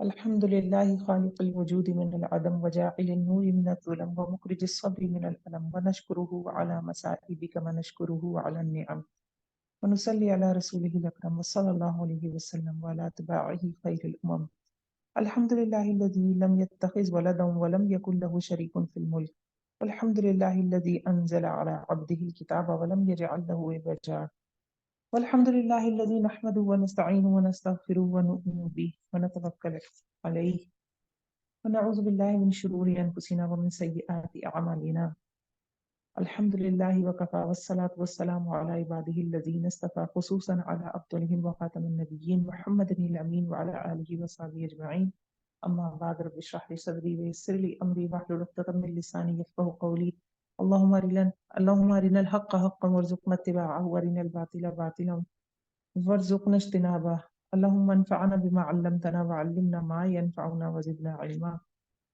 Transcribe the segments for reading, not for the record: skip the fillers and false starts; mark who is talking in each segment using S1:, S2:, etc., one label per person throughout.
S1: الحمد لله خالق الوجود من العدم وجاعل النور من الظلم ومخرج الصبر من الألم ونشكره على مسائب كما نشكره على النعم ونصلي على رسوله الأكرم وصلى الله عليه وسلم وعلى أتباعه خير الأمم. الحمد لله الذي لم يتخذ ولدا ولم يكن له شريك في الملك، والحمد لله الذي أنزل على عبده الكتاب ولم يجعل له عوجا، والحمد لله الذي نحمده ونستعينه ونستغفره ونؤمن به ونتوكل عليه ونعوذ بالله من شرور أنفسنا ومن سيئات أعمالنا. الحمد لله وكفى والصلاة والسلام على عباده الذين اصطفى، خصوصا على أفضلهم وخاتم النبيين محمد الأمين وعلى آله وصحبه أجمعين. أما بعد، رب اشرح لي صدري ويسر لي أمري واحلل عقدة من لساني يفقهوا قولي. اللهم أرنا الحق حقا وارزقنا اتباعه وأرنا الباطل باطلا وارزقنا اجتنابه. اللهم انفعنا بما علمتنا وعلمنا ما ينفعنا وزدنا علما.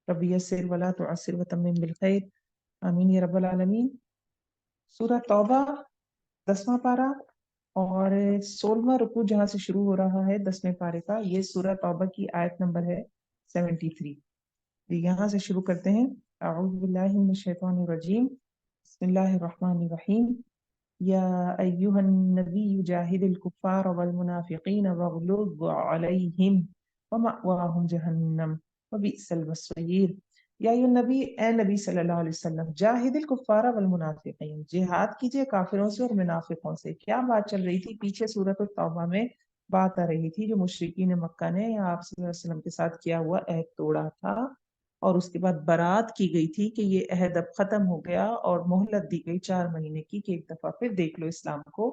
S1: رب يسر ولا تعسر وتمم بالخير، آمین یا رب العالمین۔ سورہ توبہ 10واں پارہ اور 16واں رکوع جہاں سے شروع ہو رہا ہے 10ویں پارے کا، یہ سورہ توبہ کی آیت نمبر ہے 73۔ یہاں سے شروع کرتے ہیں۔ اعوذ باللہ من الشیطان الرجیم، بسم اللہ الرحمن الرحیم۔ یا ایہا النبی جاہد الکفار والمنافقین واغلظ علیہم ومأواہم جہنم وبئس المصیر۔ یا ایہا النبی، اے نبی صلی اللہ علیہ وسلم، جاہد الکفار والمنافقین، جہاد کیجئے کافروں سے اور منافقوں سے۔ کیا بات چل رہی تھی؟ پیچھے سورۃ التوبہ میں بات آ رہی تھی جو مشرکین مکہ نے آپ صلی اللہ علیہ وسلم کے ساتھ کیا ہوا عہد توڑا تھا، اور اس کے بعد برات کی گئی تھی کہ یہ عہد اب ختم ہو گیا، اور مہلت دی گئی 4 مہینے کی کہ ایک دفعہ پھر دیکھ لو اسلام کو،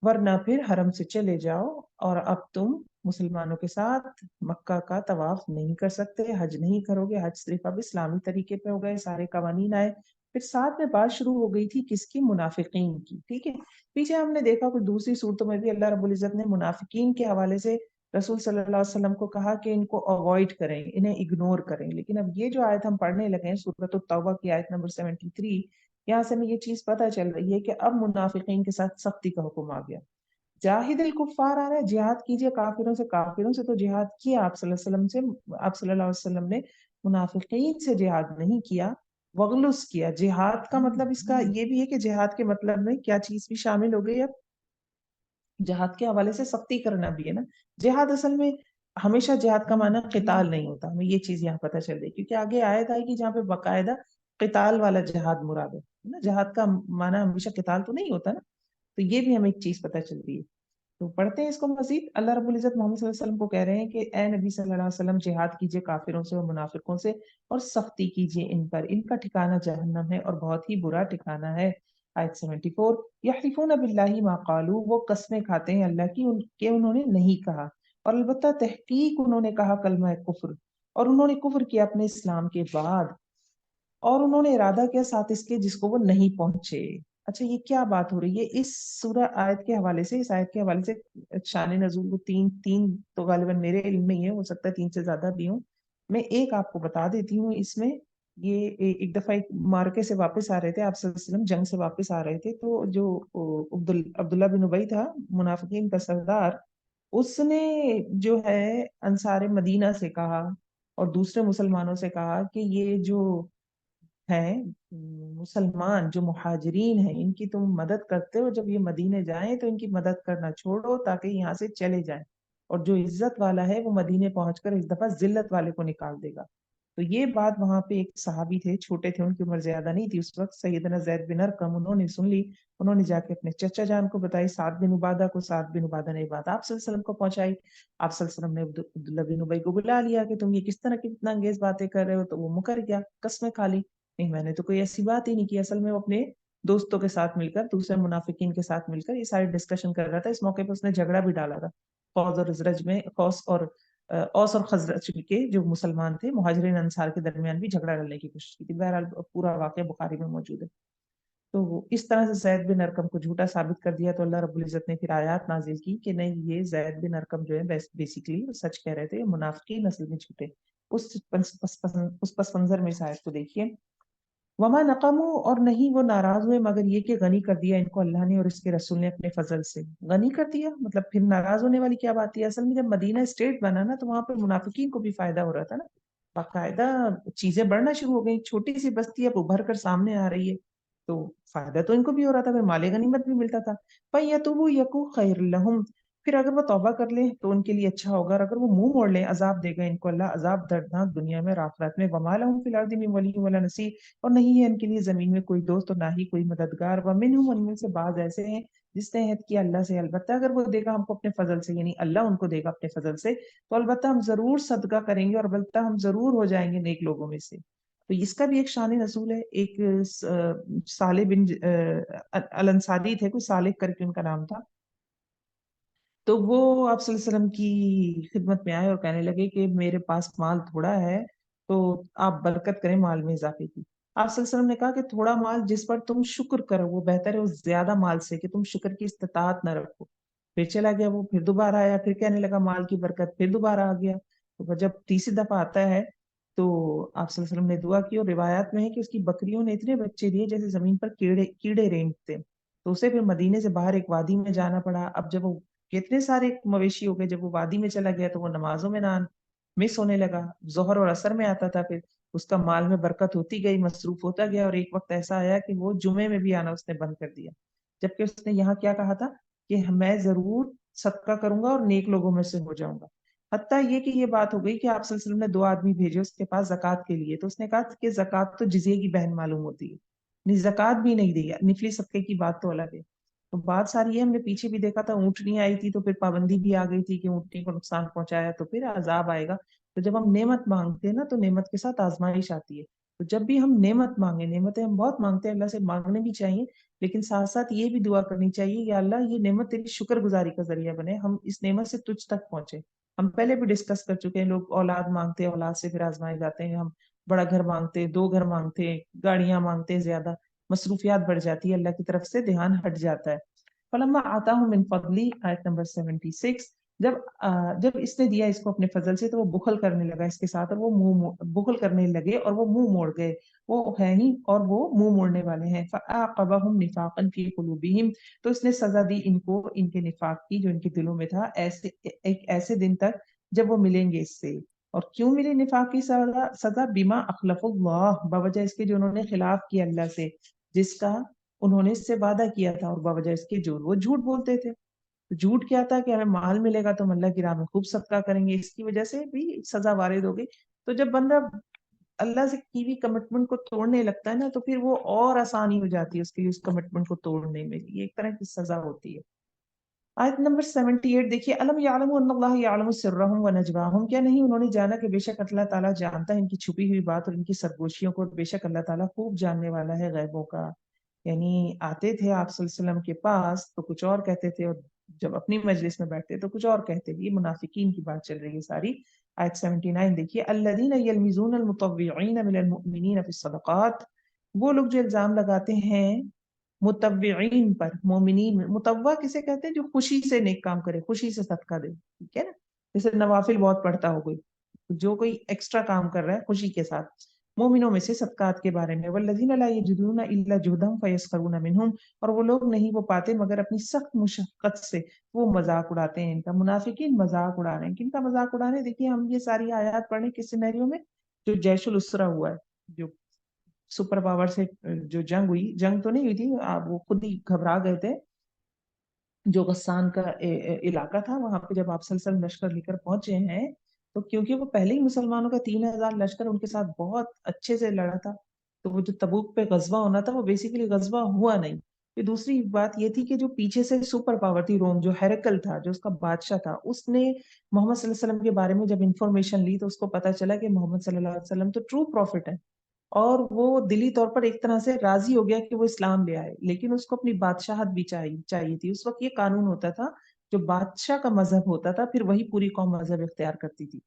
S1: ورنہ پھر حرم سے چلے جاؤ، اور اب تم مسلمانوں کے ساتھ مکہ کا طواف نہیں کر سکتے، حج نہیں کرو گے، حج صرف اب اسلامی طریقے پہ ہو گئے، سارے قوانین آئے۔ پھر ساتھ میں بات شروع ہو گئی تھی کس کی؟ منافقین کی، ٹھیک ہے۔ پیچھے ہم نے دیکھا کچھ دوسری صورتوں میں بھی اللہ رب العزت نے منافقین کے حوالے سے رسول صلی اللہ علیہ وسلم کو کہا کہ ان کو اوائڈ کریں، انہیں اگنور کریں، لیکن اب یہ جو آیت ہم پڑھنے لگے ہیں سورۃ التوبہ کی آیت نمبر 73، یہاں سے ہمیں یہ چیز پتہ چل رہی ہے کہ اب منافقین کے ساتھ سختی کا حکم آ گیا۔ جاہد الکفار آ رہا ہے، جہاد کیجئے کافروں سے۔ کافروں سے تو جہاد کیا آپ صلی اللہ علیہ وسلم سے، آپ صلی اللہ علیہ وسلم نے منافقین سے جہاد نہیں کیا، وغلظ کیا۔ جہاد کا مطلب اس کا یہ بھی ہے کہ جہاد کے مطلب میں کیا چیز بھی شامل ہو گئی؟ اب جہاد کے حوالے سے سختی کرنا بھی ہے نا۔ جہاد اصل میں ہمیشہ جہاد کا معنی قتال نہیں ہوتا، ہمیں یہ چیز یہاں پتہ چل رہی، کیونکہ آگے آیت آئے گی جہاں پہ باقاعدہ قتال والا جہاد مراد ہے نا۔ جہاد کا معنی ہمیشہ قتال تو نہیں ہوتا نا، تو یہ بھی ہمیں ایک چیز پتہ چل رہی ہے۔ تو پڑھتے ہیں اس کو مزید۔ اللہ رب العزت محمد صلی اللہ علیہ وسلم کو کہہ رہے ہیں کہ اے نبی صلی اللہ علیہ وسلم، جہاد کیجئے کافروں سے اور منافقوں سے، اور سختی کیجئے ان پر، ان کا ٹھکانہ جہنم ہے اور بہت ہی برا ٹھکانہ ہے۔ آیت 74، یحلفون باللہ ما قالوا، وہ قسمیں کھاتے ہیں اللہ کی کہ انہوں نے نہیں کہا، اور البتہ تحقیق انہوں نے کہا کلمہ کفر، اور انہوں نے کفر کیا اپنے اسلام کے بعد، اور انہوں نے ارادہ کیا ساتھ اس کے جس کو وہ نہیں پہنچے۔ اچھا، یہ کیا بات ہو رہی ہے اس سورہ آیت کے حوالے سے؟ اس آیت کے حوالے سے شان نزول کو تین تو غالباً میرے علم میں ہی ہے، ہو سکتا ہے 3 سے زیادہ بھی ہوں۔ میں ایک آپ کو بتا دیتی ہوں اس میں۔ یہ ایک دفعہ ایک مارکے سے واپس آ رہے تھے آپ صلی اللہ علیہ وسلم، جنگ سے واپس آ رہے تھے، تو جو عبداللہ بن ابی تھا منافقین کا سردار، اس نے جو ہے انصار مدینہ سے کہا اور دوسرے مسلمانوں سے کہا کہ یہ جو ہیں مسلمان، جو مہاجرین ہیں، ان کی تم مدد کرتے ہو، جب یہ مدینے جائیں تو ان کی مدد کرنا چھوڑو تاکہ یہاں سے چلے جائیں، اور جو عزت والا ہے وہ مدینے پہنچ کر اس دفعہ ذلت والے کو نکال دے گا۔ تو یہ بات وہاں پہ ایک صحابی تھے، چھوٹے تھے، ان کی عمر زیادہ نہیں تھی اس وقت، سیدنا زید بن ارقم، انہوں نے سن لی، انہوں نے جا کے اپنے چچا جان کو بتائی، سعد بن عبادہ کو۔ سعد بن عبادہ نے یہ بات آپ صلی اللہ علیہ وسلم کو پہنچائی۔ آپ صلی اللہ علیہ وسلم نے عبداللہ بن ابی کو بلا لیا کہ تم یہ کس طرح کی اتنا انگیز باتیں کر رہے ہو، تو وہ مکر گیا، قسمیں کھا لی، نہیں میں نے تو کوئی ایسی بات ہی نہیں کی۔ اصل میں وہ اپنے دوستوں کے ساتھ مل کر، دوسرے منافقین کے ساتھ مل کر یہ ساری ڈسکشن کر رہا تھا۔ اس موقع پہ اس نے جھگڑا بھی ڈالا تھا اوس اور خزرج میں، اوس اور خزرج کے جو مسلمان تھے، مہاجرین انصار کے درمیان بھی جھگڑا ڈالنے کی کوشش کی تھی۔ بہرحال پورا واقعہ بخاری میں موجود ہے۔ تو اس طرح سے زید بن ارقم کو جھوٹا ثابت کر دیا، تو اللہ رب العزت نے پھر آیات نازل کی کہ نہیں، یہ زید بن ارقم جو ہے بیسیکلی سچ کہہ رہے تھے، منافقین اصل میں جھوٹے۔ اس پس منظر میں اس آیت کو دیکھیے۔ وما نقمو، اور نہیں وہ ناراض ہوئے مگر یہ کہ غنی کر دیا ان کو اللہ نے اور اس کے رسول نے اپنے فضل سے. غنی کر دیا مطلب پھر ناراض ہونے والی کیا بات ہے؟ اصل میں جب مدینہ اسٹیٹ بنا نا تو وہاں پہ منافقین کو بھی فائدہ ہو رہا تھا نا. باقاعدہ چیزیں بڑھنا شروع ہو گئی، چھوٹی سی بستی اب ابھر کر سامنے آ رہی ہے، تو فائدہ تو ان کو بھی ہو رہا تھا، پھر مال غنیمت بھی ملتا تھا. فَيَتُوبُوا يَكُونْ خَيْرٌ لَهُمْ، پھر اگر وہ توبہ کر لیں تو ان کے لیے اچھا ہوگا، اور اگر وہ منہ موڑ لیں عذاب دے گا ان کو اللہ، عذاب دردناک دنیا میں اور آخرت میں. وَمَا لَهُمْ فِي الْأَرْضِ مِنْ وَلِيٍّ وَلَا نَصِيرٍ، اور نہیں ہے ان کے لیے زمین میں کوئی دوست اور نہ ہی کوئی مددگار. وَمِنْهُمْ، ان میں سے بعض ایسے ہیں جس نے عہد کیا اللہ سے، البتہ اگر وہ دے گا ہم کو اپنے فضل سے، یعنی اللہ ان کو دے گا اپنے فضل سے، تو البتہ ہم ضرور صدقہ کریں گے اور البتہ ہم ضرور ہو جائیں گے نیک لوگوں میں سے. تو اس کا بھی ایک شان نزول ہے. ایک صالح بن الانصاری تھے، کوئی صالح کر کے ان کا نام تھا، تو وہ آپ صلی اللہ علیہ وسلم کی خدمت میں آئے اور کہنے لگے کہ میرے پاس مال تھوڑا ہے تو آپ برکت کریں مال میں اضافے کی. آپ صلی اللہ علیہ وسلم نے کہا کہ تھوڑا مال جس پر تم شکر کرو وہ بہتر ہے اس زیادہ مال سے کہ تم شکر کی استطاعت نہ رکھو. پھر چلا گیا وہ، پھر دوبارہ آیا، پھر کہنے لگا مال کی برکت، پھر دوبارہ آ گیا. تو جب تیسری دفعہ آتا ہے تو آپ صلی اللہ علیہ وسلم نے دعا کی، اور روایات میں ہے کہ اس کی بکریوں نے اتنے بچے دیے جیسے زمین پر کیڑے کیڑے رینگتے. تو اسے پھر مدینے سے باہر ایک وادی میں جانا پڑا. اب جب وہ کتنے سارے مویشی ہو گئے، جب وہ وادی میں چلا گیا تو وہ نمازوں میں نہ مس ہونے لگا. ظہر اور عصر میں آتا تھا، پھر اس کا مال میں برکت ہوتی گئی، مصروف ہوتا گیا، اور ایک وقت ایسا آیا کہ وہ جمعے میں بھی آنا اس نے بند کر دیا. جبکہ اس نے یہاں کیا کہا تھا کہ میں ضرور صدقہ کروں گا اور نیک لوگوں میں سے ہو جاؤں گا. حتیٰ یہ کہ یہ بات ہو گئی کہ آپ صلی اللہ علیہ وسلم نے 2 آدمی بھیجے اس کے پاس زکوٰۃ کے لیے، تو اس نے کہا کہ زکوٰۃ تو جزیے کی بہن معلوم ہوتی ہے، زکوٰۃ بھی نہیں دی، نفلی صدقے کی بات تو الگ ہے. تو بات ساری ہے، ہم نے پیچھے بھی دیکھا تھا اونٹنی آئی تھی تو پھر پابندی بھی آ گئی تھی کہ اونٹنی کو نقصان پہنچایا تو پھر عذاب آئے گا. تو جب ہم نعمت مانگتے ہیں نا تو نعمت کے ساتھ آزمائش آتی ہے. تو جب بھی ہم نعمت مانگیں، نعمتیں ہم بہت مانگتے ہیں، اللہ سے مانگنے بھی چاہیے، لیکن ساتھ ساتھ یہ بھی دعا کرنی چاہیے کہ اللہ یہ نعمت تیری شکر گزاری کا ذریعہ بنے، ہم اس نعمت سے تجھ تک پہنچے. ہم پہلے بھی ڈسکس کر چکے ہیں، لوگ اولاد مانگتے ہیں، اولاد سے پھر آزمائے جاتے ہیں. ہم بڑا گھر مانگتے ہیں، 2 گھر مانگتے ہیں، گاڑیاں مانگتے ہیں، زیادہ مصروفیات بڑھ جاتی ہے، اللہ کی طرف سے دھیان ہٹ جاتا ہے. فلما آتاہم من فضلی، آیت نمبر 76، جب اس نے دیا اس کو اپنے فضل سے تو وہ بخل کرنے لگا اس کے ساتھ، اور وہ بخل کرنے لگے اور وہ منہ موڑ گئے. وہ ہے ہی اور وہ منہ موڑنے والے ہیں. فَأَعْقَبَهُمْ نِفَاقًا فِي قُلُوبِهِمْ، تو اس نے سزا دی ان کو ان کے نفاق کی جو ان کے دلوں میں تھا، ایک ایسے دن تک جب وہ ملیں گے اس سے. اور کیوں ملے نفاق کی سزا؟ بما اخلف اللہ، بوجہ اس کے جو انہوں نے خلاف کیا اللہ سے، جس کا انہوں نے اس سے وعدہ کیا تھا، اور بوجہ اس کے جو وہ جھوٹ بولتے تھے. تو جھوٹ کیا تھا کہ ہمیں مال ملے گا تو ہم اللہ کی راہ میں خوب صدقہ کریں گے، اس کی وجہ سے بھی سزا وارد ہو گئی. تو جب بندہ اللہ سے کی ہوئی کمٹمنٹ کو توڑنے لگتا ہے نا تو پھر وہ اور آسانی ہو جاتی ہے اس کے لیے اس کمٹمنٹ کو توڑنے میں، یہ ایک طرح کی سزا ہوتی ہے. آیت نمبر 78 دیکھیے، الم یعلم ان اللہ یعلم سرہم و نجواہم، کیا نہیں انہوں نے جانا کہ بے شک اللہ تعالیٰ جانتا ہے ان کی چھپی ہوئی بات اور ان کی سرگوشیوں کو، اور بے شک اللہ تعالیٰ خوب جاننے والا ہے غیبوں کا. یعنی آتے تھے آپ صلی اللہ علیہ وسلم کے پاس تو کچھ اور کہتے تھے، اور جب اپنی مجلس میں بیٹھتے تو کچھ اور کہتے تھے. یہ منافقین کی بات چل رہی ہے ساری. آیت 79 دیکھیے، الذین یلمزون المطوعین من المؤمنین فی الصدقات، وہ لوگ جو الزام لگاتے ہیں متوعین پر، مومنین میں. متوع کسے کہتے ہیں؟ جو خوشی سے نیک کام کرے، خوشی سے صدقہ دے، ٹھیک ہے نا. جیسے نوافل بہت پڑھتا ہو کوئی، جو کوئی ایکسٹرا کام کر رہا ہے خوشی کے ساتھ. مومنوں میں سے صدقات کے بارے میں، والذین لا یجدون الا جہدهم فیسخرون منهم، اور وہ لوگ نہیں وہ پاتے مگر اپنی سخت مشقت سے وہ مذاق اڑاتے ہیں ان کا. منافقین مذاق اڑا رہے ہیں، کن کا مذاق اڑا رہے ہیں؟ دیکھیے ہم یہ ساری آیات پڑھیں کس سینیریو میں، جو جیش الاسرہ ہوا ہے، جو سپر پاور سے جو جنگ ہوئی، جنگ تو نہیں ہوئی تھی، وہ خود ہی گھبرا گئے تھے. جو غسان کا علاقہ تھا وہاں پہ جب آپ صلی اللہ علیہ وسلم لشکر لے کر پہنچے ہیں تو کیونکہ وہ پہلے ہی مسلمانوں کا 3000 لشکر ان کے ساتھ بہت اچھے سے لڑا تھا، تو وہ جو تبوک پہ غزوہ ہونا تھا وہ بیسیکلی غزوہ ہوا نہیں. پھر دوسری بات یہ تھی کہ جو پیچھے سے سپر پاور تھی روم، جو ہیرکل تھا جو اس کا بادشاہ تھا، اس نے محمد صلی اللہ علیہ وسلم کے بارے میں جب انفارمیشن لی تو اس کو پتا چلا کہ محمد صلی اللہ علیہ وسلم تو ٹرو پروفٹ ہے، اور وہ دلی طور پر ایک طرح سے راضی ہو گیا کہ وہ اسلام لے آئے. لیکن اس کو اپنی بادشاہت بھی چاہیے تھی. اس وقت یہ قانون ہوتا تھا جو بادشاہ کا مذہب ہوتا تھا پھر وہی پوری قوم مذہب اختیار کرتی تھی.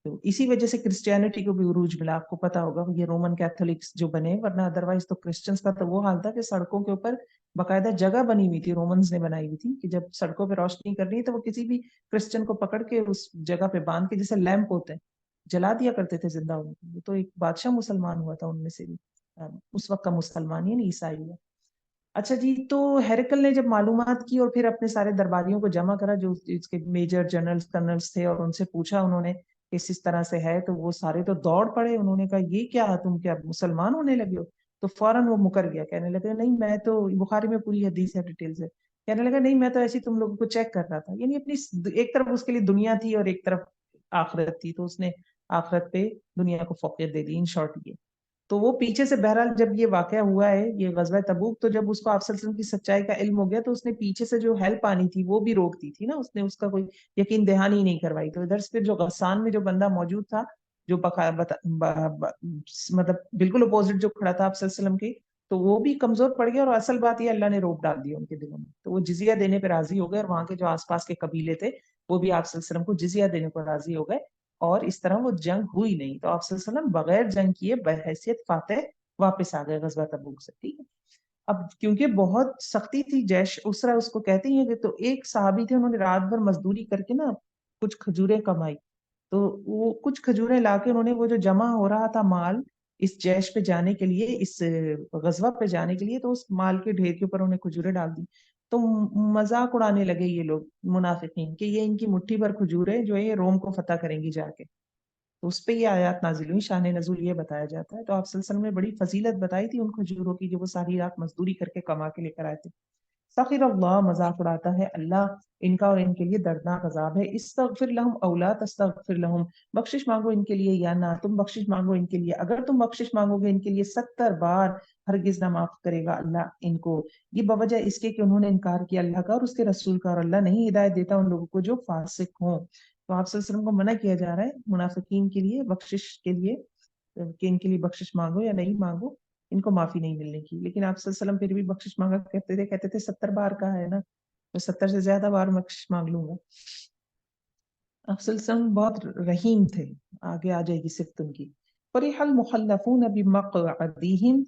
S1: تو اسی وجہ سے کرسچینٹی کو بھی عروج ملا. آپ کو پتا ہوگا یہ رومن کیتھولکس جو بنے، ورنہ ادروائز تو کرسچنس کا تو وہ حال تھا کہ سڑکوں کے اوپر باقاعدہ جگہ بنی ہوئی تھی، رومنز نے بنائی ہوئی تھی، کہ جب سڑکوں پہ روشنی کرنی ہے تو وہ کسی بھی کرسچن کو پکڑ کے اس جگہ پہ باندھ کے، جیسے لیمپ ہوتے ہیں، جلا دیا کرتے تھے زندہ. وہ تو ایک بادشاہ مسلمان ہوا تھا ان میں سے بھی. اس وقت کا مسلمان یعنی عیسائی ہے۔ اچھا جی، تو ہیرکل نے جب معلومات کی اور پھر اپنے سارے درباریوں کو جمع کرا جو اس کے میجر جنرلز کرنلز تھے، اور ان سے پوچھا انہوں نے کہ اس طرح سے ہے، تو وہ سارے تو دوڑ پڑے، انہوں نے کہا یہ کیا، تم کیا مسلمان ہونے لگے ہو؟ تو فوراً وہ مکر گیا، کہنے لگا نہیں میں تو، بخاری میں پوری حدیث ہے ڈیٹیل سے، کہنے لگا نہیں میں تو ایسی تم لوگوں کو چیک کر رہا تھا، یعنی اپنی ایک طرف اس کے لیے دنیا تھی اور ایک طرف آخرت تھی، تو اس نے آخرت پہ دنیا کو فوقیت دے دی، ان شارٹ یہ۔ تو وہ پیچھے سے بہرحال جب یہ واقعہ ہوا ہے، یہ غزوہ تبوک، تو جب اس کو آپ صلی اللہ علیہ وسلم کی سچائی کا علم ہو گیا تو اس نے پیچھے سے جو ہیلپ آنی تھی وہ بھی روک دی تھی نا، اس نے اس کا کوئی یقین دہانی نہیں کروائی، تو ادھر سے پھر جو غسان میں جو بندہ موجود تھا، جو مطلب بالکل اپوزٹ جو کھڑا تھا آپ صلی اللہ علیہ وسلم کے، تو وہ بھی کمزور پڑ گیا، اور اصل بات یہ اللہ نے روک ڈال دیا ان کے دلوں میں، تو وہ جزیہ دینے پہ راضی ہو گئے، اور وہاں کے جو آس پاس کے قبیلے تھے وہ بھی آپ صلی اللہ علیہ وسلم کو جزیہ دینے پر راضی ہو گئے، اور اس طرح وہ جنگ ہوئی نہیں، تو آپ صلی اللہ علیہ وسلم بغیر جنگ کیے بحیثیت فاتح واپس آ گئے غزوہ تبوک سے، ٹھیک ہے۔ اب کیونکہ بہت سختی تھی، جیش اسرا اس کو کہتے ہیں کہ، تو ایک صحابی تھے، انہوں نے رات بھر مزدوری کر کے نا کچھ کھجوریں کمائی، تو وہ کچھ کھجوریں لا کے انہوں نے وہ جو جمع ہو رہا تھا مال اس جیش پہ جانے کے لیے، اس غزوہ پہ جانے کے لیے، تو اس مال کے ڈھیر کے اوپر انہیں کھجوریں ڈال دی، تو مذاق اڑانے لگے یہ لوگ منافقین کہ یہ ان کی مٹھی بھر کھجوریں جو ہے یہ روم کو فتح کریں گی جا کے، تو اس پہ یہ آیات نازل ہوئی، شان نزول یہ بتایا جاتا ہے، تو آپ صلی اللہ علیہ وسلم نے بڑی فضیلت بتائی تھی ان کھجوروں کی جو وہ ساری رات مزدوری کر کے کما کے لے کر آئے تھے۔ سخر اللہ، مذاق اڑاتا ہے اللہ ان کا، اور ان کے لیے دردناک عذاب ہے۔ استغفر لہم او لا تستغفر لہم، بخشش مانگو ان کے لیے یا نہ تم بخشش مانگو ان کے لیے، اگر تم بخشش مانگو گے ان کے لیے 70 بار ہرگز نہ معاف کرے گا اللہ ان کو، یہ بوجہ اس کے کہ انہوں نے انکار کیا اللہ کا اور اس کے رسول کا، اور اللہ نہیں ہدایت دیتا ان لوگوں کو جو فاسق ہوں۔ تو آپ صلی اللہ علیہ وسلم کو منع کیا جا رہا ہے منافقین کے لیے بخشش کے لیے، کہ ان کے لیے بخشش مانگو یا نہیں مانگو، ان کو معافی نہیں ملنے کی، لیکن آپ صلی اللہ علیہ وسلم پھر بھی بخشش مانگا کرتے تھے، کہتے تھے 70 بار کا ہے نا، میں 70 سے زیادہ بار بخشش مانگ لوں گا۔ آپ صلی اللہ علیہ وسلم بہت رحیم تھے، آگے آ جائے گی صفت ان کی۔ فرح المخلفون بمقعدہم،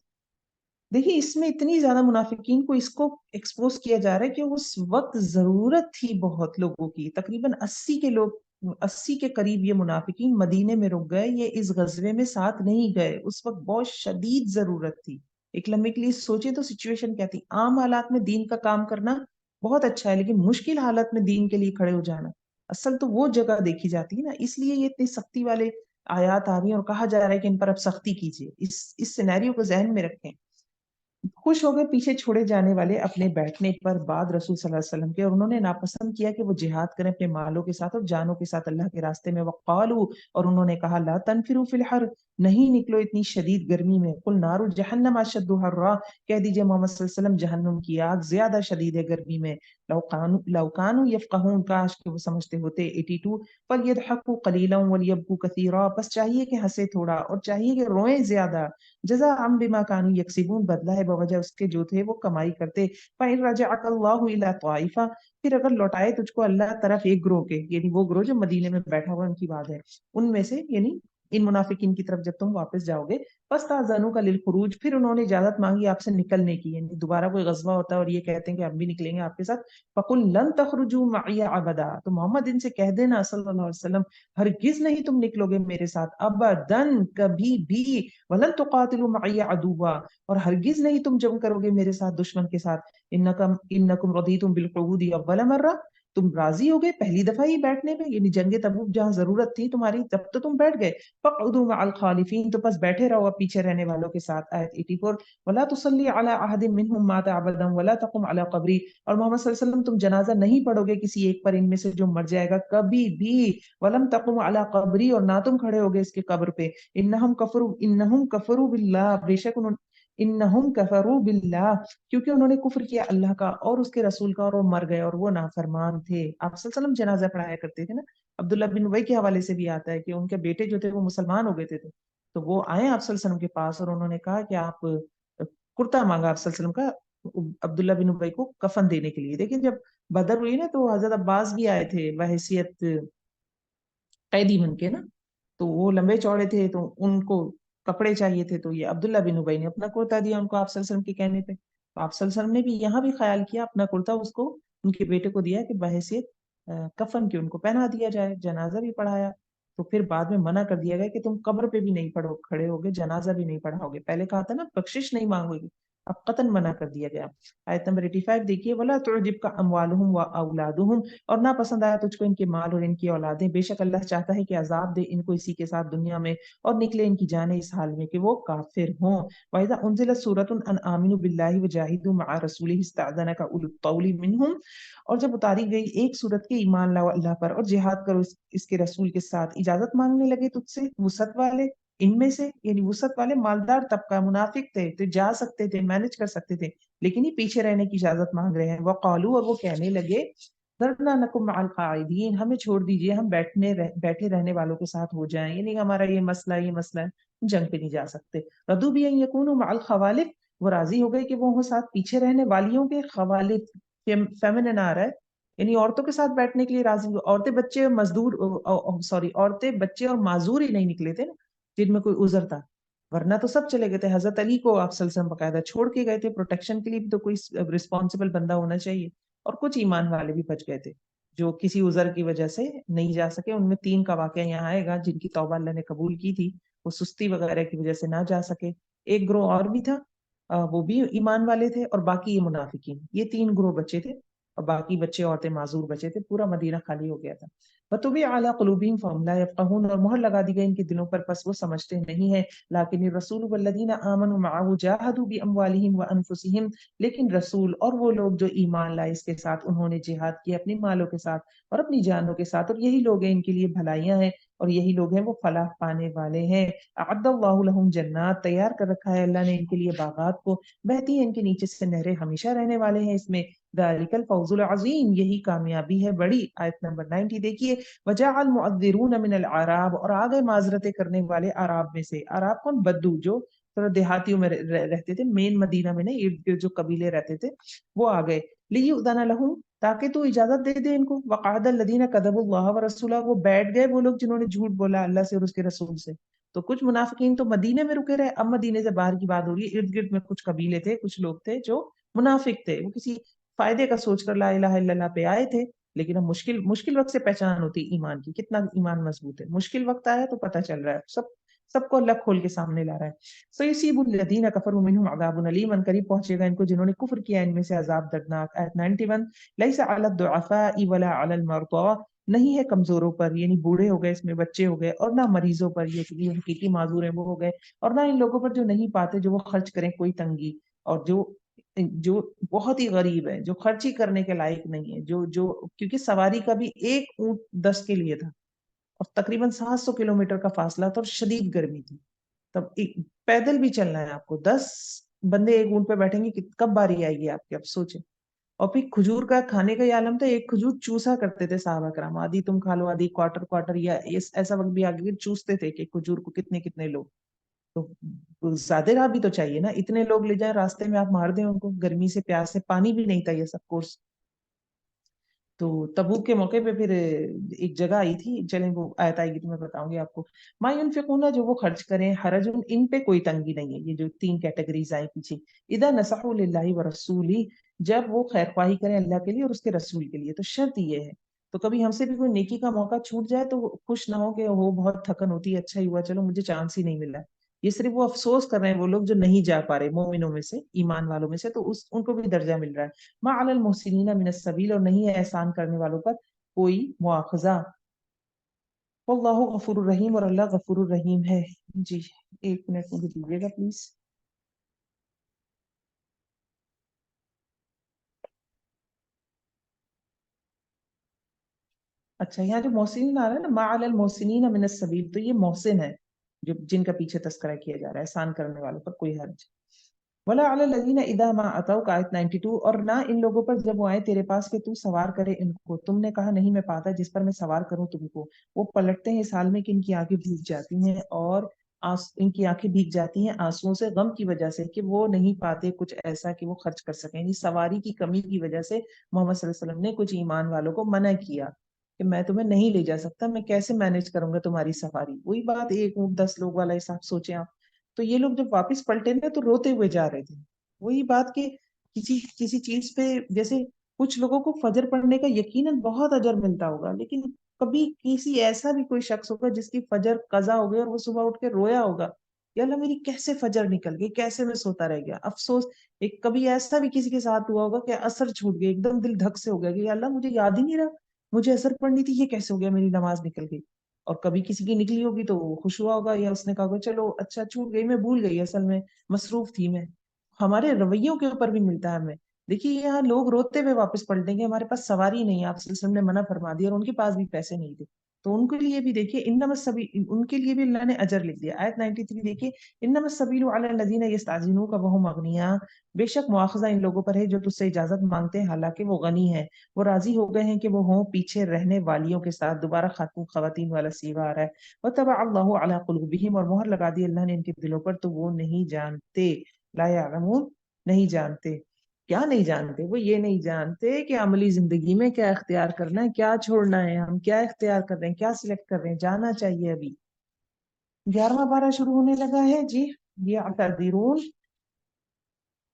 S1: دیکھیے اس میں اتنی زیادہ منافقین کو اس کو ایکسپوز کیا جا رہا ہے کہ اس وقت ضرورت تھی بہت لوگوں کی، تقریباً 80 کے لوگ، 80 کے قریب یہ منافقین مدینے میں رک گئے، یہ اس غزوے میں ساتھ نہیں گئے، اس وقت بہت شدید ضرورت تھی۔ ایک لمحے کے لیے سوچے تو سچویشن کیا تھی، عام حالات میں دین کا کام کرنا بہت اچھا ہے، لیکن مشکل حالت میں دین کے لیے کھڑے ہو جانا اصل تو وہ جگہ دیکھی جاتی ہے نا، اس لیے یہ اتنی سختی والے آیات آ رہی ہیں اور کہا جا رہا ہے کہ ان پر اب سختی کیجیے، اس سینیریو کو ذہن میں رکھیں۔ خوش ہو گئے پیچھے چھوڑے جانے والے اپنے بیٹھنے پر بعد رسول صلی اللہ علیہ وسلم کے، اور انہوں نے ناپسند کیا کہ وہ جہاد کریں اپنے مالوں کے ساتھ اور جانوں کے ساتھ اللہ کے راستے میں، وقالوا، اور انہوں نے کہا لا تنفروا فی الحر، نہیں نکلو اتنی شدید گرمی میں، قل نار جہنم اشد حرا، کہہ دیجئے محمد صلی اللہ علیہ وسلم جہنم کی آگ زیادہ شدید ہے گرمی میں، لو کانوا یفقہون، کاش کہ وہ سمجھتے ہوتے۔ 82، فلیضحکوا قلیلا ولیبکوا کثیرا، بس چاہیے کہ ہنسے تھوڑا اور چاہیے کہ روئیں زیادہ، جزاء بما كانوا یکسبون، بدلہ ہے بوجہ اس کے جو تھے وہ کمائی کرتے۔ فإن رجعك الله إلى طائفة، پھر اگر لوٹائے تجھ کو اللہ طرف ایک گروہ کے، یعنی وہ گروہ جو مدینے میں بیٹھا ہوا ان کی بات ہے، ان میں سے یعنی ان منافقین کی طرف جب تم واپس جاؤ گے، فاستأذنوك للخروج، پھر انہوں نے اجازت مانگی آپ سے نکلنے کی، یعنی دوبارہ کوئی غزوہ ہوتا ہے اور یہ کہتے ہیں کہ ہم بھی نکلیں گے آپ کے ساتھ، فقل لن تخرجوا معي ابدا، تو محمد ان سے کہہ دینا صلی اللہ علیہ وسلم ہرگز نہیں تم نکلو گے میرے ساتھ، ابدن کبھی بھی، ولن تقاتلوا معي عدوا، اور ہرگز نہیں تم جنگ کرو گے میرے ساتھ دشمن کے ساتھ، انکم رضیتم بالقعود اول مرہ، تم راضی ہو گئے پہلی دفعہ ہی بیٹھنے میں، یعنی جنگ تبوک جہاں ضرورت تھی تمہاری تب تو تم بیٹھ گئے، فقعدوا مع الخالفین، تو بس بیٹھے رہو اب پیچھے رہنے والوں کے ساتھ۔ آیت 84، ولا تصلی علی احد منهم مات ابدا ولا تقم علی قبری، اور محمد صلی اللہ علیہ وسلم تم جنازہ نہیں پڑھو گے کسی ایک پر ان میں سے جو مر جائے گا کبھی بھی، ولم تقم علی قبری، اور نہ تم کھڑے ہوگے اس کے قبر پہ، انہم کفروا باللہ، بے شک انہم کفروا باللہ، کیونکہ انہوں نے کفر کیا اللہ کا اور اس کے رسول کا، اور وہ مر گئے اور وہ نافرمان تھے۔ آپ صلی اللہ علیہ وسلم جنازہ پڑھایا کرتے تھے نا، عبداللہ بن ابی کے حوالے سے بھی آتا ہے کہ ان کے بیٹے جو تھے وہ مسلمان ہو گئے تھے، تو وہ آئے آپ صلی اللہ علیہ وسلم کے پاس اور انہوں نے کہا کہ آپ کرتا مانگا آپ صلی اللہ علیہ وسلم کا عبداللہ بن ابی کو کفن دینے کے لیے۔ دیکھیں جب بدر ہوئی نا تو حضرت عباس بھی آئے تھے بحیثیت قیدی بن کے نا، تو وہ لمبے چوڑے تھے تو ان کو کپڑے چاہیے تھے، تو یہ عبداللہ بن ابی نے اپنا کرتا دیا ان کو آپ صلی اللہ علیہ وسلم کے کہنے پہ، تو آپ صلی اللہ علیہ وسلم نے بھی یہاں بھی خیال کیا اپنا کرتا اس کو ان کے بیٹے کو دیا کہ بحیثیت کفن کے ان کو پہنا دیا جائے، جنازہ بھی پڑھایا۔ تو پھر بعد میں منع کر دیا گیا کہ تم قبر پہ بھی نہیں کھڑے ہوگے، جنازہ بھی نہیں پڑھاؤ گے. پہلے کہا تھا نا بخشش نہیں مانگو گے، اب قطعاً منع کر دیا گیا. آیت نمبر 85 دیکھیے، وَلَا تُعْجِبْكَ أَمْوَالُهُمْ وَأَوْلَادُهُمْ، اور نہ پسند آیا تجھ کو ان کے مال اور ان کی اولادیں، بے شک اللہ چاہتا ہے کہ عذاب دے ان کو اسی کے ساتھ دنیا میں، اور نکلے ان کی جانیں اس حال میں کہ وہ کافر ہوں. وَإِذَا أُنزِلَتْ سُورَةٌ أَنْ آمِنُوا بِاللَّهِ وَجَاهِدُوا مَعَ رَسُولِهِ اسْتَأْذَنَكَ أُولُو الطَّوْلِ مِنْهُمْ، اور جب اتاری گئی ایک صورت کے ایمان لاؤ اللہ پر اور جہاد کرو اس کے رسول کے ساتھ، اجازت مانگنے لگے تجھ سے وسعت والے ان میں سے، یعنی وسعت والے مالدار طبقہ، منافق تھے تو جا سکتے تھے، مینج کر سکتے تھے، لیکن یہ پیچھے رہنے کی اجازت مانگ رہے ہیں. وقالو، اور وہ کہنے لگے، ذرنا نکم مع القاعدین، ہمیں چھوڑ دیجئے، ہم بیٹھے رہنے والوں کے ساتھ ہو جائیں، یعنی ہمارا یہ مسئلہ ہے، جنگ پہ نہیں جا سکتے. ردو بھی ان یکونوا مع الخوالف، وہ راضی ہو گئے کہ وہ ساتھ پیچھے رہنے والیوں کے. خوالف فیمنن آ رہا ہے، یعنی عورتوں کے ساتھ بیٹھنے کے لیے راضی ہوئے. عورتیں بچے مزدور، عورتیں بچے اور معذور ہی نہیں نکلے تھے نا جن میں کوئی عذر تھا، ورنہ تو سب چلے گئے تھے. حضرت علی کو آپ صلی اللہ علیہ وسلم باقاعدہ چھوڑ کے گئے تھے، پروٹیکشن کے لیے بھی تو کوئی رسپانسبل بندہ ہونا چاہیے. اور کچھ ایمان والے بھی بچ گئے تھے جو کسی عذر کی وجہ سے نہیں جا سکے. ان میں 3 کا واقعہ یہاں آئے گا جن کی توبہ اللہ نے قبول کی تھی، وہ سستی وغیرہ کی وجہ سے نہ جا سکے. ایک گروہ اور بھی تھا، وہ بھی ایمان والے تھے، اور باقی یہ منافقین. یہ 3 گروہ بچے تھے، اور باقی بچے عورتیں معذور بچے تھے. پورا مدینہ خالی ہو گیا تھا. وَطُبِعَ عَلَىٰ قُلُوبِهِمْ فَهُمْ لَا يَفْقَهُونَ، اور مہر لگا دی گئی ان کے دلوں پر پس وہ سمجھتے نہیں ہیں. لیکن الرسول والذین آمنوا معه جاهدوا بأموالهم وأنفسهم، لیکن رسول اور وہ لوگ جو ایمان لائے اس کے ساتھ، انہوں نے جہاد کیا اپنی مالوں کے ساتھ اور اپنی جانوں کے ساتھ، اور یہی لوگ ہیں ان کے لیے بھلائیاں ہیں، اور یہی لوگ ہیں وہ فلاح پانے والے ہیں. اعد اللہ لهم جنات، تیار کر رکھا ہے اللہ نے ان کے لیے باغات کو، بہتی ہیں ان کے نیچے سے نہریں، ہمیشہ رہنے والے ہیں اس میں. ذالک الفوز العظیم، یہی کامیابی ہے بڑی. آیت نمبر 90 دیکھیے، وجاء المعذرون من الاعراب، اور آگئے معذرتیں کرنے والے اعراب میں سے. اعراب کون؟ بدو، جو تھوڑا دیہاتیوں میں رہتے تھے، مین مدینہ میں نہیں، ارد گرد جو قبیلے رہتے تھے وہ آ گئے. لیؤذن لہم، تاکہ تو اجازت دے دے ان کو. وقعد الذین کذبوا اللہ ورسولہ، وہ بیٹھ گئے وہ لوگ جنہوں نے جھوٹ بولا اللہ سے اور اس کے رسول سے. تو کچھ منافقین تو مدینے میں رکے رہے. اب مدینے سے باہر کی بات ہو رہی ہے، ارد گرد میں کچھ قبیلے تھے، کچھ لوگ تھے جو منافق تھے، وہ کسی فائدے کا سوچ کر لا الہ الا اللہ پہ آئے تھے. لیکن اب مشکل وقت سے پہچان ہوتی ایمان کی، کتنا ایمان مضبوط ہے. مشکل وقت آیا تو پتہ چل رہا ہے، سب کو اللہ کھول کے سامنے لا رہا ہے. سَيُصِيبُ الَّذِينَ كَفَرُوا مِنْهُمْ عَذَابٌ أَلِيمٌ، ان قریب پہنچے گا ان کو جنہوں نے کفر کیا ان میں سے عذاب دردناک. آیت 91، لَيْسَ عَلَى الضُّعَفَاءِ وَلَا عَلَى الْمَرْضَىٰ، نہیں ہے کمزوروں پر، یعنی بوڑھے ہو گئے اس میں، بچے ہو گئے، اور نہ مریضوں پر، یہ حقیقی معذور ہیں وہ ہو گئے، اور نہ ان لوگوں پر جو نہیں پاتے جو وہ خرچ کریں کوئی تنگی، اور جو بہت ہی غریب ہے، جو خرچ ہی کرنے کے لائق نہیں ہے، جو کیونکہ سواری کا بھی ایک اونٹ 10 کے لیے تھا، اور تقریباً 700 کلومیٹر کا فاصلہ تھا، اور شدید گرمی تھی. تب پیدل بھی چلنا ہے آپ کو، 10 بندے ایک اونٹ پہ بیٹھیں گے، کب باری آئے گی آپ کی، اب سوچیں. اور پھر کھجور کا کھانے کا یہ عالم تھا، ایک کھجور چوسا کرتے تھے صحابہ کرام، آدھی تم کھا لو، آدھی کوارٹر، یا ایسا وقت بھی آگے چوستے تھے کہ کھجور کو کتنے لوگ. تو زیادہ راہ بھی تو چاہیے نا، اتنے لوگ لے جائیں راستے میں آپ مار دیں ان کو، گرمی سے پیاس سے، پانی بھی نہیں تھا یہ سب کورس. تو تبوک کے موقع پہ پھر ایک جگہ آئی تھی، چلیں وہ آیت آئے گی تو میں بتاؤں گی آپ کو. ما ينفقون، جو وہ خرچ کریں، حرج ان پہ کوئی تنگی نہیں ہے. یہ جو 3 کیٹیگریز آئیں پیچھے، اذا نصحوا للہ ورسولہ، جب وہ خیر خواہی کریں اللہ کے لیے اور اس کے رسول کے لیے. تو شرط یہ ہے، تو کبھی ہم سے بھی کوئی نیکی کا موقع چھوٹ جائے تو خوش نہ ہو کہ وہ بہت تھکن ہوتی ہے، اچھا ہی ہوا چلو مجھے چانس ہی نہیں ملا. یہ صرف وہ افسوس کر رہے ہیں وہ لوگ جو نہیں جا پا رہے مومنوں میں سے، ایمان والوں میں سے، تو ان کو بھی درجہ مل رہا ہے. ما علی المحسنین من السبیل، اور نہیں ہے احسان کرنے والوں پر کوئی مواخذہ. واللہ غفور الرحیم، اور اللہ غفور الرحیم ہے. جی 1 منٹ مجھے دیجیے گا پلیز. اچھا، یہاں جو محسنین آ رہا ہے نا، ما علی المحسنین من السبیل، تو یہ محسن ہے جو جن کا پیچھے تذکرہ کیا جا رہا ہے، احسان کرنے والوں پر کوئی حرج. ولا علی الذین اذا ما اتوک، آیت 92، اور نہ ان لوگوں پر جب وہ آئے تیرے پاس کہ تو سوار کرے ان کو، تم نے کہا نہیں میں پاتا جس پر میں سوار کروں تم کو. وہ پلٹتے ہیں اس حال میں کہ ان کی آنکھیں بھیگ جاتی ہیں، اور ان کی آنکھیں بھیگ جاتی ہیں آنسوؤں سے، غم کی وجہ سے کہ وہ نہیں پاتے کچھ ایسا کہ وہ خرچ کر سکیں. یعنی سواری کی کمی کی وجہ سے محمد صلی اللہ علیہ وسلم نے کچھ ایمان والوں کو منع کیا کہ میں تمہیں نہیں لے جا سکتا، میں کیسے مینج کروں گا تمہاری سفاری. وہی بات، ایک اونٹ 10 لوگ والا حساب سوچیں آپ. تو یہ لوگ جب واپس پلٹے نا تو روتے ہوئے جا رہے تھے. وہی بات کہ کسی چیز پہ، جیسے کچھ لوگوں کو فجر پڑھنے کا یقیناً بہت اجر ملتا ہوگا، لیکن کبھی کسی ایسا بھی کوئی شخص ہوگا جس کی فجر قضا ہو گئی اور وہ صبح اٹھ کے رویا ہوگا، یا اللہ میری کیسے فجر نکل گئی، کیسے میں سوتا رہ گیا، افسوس۔ ایک کبھی ایسا بھی کسی کے ساتھ ہوا ہوگا کہ اثر چھوٹ گیا، ایک دم دل دھک سے ہو گیا کہ یا اللہ مجھے یاد ہی نہیں رہا، مجھے اثر پڑنی تھی، یہ کیسے ہو گیا، میری نماز نکل گئی۔ اور کبھی کسی کی نکلی ہوگی تو وہ خوش ہوا ہوگا، یا اس نے کہا ہوگا چلو اچھا چھوٹ گئی، میں بھول گئی، اصل میں مصروف تھی میں۔ ہمارے رویوں کے اوپر بھی ملتا ہے ہمیں۔ دیکھیے یہاں لوگ روتے ہوئے واپس پلٹیں گے، ہمارے پاس سواری نہیں ہے، آپ صلی اللہ علیہ وسلم نے منع فرما دیا، اور ان کے پاس بھی پیسے نہیں تھے، تو ان کے لیے بھی دیکھیے انما السبیل، ان کے لیے بھی اللہ نے اجر لکھ دیا۔ آیت 93 دیکھیے، انما السبیل علی الذین یستأذنونک وهم اغنیاء، بے شک مواخذہ ان لوگوں پر ہے جو تجھ سے اجازت مانگتے ہیں حالانکہ وہ غنی ہیں، وہ راضی ہو گئے ہیں کہ وہ ہوں پیچھے رہنے والیوں کے ساتھ۔ دوبارہ خاتون خواتین والا سیغہ آ رہا ہے، وطبع اللہ علی قلوبہم، اور مہر لگا دی اللہ نے ان کے دلوں پر، تو وہ نہیں جانتے، لا یعلمون، نہیں جانتے۔ کیا نہیں جانتے؟ وہ یہ نہیں جانتے کہ عملی زندگی میں کیا اختیار کرنا ہے، کیا چھوڑنا ہے، ہم کیا اختیار کر رہے ہیں، کیا سلیکٹ کر رہے ہیں، جانا چاہیے ابھی۔ 11واں پارہ شروع ہونے لگا ہے جی۔ یہ اعتذرون،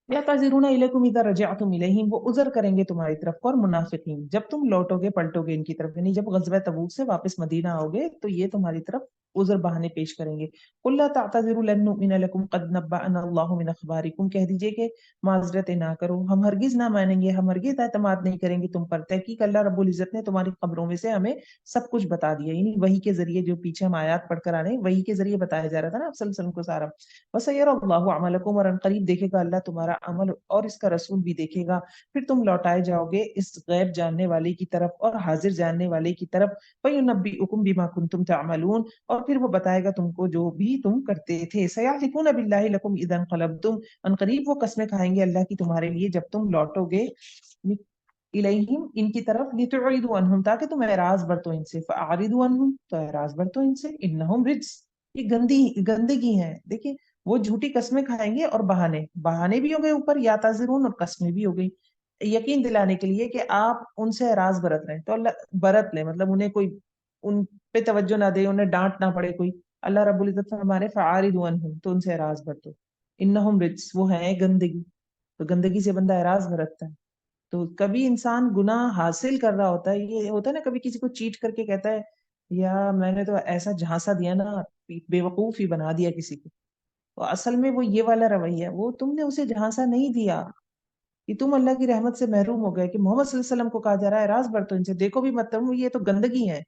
S1: یعتذرون الیکم اذا رجعتم الیہم، وہ عذر کریں گے تمہاری طرف۔ اور منافقین، جب تم لوٹو گے پلٹو گے ان کی طرف، یعنی جب غزوہ تبوک سے واپس مدینہ آؤ گے تو یہ تمہاری طرف عذر بہانے پیش کریں گے۔ قل لا تعتذروا لن نؤمن لكم قد نبأنا اللہ من اخبارکم، کہہ دیجئے کہ معذرت نہ کرو، ہم ہرگز نہ مانیں گے، ہم ہرگز اعتماد نہیں کریں گے تم پر، تحقیق اللہ رب العزت نے تمہاری خبروں میں سے ہمیں سب کچھ بتا دیا، یعنی وحی کے ذریعے، جو پیچھے ہم آیات پڑھ کر آ رہے ہیں وحی کے ذریعے بتایا جا رہا تھا نا آپ صلی اللہ علیہ وسلم کو سارا۔ وَسَيَرَى اللَّهُ عَمَلَكُمْ، اور ان قریب دیکھے گا اللہ تمہارا عمل، اور اس کا رسول بھی دیکھے گا۔ پھر تم لوٹائے جاؤ گے اس غیب جاننے والے کی طرف اور حاضر جاننے والے کی طرف، فَيُنَبِّئُكُم بِمَا كُنتُمْ تَعْمَلُونَ، اور پھر وہ بتائے گا تم کو جو بھی تم کرتے تھے۔ سَيَحْلِفُونَ بِاللَّهِ لَكُمْ إِذَا انقلبتم، ان قریب وہ قسمیں کھائیں گے اللہ کی تمہارے لیے جب تم لوٹو گے الیہم، ان کی طرف، لتعرضوا عنہم، تاکہ تم اعراض برتو ان سے، فاعرضوا عنہم، تو اعراض برتو ان سے، انہم رجس، یہ گندگی ہے۔ دیکھیں وہ جھوٹی قسمیں کھائیں گے، اور بہانے بھی ہو گئے اوپر، یا تاذرون، اور قسمیں بھی ہو گئی، یقین دلانے کے لیے کہ آپ ان سے اعراض برت رہے ہیں، تو اللہ برت لیں، مطلب انہیں کوئی ان پہ توجہ نہ دے، انہیں ڈانٹ نہ پڑے کوئی۔ اللہ رب العزت فرما رہے فاعرضوا عنہم، تو ان سے اعراض برتو، انہم رجس، وہ ہیں گندگی، تو گندگی سے بندہ اعراض برتتا ہے۔ تو کبھی انسان گناہ حاصل کر رہا ہوتا ہے، یہ ہوتا ہے نا، کبھی کسی کو چیٹ کر کے کہتا ہے یا میں نے تو ایسا جھانسا دیا نا، بے وقوف ہی بنا دیا کسی کو، تو اصل میں وہ یہ والا رویہ ہے، وہ تم نے اسے جھانسا نہیں دیا کہ تم اللہ کی رحمت سے محروم ہو گئے، کہ محمد صلی اللہ علیہ وسلم کو کہا جا رہا ہے راز برتو ان سے، دیکھو بھی مت، یہ تو گندگی ہے۔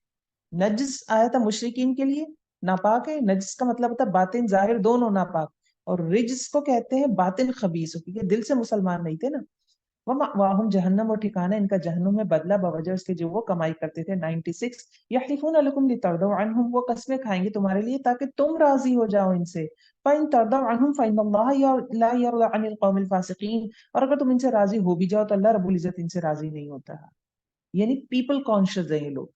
S1: نجس آیا تھا مشرکین کے لیے، ناپاک ہے، نجس کا مطلب ہوتا ہے باطن ظاہر دونوں ناپاک، اور رجس کو کہتے ہیں باطن خبیث، کیونکہ دل سے مسلمان نہیں تھے نا۔ وَمَأْوَاهُمْ جہنم، اور ٹھکانہ ان کا جہنم میں، بدلہ بوجہ اس کے جو وہ کمائی کرتے تھے۔ 96 يَحْلِفُونَ لَكُمْ لِتَرْضَوْا عَنْهُمْ، وہ قسمیں کھائیں گے تمہارے لیے تاکہ تم راضی ہو جاؤ ان سے۔ فَإِن تَرْضَوْا عَنْهُمْ فَإِنَّ اللَّهَ لَا يَرْضَىٰ عَنِ الْقَوْمِ الْفَاسِقِينَ، اور اگر تم ان سے راضی ہو بھی جاؤ تو اللہ رب العزت ان سے راضی نہیں ہوتا ہے، یعنی پیپل کانشیس ہیں یہ لوگ۔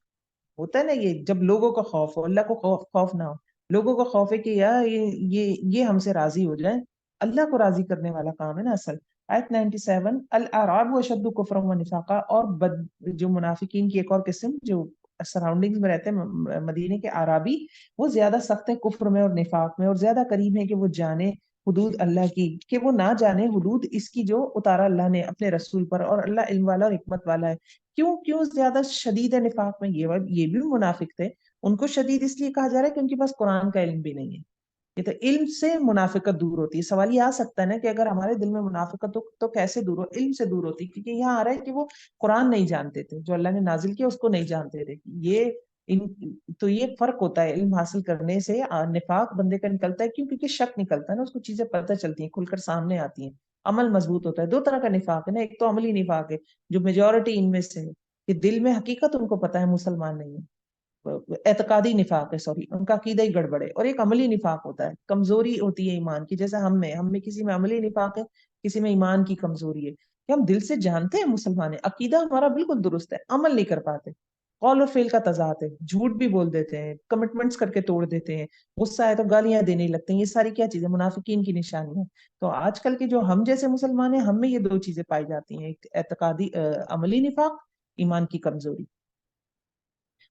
S1: ہوتا ہے نا یہ، جب لوگوں کا خوف ہو، اللہ کو خوف نہ ہو، لوگوں کا خوف ہے کہ یار یہ ہم سے راضی ہو جائیں، اللہ کو راضی کرنے والا کام ہے نا اصل۔ آیت 97، الاعراب اشد کفرا و نفاقا، اور جو منافقین کی ایک اور قسم جو سراؤنڈنگز میں رہتے ہیں مدینے کے اعرابی، وہ زیادہ سخت ہیں کفر میں اور نفاق میں، اور زیادہ قریب ہیں کہ وہ جانے حدود اللہ کی، کہ وہ نہ جانے حدود اس کی جو اتارا اللہ نے اپنے رسول پر، اور اللہ علم والا اور حکمت والا ہے۔ کیوں زیادہ شدید ہے نفاق میں؟ یہ بھی منافق تھے، ان کو شدید اس لیے کہا جا رہا ہے کہ ان کے پاس قرآن کا علم بھی نہیں ہے۔ یہ تو علم سے منافقت دور ہوتی ہے۔ سوال یہ آ سکتا ہے نا کہ اگر ہمارے دل میں منافقت ہو تو کیسے دور ہو؟ علم سے دور ہوتی، کیونکہ یہاں آ رہا ہے کہ وہ قرآن نہیں جانتے تھے، جو اللہ نے نازل کیا اس کو نہیں جانتے تھے۔ تو یہ فرق ہوتا ہے علم حاصل کرنے سے۔ نفاق بندے کا نکلتا ہے کیوں؟ کیونکہ شک نکلتا ہے نا، اس کو چیزیں پتہ چلتی ہیں، کھل کر سامنے آتی ہیں، عمل مضبوط ہوتا ہے۔ دو طرح کا نفاق ہے نا، ایک تو عملی نفاق ہے جو میجورٹی ان میں سے ہے، کہ دل میں حقیقت ان کو پتا ہے مسلمان نہیں ہے، اعتقادی نفاق ہے، سوری، ان کا عقیدہ ہی گڑبڑ ہے۔ اور ایک عملی نفاق ہوتا ہے، کمزوری ہوتی ہے ایمان کی، جیسے ہم میں کسی میں عملی نفاق ہے، کسی میں ایمان کی کمزوری ہے، کہ ہم دل سے جانتے ہیں مسلمان ہے، عقیدہ ہمارا بالکل درست ہے، عمل نہیں کر پاتے، قول اور فعل کا تضاد ہے، جھوٹ بھی بول دیتے ہیں، کمٹمنٹس کر کے توڑ دیتے ہیں، غصہ ہے تو گالیاں دینے لگتے ہیں۔ یہ ساری کیا چیزیں منافقین کی نشانی ہے۔ تو آج کل کے جو ہم جیسے مسلمان ہیں، ہم میں یہ دو چیزیں پائی جاتی ہیں، ایک اعتقادی عملی نفاق، ایمان کی کمزوری۔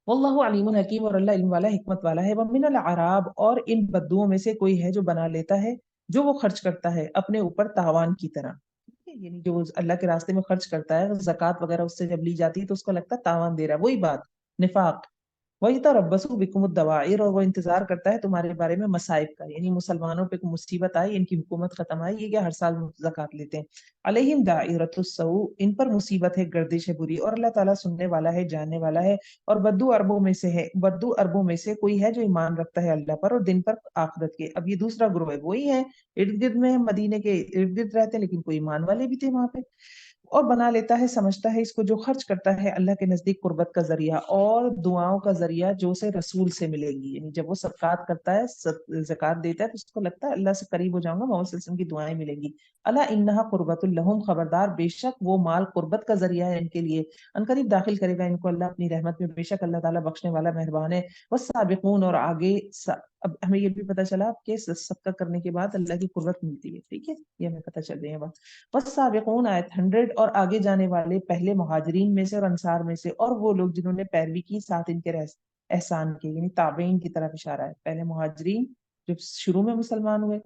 S1: واللہ علیم حکیم، اور اللہ علم والا حکمت والا ہے۔ ومن الاعراب، اور ان بدوؤں میں سے کوئی ہے جو بنا لیتا ہے جو وہ خرچ کرتا ہے اپنے اوپر تاوان کی طرح، یعنی جو اللہ کے راستے میں خرچ کرتا ہے، زکوٰۃ وغیرہ اس سے جب لی جاتی ہے تو اس کو لگتا ہے تاوان دے رہا ہے، وہی بات نفاق۔ وَيَتَرَبَّصُ بِكُمُ الدَّوَائِرَ، اور وہ انتظار کرتا ہے تمہارے بارے میں مصائب کا، یعنی مسلمانوں پہ کوئی مصیبت آئی، ان کی حکومت ختم آئی، یہ کیا ہر سال زکات لیتے ہیں. علیہم دائرۃ السوء، ان پر مصیبت ہے گردش بری، اور اللہ تعالیٰ سننے والا ہے، جاننے والا ہے. اور بدو اربوں میں سے ہے، بدو اربوں میں سے کوئی ہے جو ایمان رکھتا ہے اللہ پر اور دن پر آخرت کے. اب یہ دوسرا گروہ ہے، وہی ہے ارد گرد میں، مدینے کے ارد گرد رہتے ہیں، لیکن کوئی ایمان والے بھی تھے وہاں پہ. اور بنا لیتا ہے، سمجھتا ہے اس کو جو خرچ کرتا ہے اللہ کے نزدیک قربت کا ذریعہ اور دعاؤں کا ذریعہ جو اسے رسول سے ملے گی. یعنی جب وہ صدقات کرتا ہے، زکات دیتا ہے، تو اس کو لگتا ہے اللہ سے قریب ہو جاؤں گا، محمد صلی اللہ علیہ وسلم کی دعائیں ملیں گی. اللہ انہا قربت الہم، خبردار بے شک وہ مال قربت کا ذریعہ ہے ان کے لیے، ان قریب داخل کرے گا ان کو اللہ اپنی رحمت میں، بے شک اللہ تعالیٰ بخشنے والا مہربان ہے. والسابقون، اور آگے اب ہمیں یہ بھی پتہ چلا کہ صدقہ کرنے کے بعد اللہ کی قربت ملتی ہے. ٹھیک ہے، یہ ہمیں پتہ چل رہی ہے بات. والسابقون آیت 100، اور آگے جانے والے پہلے مہاجرین میں سے اور انصار میں سے، اور وہ لوگ جنہوں نے پیروی کی ساتھ ان کے احسان کے، یعنی تابعین کی طرف اشارہ ہے. پہلے مہاجرین جو شروع میں مسلمان ہوئے،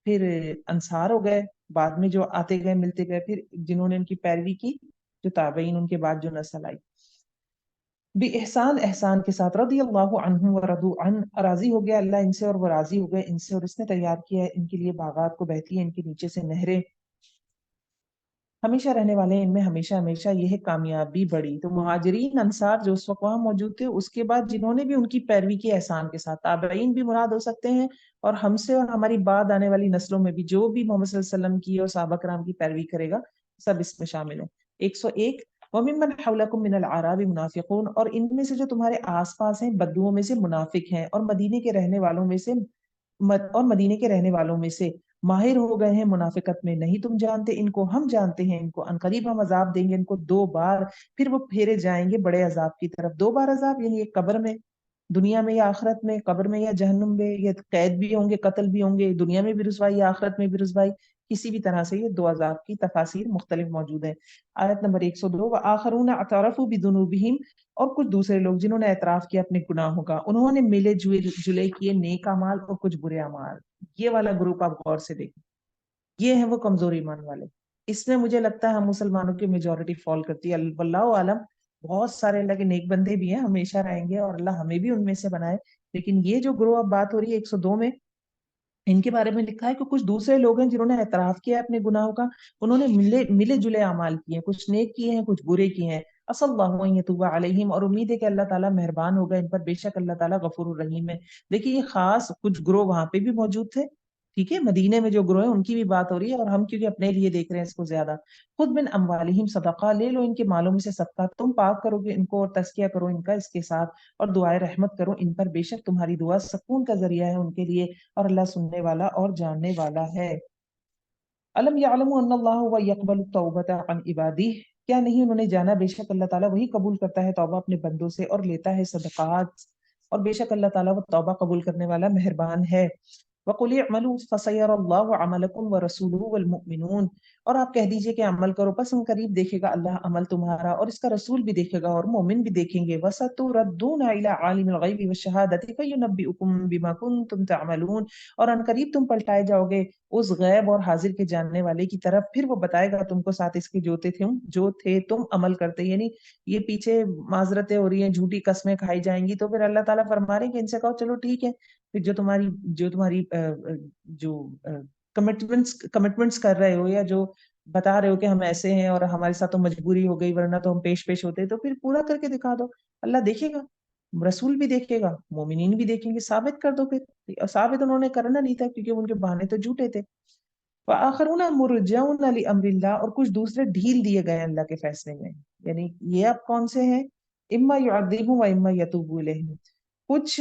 S1: پھر انصار ہو گئے بعد میں جو آتے گئے ملتے گئے، پھر جنہوں نے ان کی پیروی کی جو تابعین، ان کے بعد جو نسل آئی. بھی احسان، احسان کے ساتھ. رضی اللہ عنہ ورضوا عنہ، راضی ہو گیا اللہ ان سے اور وہ راضی ہو گئے ان سے، اور اس نے تیار کیا ہے ان کے لیے باغات کو بہتی ہے ان کے نیچے سے نہریں، ہمیشہ رہنے والے ہیں ان میں ہمیشہ ہمیشہ. یہ ہے کامیابی بڑی. تو مہاجرین انصار جو اس وقت وہاں موجود تھے، اس کے بعد جنہوں نے بھی ان کی پیروی کی احسان کے ساتھ، تابعین بھی مراد ہو سکتے ہیں، اور ہم سے اور ہماری بعد آنے والی نسلوں میں بھی جو بھی محمد صلی اللہ علیہ وسلم کی اور صحابہ کرام کی پیروی کرے گا، سب اس میں شامل ہیں. 101. وَمِمَّنْ حَوْلَكُمْ مِنَ الْأَعْرَابِ مُنَافِقُونَ، اور ان میں سے جو تمہارے آس پاس ہیں بدوؤں میں سے منافق ہیں، اور مدینے کے رہنے والوں میں سے، اور مدینے کے رہنے والوں میں سے ماہر ہو گئے ہیں منافقت میں. نہیں تم جانتے ان کو، ہم جانتے ہیں ان کو. ان قریب ہم عذاب دیں گے ان کو 2 بار، پھر وہ پھیرے جائیں گے بڑے عذاب کی طرف. 2 بار عذاب، یعنی ایک قبر میں، دنیا میں یا آخرت میں، قبر میں یا جہنم میں، یا قید بھی ہوں گے، قتل بھی ہوں گے، دنیا میں بھی رسوائی یا آخرت میں بھی رسوائی. کسی بھی طرح سے یہ 2 عذاب کی تفاسیر مختلف موجود ہیں. آیت نمبر 102. وآخرون اعترفوا بذنوبہم، اور کچھ دوسرے لوگ جنہوں نے اعتراف کیا اپنے گناہوں کا، انہوں نے ملے جلے کیے نیک اعمال اور کچھ برے اعمال. یہ والا گروپ آپ غور سے دیکھیں، یہ ہیں وہ کمزور ایمان والے. اس میں مجھے لگتا ہے ہم مسلمانوں کی میجورٹی فال کرتی ہے. واللہ عالم، بہت سارے اللہ کے نیک بندے بھی ہیں، ہمیشہ رہیں گے، اور اللہ ہمیں بھی ان میں سے بنائے. لیکن یہ جو گروہ اب بات ہو رہی ہے 102 میں، ان کے بارے میں لکھا ہے کہ کچھ دوسرے لوگ ہیں جنہوں نے اعتراف کیا اپنے گناہوں کا، انہوں نے ملے جلے اعمال کیے ہیں، کچھ نیک کیے ہیں کچھ برے کیے ہیں. عسى الله ان يتوب عليهم، اور امید ہے کہ اللہ تعالیٰ مہربان ہوگا ان پر، بے شک اللہ تعالیٰ غفور الرحیم ہے. دیکھیے یہ خاص کچھ گروہ وہاں پہ بھی موجود تھے، ٹھیک ہے، مدینے میں جو گروہ ہیں ان کی بھی بات ہو رہی ہے، اور ہم کیونکہ اپنے لیے دیکھ رہے ہیں اس کو زیادہ. خود من اموالہم صدقہ، لے لو ان کے مالوں میں سے صدقہ، تم پاک کرو گے ان کو اور تزکیہ کرو ان کا اس کے ساتھ، اور دعائے رحمت کرو ان پر، بے شک تمہاری دعا سکون کا ذریعہ ہے ان کے لیے، اور اللہ سننے والا اور جاننے والا ہے. الم یعلموا ان اللہ هو یقبل التوبۃ عن عبادہ، کیا نہیں انہوں نے جانا بے شک اللہ تعالیٰ وہی قبول کرتا ہے توبہ اپنے بندوں سے اور لیتا ہے صدقات، اور بے شک اللہ تعالیٰ وہ توبہ قبول کرنے والا مہربان ہے. وَقُلِ اعْمَلُوا فَسَيَرَى اللَّهُ عَمَلَكُمْ وَرَسُولُهُ وَالْمُؤْمِنُونَ، اور آپ کہہ دیجئے کہ عمل کرو، پس ان قریب دیکھے گا اللہ عمل تمہارا، اور اس کا رسول بھی دیکھے گا اور مومن بھی دیکھیں گے. وَسَتُرَدُّونَ إِلَىٰ عَالِمِ الْغَيْبِ وَالشَّهَادَةِ فَيُنَبِّئُكُم بِمَا كُنتُمْ تَعْمَلُونَ، اور ان قریب تم پلٹائے جاؤ گے اس غیب اور حاضر کے جاننے والے کی طرف، پھر وہ بتائے گا تم کو ساتھ اس کے جو تھے تم عمل کرتے. یعنی یہ پیچھے معذرتیں ہو رہی ہیں، جھوٹی قسمیں کھائی جائیں گی، تو پھر اللہ تعالیٰ فرما رہے ہیں کہ ان سے کہو چلو ٹھیک ہے، پھر جو تمہاری جو کمٹمنٹس کر رہے ہو، یا جو بتا رہے ہو کہ ہم ایسے ہیں اور ہمارے ساتھ تو مجبوری ہو گئی ورنہ تو ہم پیش ہوتے، تو پھر پورا کر کے دکھا دو. اللہ دیکھے گا، رسول بھی دیکھے گا، مومنین بھی دیکھیں گے، ثابت کر دو پھر. اور ثابت انہوں نے کرنا نہیں تھا کیونکہ ان کے بہانے تو جھوٹے تھے. وآخرون مرجون لامر اللہ، اور کچھ دوسرے ڈھیل دیے گئے اللہ کے فیصلے میں. یعنی یہ اب کون سے ہیں؟ اما یعذبہم و اما یتوب الیہم، کچھ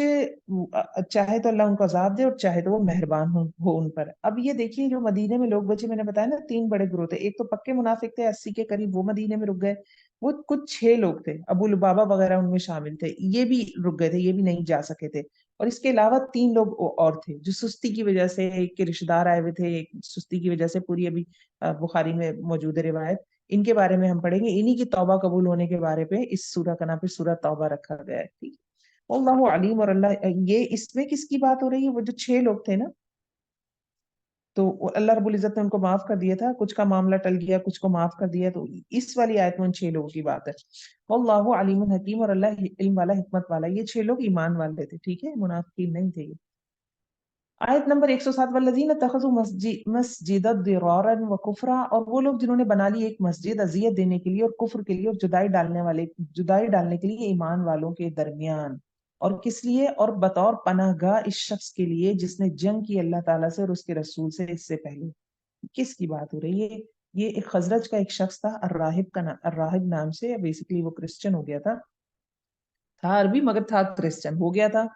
S1: چاہے تو اللہ ان کو عذاب دے اور چاہے تو وہ مہربان ہو ان پر. اب یہ دیکھیے جو مدینے میں لوگ بچے، میں نے بتایا نا 3 بڑے گروہ تھے. ایک تو پکے منافق تھے 80 کے قریب، وہ مدینے میں رک گئے. وہ کچھ 6 لوگ تھے، ابو لبابہ وغیرہ ان میں شامل تھے، یہ بھی رک گئے تھے، یہ بھی نہیں جا سکے تھے. اور اس کے علاوہ 3 لوگ اور تھے جو سستی کی وجہ سے، ایک کے رشتہ دار آئے ہوئے تھے، ایک سستی کی وجہ سے، پوری ابھی بخاری میں موجود ہے روایت، ان کے بارے میں ہم پڑھیں گے. انہی کی توبہ قبول ہونے کے بارے پہ اس سورہ کا نام پہ سورہ توبہ رکھا گیا ہے. ٹھیک ہے، اللہ علیم. اور اللہ، یہ اس میں کس کی بات ہو رہی ہے؟ وہ جو 6 لوگ تھے نا، تو اللہ رب العزت نے ان کو معاف کر دیا تھا، کچھ کا معاملہ ٹل گیا، کچھ کو معاف کر دیا. تو اس والی آیت میں ان 6 لوگوں کی بات ہے. واللہ علیم حکیم، اور اللہ علم والا، حکمت والا. یہ 6 لوگ ایمان والے تھے، ٹھیک ہے، منافقین نہیں تھے یہ. آیت نمبر 107، والذین اتخذوا مسجد ضرارا وکفرا، اور وہ لوگ جنہوں نے بنا لی ایک مسجد اذیت دینے کے لیے اور کفر کے لیے اور جدائی ڈالنے کے لیے ایمان والوں کے درمیان. اور کس لیے؟ اور بطور پناہ گاہ اس شخص کے لیے جس نے جنگ کی اللہ تعالیٰ سے اور اس کے رسول سے اس سے پہلے. کس کی بات ہو رہی ہے؟ یہ ایک خزرج کا ایک شخص تھا، الراہب نام سے. بیسیکلی وہ کرسچن ہو گیا تھا عربی مگر تھا کرسچن ہو گیا تھا.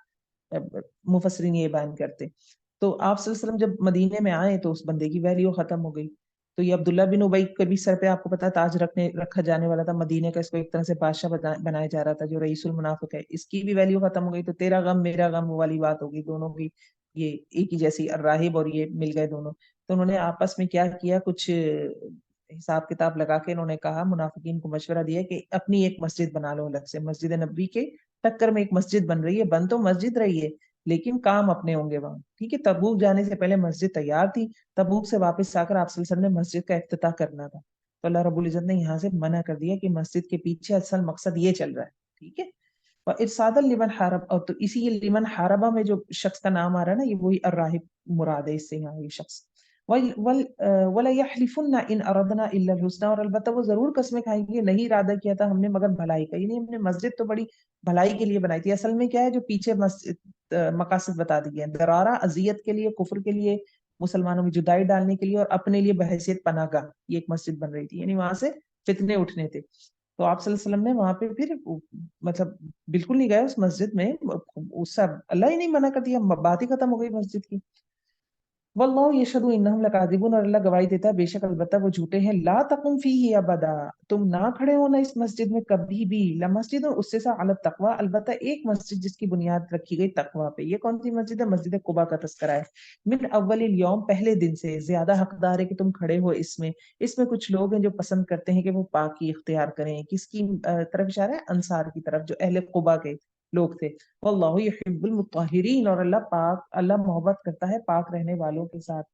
S1: مفسرین یہ بیان کرتے. تو آپ صلی اللہ علیہ وسلم جب مدینے میں آئے تو اس بندے کی ویلیو ختم ہو گئی. تو یہ عبداللہ بن ابی کے بھی سر پہ آپ کو پتا تاج رکھا جانے والا تھا مدینے کا، اس کو ایک طرح سے بادشاہ بنایا جا رہا تھا جو رئیس المنافق ہے. اس کی بھی ویلیو ختم ہو گئی. تو تیرا غم میرا غم والی بات ہوگی دونوں کی. یہ ایک ہی جیسی الراہب اور یہ مل گئے دونوں. تو انہوں نے آپس میں کیا کیا، کچھ حساب کتاب لگا کے انہوں نے کہا، منافقین کو مشورہ دیا کہ اپنی ایک مسجد بنا لو الگ سے. مسجد نبوی کے ٹکر میں ایک مسجد بن رہی ہے، بن تو مسجد رہی ہے لیکن کام اپنے ہوں گے وہاں. ٹھیک ہے، تبوک جانے سے پہلے مسجد تیار تھی، تبوک سے واپس آ کر آپ صلی اللہ علیہ وسلم نے مسجد کا افتتاح کرنا تھا. تو اللہ رب العزت نے یہاں سے منع کر دیا کہ مسجد کے پیچھے اصل مقصد یہ چل رہا ہے. ٹھیک ہے، ارساد لمن حارب، اور تو اسی لمن حاربہ میں جو شخص کا نام آ رہا ہے نا، یہ وہی الراہب مراد ہے اس سے یہاں یہ شخص. وَلَيَحْلِفُنَّ إِنْ أَرَدْنَا إِلَّا الْحُسْنَى، اور البتہ وہ ضرور قسمیں کھائیں گے، نہیں ارادہ کیا تھا ہم نے مگر بھلائی کا. یعنی ہم نے مسجد تو بڑی بھلائی کے لیے بنائی تھی. اصل میں کیا ہے جو پیچھے مقاصد بتا دی ہیں، درارہ اذیت کے لیے، کفر کے لیے، مسلمانوں میں جدائی ڈالنے کے لیے، اور اپنے لیے بحیثیت پناہ گاہ یہ ایک مسجد بن رہی تھی. یعنی وہاں سے فتنے اٹھنے تھے. تو آپ صلی اللہ علیہ وسلم نے وہاں پہ پھر مطلب بالکل نہیں گئے اس مسجد میں. اس سے اللہ ہی نہیں منع کر دیا، بات ہی ختم ہو گئی مسجد کی. واللہ یشہد انہم لکاذبون، اور اللہ گواہی دیتا ہے بے شک البتہ وہ جھوٹے ہیں. لا تقم فیہ ابدا، تم نہ کھڑے ہونا اس مسجد میں کبھی بھی. لمسجد اسس علی التقوی، البتہ ایک مسجد جس کی بنیاد رکھی گئی تقوی پہ. یہ کون سی مسجد ہے؟ مسجد قباء کا تذکرہ ہے. من اول الیوم، پہلے دن سے زیادہ حقدار ہے کہ تم کھڑے ہو اس میں. اس میں کچھ لوگ ہیں جو پسند کرتے ہیں کہ وہ پاکی اختیار کریں. کس کی طرف اشارہ ہے؟ انصار کی طرف، جو اہل قباء کے لوگ تھے. واللہ یحب المطہرین، اور اللہ محبت کرتا ہے پاک رہنے والوں کے ساتھ.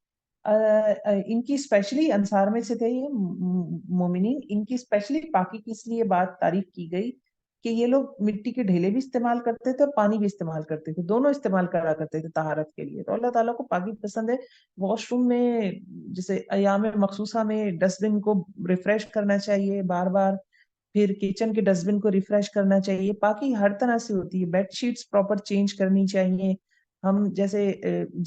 S1: ان کی اسپیشلی انصار میں سے تھے یہ مومنین، ان کی اسپیشلی پاکی کی اس لیے بات تعریف کی گئی کہ یہ لوگ مٹی کے ڈھیلے بھی استعمال کرتے تھے اور پانی بھی استعمال کرتے تھے، دونوں استعمال کرا کرتے تھے طہارت کے لیے. تو اللہ تعالیٰ کو پاکی پسند ہے. واش روم میں جیسے ایام مخصوصہ میں ڈسٹ بن کو ریفریش کرنا چاہیے بار بار، پھر کچن کے ڈسٹ بن کو ریفریش کرنا چاہیے. پاکی ہر طرح سے ہوتی ہے. بیڈ شیٹس پراپر چینج کرنی چاہیے. ہم جیسے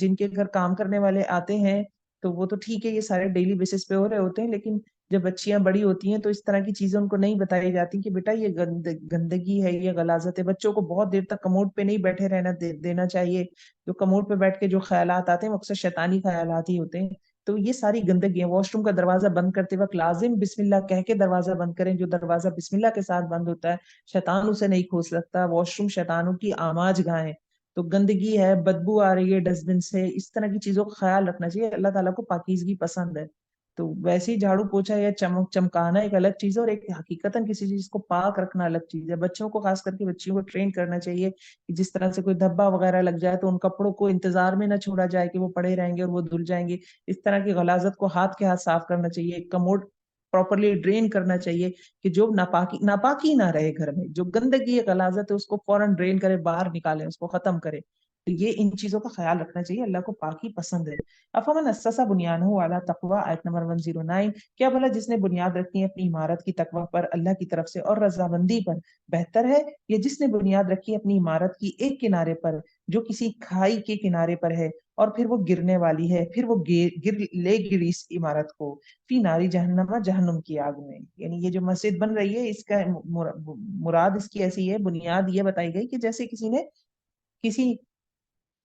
S1: جن کے گھر کام کرنے والے آتے ہیں تو وہ تو ٹھیک ہے، یہ سارے ڈیلی بیسس پہ ہو رہے ہوتے ہیں، لیکن جب بچیاں بڑی ہوتی ہیں تو اس طرح کی چیزیں ان کو نہیں بتائی جاتی کہ بیٹا یہ گندگی ہے، یہ غلاظت ہے. بچوں کو بہت دیر تک کموڈ پہ نہیں بیٹھے رہنا دینا چاہیے. جو کموڈ پہ بیٹھ کے جو خیالات آتے ہیں وہ اکثر شیطانی خیالات ہی ہوتے ہیں. تو یہ ساری گندگی ہے. واش روم کا دروازہ بند کرتے وقت لازم بسم اللہ کہہ کے دروازہ بند کریں. جو دروازہ بسم اللہ کے ساتھ بند ہوتا ہے شیطان اسے نہیں کھول سکتا. واش روم شیطانوں کی آماج گاہ ہے. تو گندگی ہے، بدبو آ رہی ہے ڈسٹ بن سے، اس طرح کی چیزوں کا خیال رکھنا چاہیے. اللہ تعالیٰ کو پاکیزگی پسند ہے. تو ویسے ہی جھاڑو پوچھا یا چمکانا ایک الگ چیز ہے، اور ایک حقیقتاً کسی چیز کو پاک رکھنا الگ چیز ہے. بچوں کو خاص کر کے بچیوں کو ٹرین کرنا چاہیے کہ جس طرح سے کوئی دھبا وغیرہ لگ جائے تو ان کپڑوں کو انتظار میں نہ چھوڑا جائے کہ وہ پڑے رہیں گے اور وہ دھل جائیں گے. اس طرح کی غلاظت کو ہاتھ کے ہاتھ صاف کرنا چاہیے. کموڈ پراپرلی ڈرین کرنا چاہیے کہ جو ناپاکی نہ رہے گھر میں. جو گندگی غلاظت ہے اس کو فوراً ڈرین کرے، باہر نکالیں، اس کو ختم کرے. تو یہ ان چیزوں کا خیال رکھنا چاہیے. اللہ کو پاکی پسند ہے. افمن اسس بنیانہ علی تقوی، آیت نمبر 109. کیا بھلا جس نے بنیاد رکھی ہے اپنی عمارت کی تقوی پر، اللہ کی طرف سے اور رضامندی پر، بہتر ہے یا جس نے بنیاد رکھی ہے اپنی عمارت کی ایک کنارے پر جو کسی کھائی کے کنارے پر ہے اور پھر وہ گرنے والی ہے، پھر وہ گری اس عمارت کو فی ناری جہنم، جہنم کی آگ میں. یعنی یہ جو مسجد بن رہی ہے اس کا مراد اس کی ایسی ہے، بنیاد یہ بتائی گئی کہ جیسے کسی نے کسی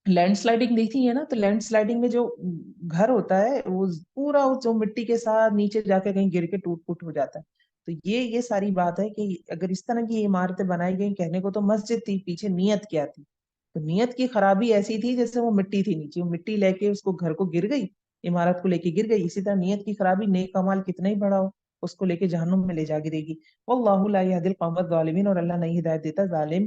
S1: لینڈ سلائڈنگ دیکھی ہے نا، تو لینڈ سلائڈنگ میں جو گھر ہوتا ہے وہ پورا جو مٹی کے ساتھ نیچے جا کے کہیں گر کے ٹوٹ پوٹ ہو جاتا ہے. تو یہ ساری بات ہے کہ اگر اس طرح کی عمارتیں بنائی گئی، کہنے کو تو مسجد تھی، پیچھے نیت کیا تھی؟ تو نیت کی خرابی ایسی تھی جیسے وہ مٹی تھی نیچے، وہ مٹی لے کے اس کو گھر کو گر گئی، عمارت کو لے کے گر گئی. اسی طرح نیت کی خرابی نیک اعمال کتنا ہی بڑا ہو اس کو لے کے جہنم میں لے جا گرے گی. واللہ لا یہدی القوم الظالمین، اور اللہ نہیں ہدایت دیتا ظالم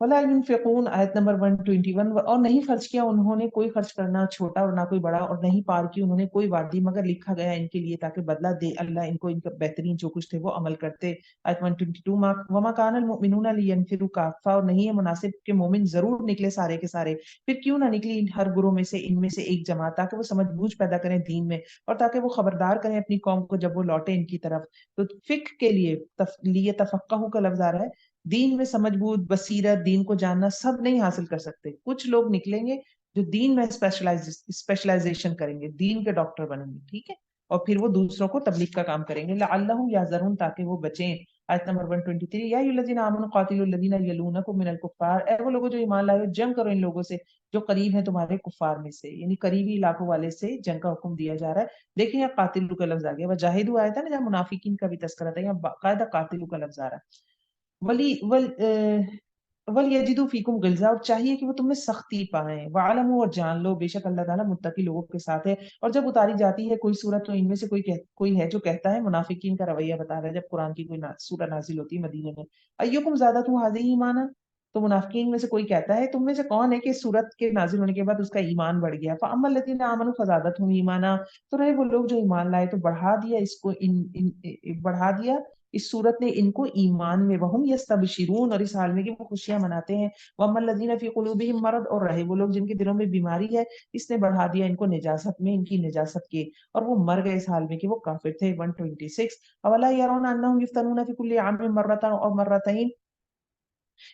S1: ولا ينفقون آیت نمبر 121، اور نہیں خرچ کیا انہوں نے کوئی خرچ کرنا چھوٹا اور نہ کوئی بڑا، اور نہیں پار کی انہوں نے کوئی وادی مگر لکھا گیا ان کے لیے تاکہ بدلہ دے اللہ ان کو ان کا بہترین جو کچھ تھے وہ عمل کرتے۔ آیت 122، وما كان المؤمنون لينفروا كافة، اور نہیں ہے مناسب کہ مومن ضرور نکلے سارے کے سارے، پھر کیوں نہ نکلی ہر گروہ میں سے ان میں سے ایک جماعت، تاکہ وہ سمجھ بوجھ پیدا کریں دین میں اور تاکہ وہ خبردار کریں اپنی قوم کو جب وہ لوٹے ان کی طرف۔ تو فقہ کے لیے تفقہ کا لفظ آ رہا ہے، دین میں سمجھ بوجھ، بصیرت، دین کو جاننا سب نہیں حاصل کر سکتے، کچھ لوگ نکلیں گے جو دین میں اسپیشلائزیشن کریں گے، دین کے ڈاکٹر بنیں گے، ٹھیک ہے، اور پھر وہ دوسروں کو تبلیغ کا کام کریں گے، لعلہم یحذرون، تاکہ وہ بچیں۔ آیت نمبر 123، یا ایھا الذین آمنوا قاتلوا الذین یلونکم من الکفار، اے وہ لوگوں جو ایمان لائے ہو جنگ کرو ان لوگوں سے جو قریب ہیں تمہارے کفار میں سے، یعنی قریبی علاقوں والے سے جنگ کا حکم دیا جا رہا ہے۔ دیکھیں یہاں قاتلوا کا لفظ آ گیا، وجاہدوا آیا تھا نا جہاں منافقین کا بھی تذکرہ تھا، یہاں باقاعدہ قاتلوا کا لفظ آ رہا ہے۔ ولی وَلْيَجِدُوا فِيكُمْ غِلْظَةً، اور چاہیے کہ وہ تم میں سختی پائیں، وَاعْلَمُوا، اور جان لو بے شک اللہ تعالیٰ متقی لوگوں کے ساتھ ہے۔ اور جب اتاری جاتی ہے کوئی سورت تو ان میں سے کوئی ہے جو کہتا ہے، منافقین کا رویہ بتا رہا ہے جب قرآن کی کوئی سورہ نازل ہوتی ہے مدینے میں، ایکم زادتہ ہذہ ایمانا، تو منافقین میں سے کوئی کہتا ہے تم میں سے کون ہے کہ اس سورت کے نازل ہونے کے بعد اس کا ایمان بڑھ گیا، فَأَمَّا الَّذِينَ آمَنُوا فَزَادَتْهُمْ ایمانا، تو رہے وہ لوگ جو ایمان لائے تو بڑھا دیا اس کو بڑھا دیا اس صورت نے ان کو ایمان میں، وہم یستبشرون، اور اس حال میں کہ وہ خوشیاں مناتے ہیں، وَأَمَّا الَّذِينَ فِي قُلُوبِهِم مَرَضٌ، اور رہے وہ لوگ جن کے دلوں میں بیماری ہے اس نے بڑھا دیا ان کو نجاست میں، ان کی نجاست کے، اور وہ مر گئے اس حال میں کہ وہ کافر تھے۔ 126، اولا يرون انهم يفتنون في كل عام مرة او مرتين،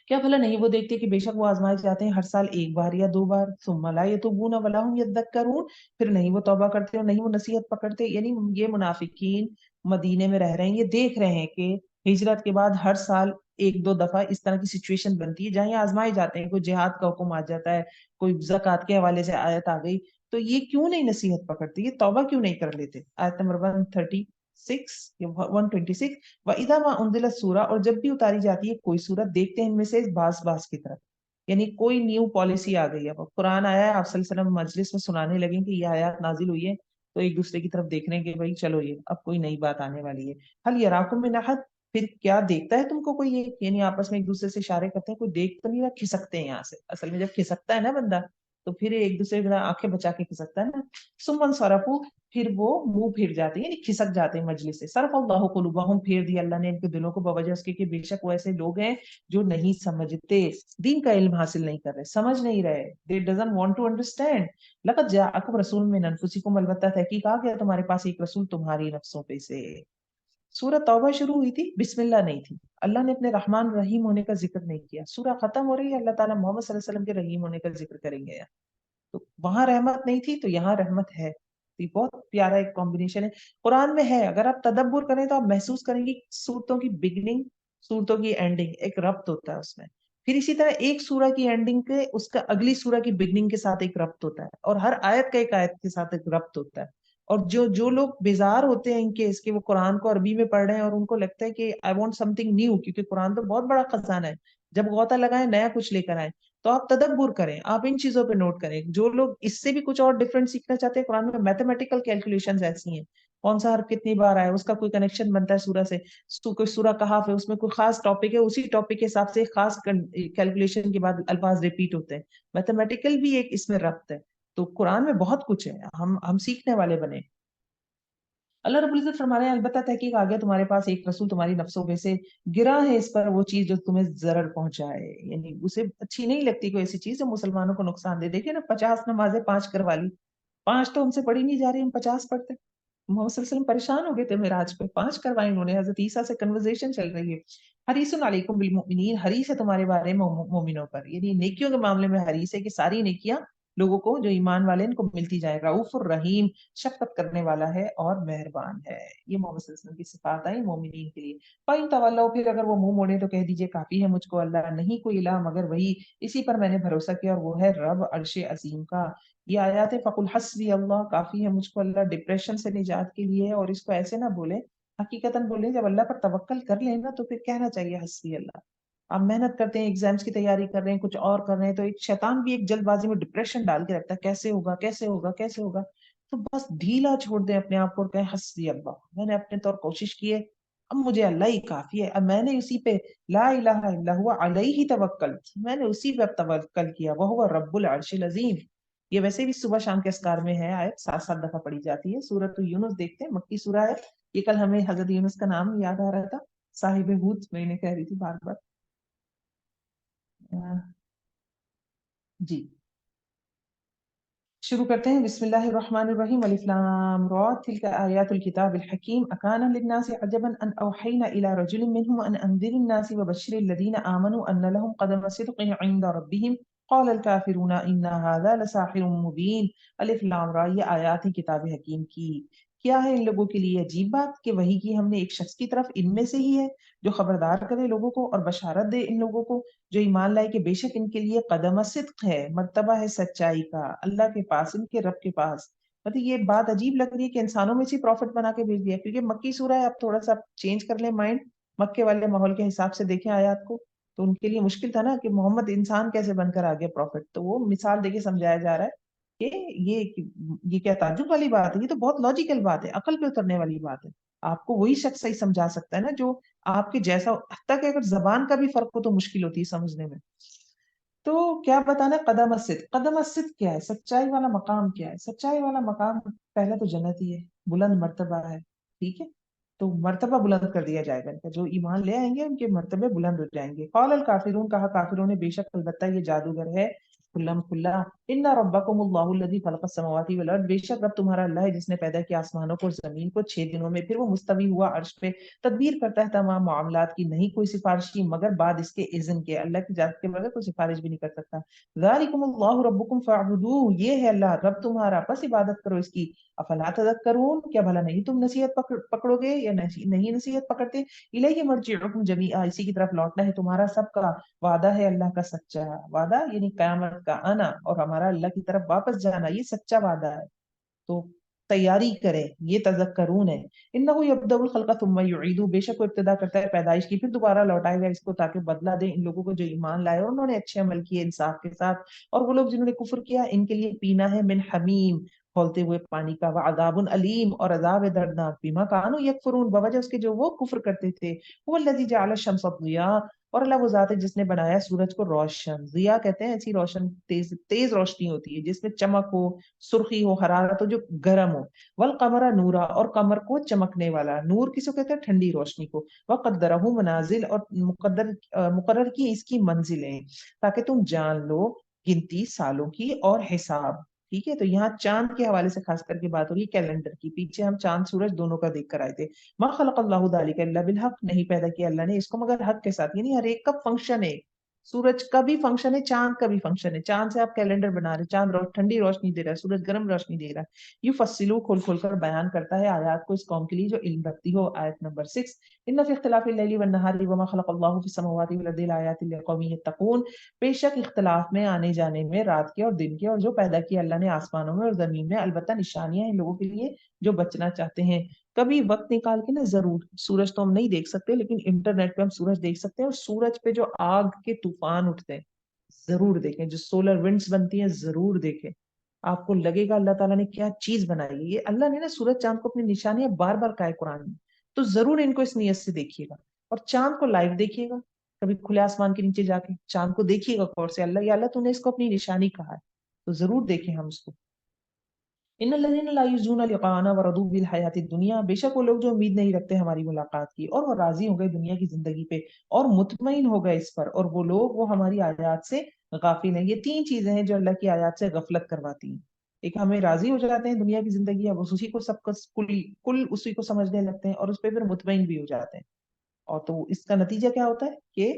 S1: کیا بھلا نہیں وہ دیکھتے کہ بے شک وہ آزمائے جاتے ہیں ہر سال ایک بار یا دو بار، ثم لا يتوبون ولا هم يذكرون، پھر نہیں وہ توبہ کرتے اور نہیں وہ نصیحت پکڑتے، یعنی یہ منافقین مدینے میں رہ رہے ہیں، یہ دیکھ رہے ہیں کہ ہجرت کے بعد ہر سال ایک دو دفعہ اس طرح کی سچویشن بنتی ہے جہاں یہ آزمائے جاتے ہیں، کوئی جہاد کا حکم آ جاتا ہے، کوئی زکوٰۃ کے حوالے سے آیت آ گئی، تو یہ کیوں نہیں نصیحت پکڑتے، یہ توبہ کیوں نہیں کر لیتے۔ آیت نمبر 136 یا 126، وَإِذَا مَا أُنزِلَتْ سورہ، اور جب بھی اتاری جاتی ہے کوئی سورت دیکھتے ہیں ان میں سے باس کی طرف، یعنی کوئی نیو پالیسی آ گئی ہے، قرآن آیا ہے آپ صلی اللہ علیہ وسلم مجلس میں سنانے لگیں کہ یہ آیات نازل ہوئی ہے تو ایک دوسرے کی طرف دیکھ رہے ہیں کہ بھائی چلو یہ اب کوئی نئی بات آنے والی ہے۔ حل یراکم من احد، پھر کیا دیکھتا ہے تم کو کوئی، یہ یعنی آپس میں ایک دوسرے سے اشارے کرتے ہیں، کوئی دیکھ تو نہیں رہا، کھسکتے ہیں یہاں سے، اصل میں جب کھسکتا ہے نا بندہ تو پھر ایک دوسرے کی آنکھیں بچا کے کھسکتا ہے نا، ثم انصرفوا، پھر وہ منہ پھیر جاتے ہیں، یعنی کھسک جاتے ہیں مجلس سے، صرف اللہ قلوبہم، پھیر دیا اللہ نے ان کے دلوں کو، بوجہ اس کے کہ بے شک وہ ایسے لوگ ہیں جو نہیں سمجھتے، دین کا علم حاصل نہیں کر رہے، سمجھ نہیں رہے، they doesn't want to understand۔ لقد جاءکم رسول من انفسکم، البتہ تحقیق آ گیا تمہارے پاس ایک رسول تمہاری نفسوں پہ سے۔ سورہ توبہ شروع ہوئی تھی، بسم اللہ نہیں تھی، اللہ نے اپنے رحمان رحیم ہونے کا ذکر نہیں کیا، سورہ ختم ہو رہی ہے اللہ تعالیٰ محمد صلی اللہ علیہ وسلم کے رحیم ہونے کا ذکر کریں گے، تو وہاں رحمت نہیں تھی تو یہاں رحمت ہے، یہ بہت پیارا ایک کمبینیشن ہے، قرآن میں ہے، اگر آپ تدبر کریں تو آپ محسوس کریں گی سورتوں کی بگننگ سورتوں کی اینڈنگ ایک ربط ہوتا ہے اس میں، پھر اسی طرح ایک سورہ کی اینڈنگ کے اس کا اگلی سورہ کی بگننگ کے ساتھ ایک ربط ہوتا ہے، اور ہر آیت کا ایک آیت کے ساتھ ایک ربط ہوتا ہے، اور جو لوگ بیزار ہوتے ہیں ان کے اس کے وہ قرآن کو عربی میں پڑھ رہے ہیں اور ان کو لگتا ہے کہ I want some thing new, کیونکہ قرآن تو بہت بڑا خزانہ ہے، جب غوطہ لگائیں نیا کچھ لے کر آئیں، تو آپ تدبر کریں، آپ ان چیزوں پہ نوٹ کریں، جو لوگ اس سے بھی کچھ اور ڈفرینٹ سیکھنا چاہتے ہیں، قرآن میں میتھمیٹیکل کیلکولیشنز ایسی ہیں، کون سا حرف کتنی بار آیا اس کا کوئی کنیکشن بنتا ہے سورہ سے، کوئی سورہ کہف ہے اس میں کوئی خاص ٹاپک ہے، اسی ٹاپک کے حساب سے خاص کیلکولیشن کے بعد الفاظ ریپیٹ ہوتے ہیں، میتھمیٹیکل بھی ایک اس میں ربط ہے، تو قرآن میں بہت کچھ ہے، ہم سیکھنے والے بنے۔ اللہ رب العزت فرما رہے ہیں البتہ تحقیق آ گیا تمہارے پاس ایک رسول تمہاری نفسوں میں سے، گرا ہے اس پر وہ چیز جو تمہیں ضرر پہنچائے، یعنی اسے اچھی نہیں لگتی کوئی ایسی چیز جو مسلمانوں کو نقصان دے، دیکھیں نا 50 نمازیں 5 کروا لی، 5 تو ہم سے پڑھی نہیں جا رہی، ہم 50 پڑھتے، محمد صلی اللہ علیہ وسلم پریشان ہو گئے تھے معراج پہ، 5 کروائی انہوں نے، حضرت عیسیٰ سے کنورزیشن چل رہی ہے، حریص علیکم بالمؤمنین، حریص ہے تمہارے بارے میں مومنوں پر، یعنی نیکیوں کے معاملے میں حریص ہے کہ ساری نیکیاں لوگوں کو جو ایمان والے ان کو ملتی جائے، رؤوف الرحیم، شفقت کرنے والا ہے اور مہربان ہے، یہ محمد صلی اللہ علیہ وسلم کی صفات آئی مومنین کے لیے۔ فَإِن تَوَلَّوْا، پھر اگر وہ منہ موڑے تو کہہ دیجئے کافی ہے مجھ کو اللہ، نہیں کوئی الہ مگر وہی، اسی پر میں نے بھروسہ کیا اور وہ ہے رب عرش عظیم کا۔ یہ آیات فَقُلْ حَسْبِيَ اللَّهُ، کافی ہے مجھ کو اللہ، ڈپریشن سے نجات کے لیے، اور اس کو ایسے نہ بولے، حقیقتاً بولے جب اللہ پر توکل کر لیں نا تو پھر کہنا چاہیے حسبی اللہ۔ آپ محنت کرتے ہیں، ایگزامز کی تیاری کر رہے ہیں، کچھ اور کر رہے ہیں، تو ایک شیطان بھی ایک جلد بازی میں ڈپریشن ڈال کے رکھتا ہے، کیسے ہوگا کیسے ہوگا کیسے ہوگا، تو بس ڈھیلا چھوڑ دیں اپنے آپ کو اور کہیں حسبی اللہ، میں نے اپنے طور کوشش کی ہے، اب مجھے اللہ ہی کافی ہے، اب میں نے اسی پہ لا الہ الا ہوا علیہ توکلت، میں نے اسی پہ اب توکل کیا، وہو رب العرش العظیم۔ یہ ویسے بھی صبح شام کے اذکار میں ہے، آیت 7 دفعہ پڑھی جاتی ہے۔ سورۃ یونس دیکھتے ہیں، مکی سورہ ہے یہ۔ کل ہمیں حضرت یونس کا نام یاد آ رہا تھا، صاحب ہود میں نے کہہ رہی تھی بار بار۔ جی شروع کرتے ہیں، بسم اللہ الرحمن الرحیم، الف لام را تلک آیات الکتاب الحکیم اکان للناس عجبا ان اوحینا الی رجل منهم ان انذر الناس وبشر الذین آمنوا ان لهم قدم صدق عند ربهم قال الکافرون ان هذا لساحر مبین۔ الف لام را، یہ آیات ہیں کتاب حکیم کی۔ کیا ہے ان لوگوں کے لیے عجیب بات کہ وحی کی ہم نے ایک شخص کی طرف ان میں سے ہی ہے جو خبردار کرے لوگوں کو اور بشارت دے ان لوگوں کو جو ایمان لائے کہ بے شک ان کے لیے قدم صدق ہے، مرتبہ ہے سچائی کا اللہ کے پاس، ان کے رب کے پاس۔ مطلب یہ بات عجیب لگ رہی ہے کہ انسانوں میں سے پروفٹ بنا کے بھیج دیا، کیونکہ مکی سورہ ہے۔ اب تھوڑا سا چینج کر لیں مائنڈ، مکے والے ماحول کے حساب سے دیکھیں آیات کو، تو ان کے لیے مشکل تھا نا کہ محمد انسان کیسے بن کر آگے پروفٹ، تو وہ مثال دے کے سمجھایا جا رہا ہے کہ یہ کیا تعجب والی بات ہے، یہ تو بہت لاجیکل بات ہے، عقل پہ اترنے والی بات ہے۔ آپ کو وہی شخص صحیح سمجھا سکتا ہے نا جو آپ کے جیسا، حتیٰ کہ اگر زبان کا بھی فرق ہو تو مشکل ہوتی ہے سمجھنے میں۔ تو کیا بتانا ہے قدم الصدق؟ قدم الصدق کیا ہے؟ سچائی والا مقام کیا ہے؟ سچائی والا مقام پہلا تو جنت ہی ہے، بلند مرتبہ ہے، ٹھیک ہے؟ تو مرتبہ بلند کر دیا جائے گا ان کا، جو ایمان لے آئیں گے ان کے مرتبے بلند ہو جائیں گے۔ قال الکافرون، کہا کافروں نے، بے شک البتہ یہ جادوگر ہے کھلم کھلا، ان ربکم اللہ الذی خلق السماوات والارض، بے شک رب تمہارا اللہ ہے جس نے پیدا کیا آسمانوں کو اور زمین کو 6 دنوں میں، پھر وہ مستوی ہوا عرش پہ، تدبیر کرتا ہے تمام معاملات کی، نہیں کوئی سفارشی مگر بعد اس کے اذن کے، اللہ کی اجازت کے بغیر کوئی سفارش بھی نہیں کر سکتا۔ ذالکم اللہ ربکم فاعبدوہ، یہ ہے اللہ رب تمہارا، بس عبادت کرو اس کی۔ افلا تذکرون، کیا بھلا نہیں تم نصیحت پکڑو گے یا نہیں نصیحت پکڑتے؟ الیہ مرجعکم جمیعا، اسی کی طرف لوٹنا ہے تمہارا سب کا، وعدہ ہے اللہ کا سچا، وعدہ یعنی قیامت کا آنا اور ہمارا اللہ کی طرف واپس جانا، یہ سچا وعدہ ہے، تو تیاری کریں، یہ تذکرون ہے۔ انه یبدأ الخلق ثم یعیدہ، بے شک وہ ابتدا کرتا ہے پیدائش کی پھر دوبارہ لوٹائے گا اس کو تاکہ بدلہ دے ان لوگوں کو جو ایمان لائے اور انہوں نے اچھے عمل کیے انصاف کے ساتھ، اور وہ لوگ جنہوں نے کفر کیا ان کے لیے پینا ہے من حمیم، کھولتے ہوئے پانی کا، وعذاب علیم، اور عذاب دردناک، بما کانوا یکفرون، بوجہ اس کے جو وہ کفر کرتے تھے۔ هو الذی جعل الشمس ضیاء، اور اللہ وہ ذات ہے جس نے بنایا سورج کو روشن، ضیاء کہتے ہیں ایسی روشن، تیز تیز روشنی ہوتی ہے جس میں چمک ہو، سرخی ہو، حرارت ہو، جو گرم ہو۔ والقمر نورا، اور قمر کو چمکنے والا، نور کس کو کہتے ہیں؟ ٹھنڈی روشنی کو۔ وقدرہ منازل، اور مقرر کی اس کی منزلیں تاکہ تم جان لو گنتی سالوں کی اور حساب، ٹھیک ہے؟ تو یہاں چاند کے حوالے سے خاص کر کے بات ہو رہی ہے کیلنڈر کی، پیچھے ہم چاند سورج دونوں کا دیکھ کر آئے تھے۔ ما خلق اللہ ذلک الا بالحق، نہیں پیدا کیا اللہ نے اس کو مگر حق کے ساتھ، یعنی ہر ایک کا فنکشن ہے، سورج کا بھی فنکشن ہے، چاند کا بھی فنکشن ہے، چاند سے آپ کیلنڈر بنا رہے، چاند ٹھنڈی روشنی دے رہا ہے، سورج گرم روشنی دے رہا ہے۔ یو فصلو، کھول کھول کر بیان کرتا ہے آیات کو اس قوم کے لیے جو علم رکھتی ہو۔ آیت نمبر 6، ان فی اختلاف اللیل والنہار وما خلق اللہ فی السماوات والارض لآیات لقوم یتقون، بے شک اختلاف میں آنے جانے میں رات کے اور دن کے اور جو پیدا کیا اللہ نے آسمانوں میں اور زمین میں البتہ نشانیاں ہیں لوگوں کے لیے جو بچنا چاہتے ہیں۔ کبھی وقت نکال کے نا، ضرور، سورج تو ہم نہیں دیکھ سکتے لیکن انٹرنیٹ پہ ہم سورج دیکھ سکتے ہیں، اور سورج پہ جو آگ کے طوفان اٹھتے ہیں ضرور دیکھیں، جو سولر ونڈز بنتی ہیں ضرور دیکھیں، آپ کو لگے گا اللہ تعالیٰ نے کیا چیز بنائی ہے۔ یہ اللہ نے نا سورج چاند کو اپنی نشانیاں بار بار کہا ہے قرآن میں، تو ضرور ان کو اس نیت سے دیکھیے گا، اور چاند کو لائیو دیکھیے گا، کبھی کھلے آسمان کے نیچے جا کے چاند کو دیکھیے گا غور سے، اللہ یا اللہ تو نے اس کو اپنی نشانی کہا ہے، تو ضرور دیکھیں ہم اس کو۔ ان الذين لا يرجون لقاءنا ورضوا بالحیات الدنیا، بے شک وہ لوگ جو امید نہیں رکھتے ہماری ملاقات کی اور وہ راضی ہو گئے دنیا کی زندگی پہ اور مطمئن ہو گئے اس پر، اور وہ لوگ وہ ہماری آیات سے غافل ہیں۔ یہ 3 چیزیں ہیں جو اللہ کی آیات سے غفلت کرواتی ہیں۔ ایک، ہمیں راضی ہو جاتے ہیں دنیا کی زندگی، اب اسی کو سب کا کل اسی کو سمجھنے لگتے ہیں اور اس پہ پھر مطمئن بھی ہو جاتے ہیں، اور تو اس کا نتیجہ کیا ہوتا ہے کہ،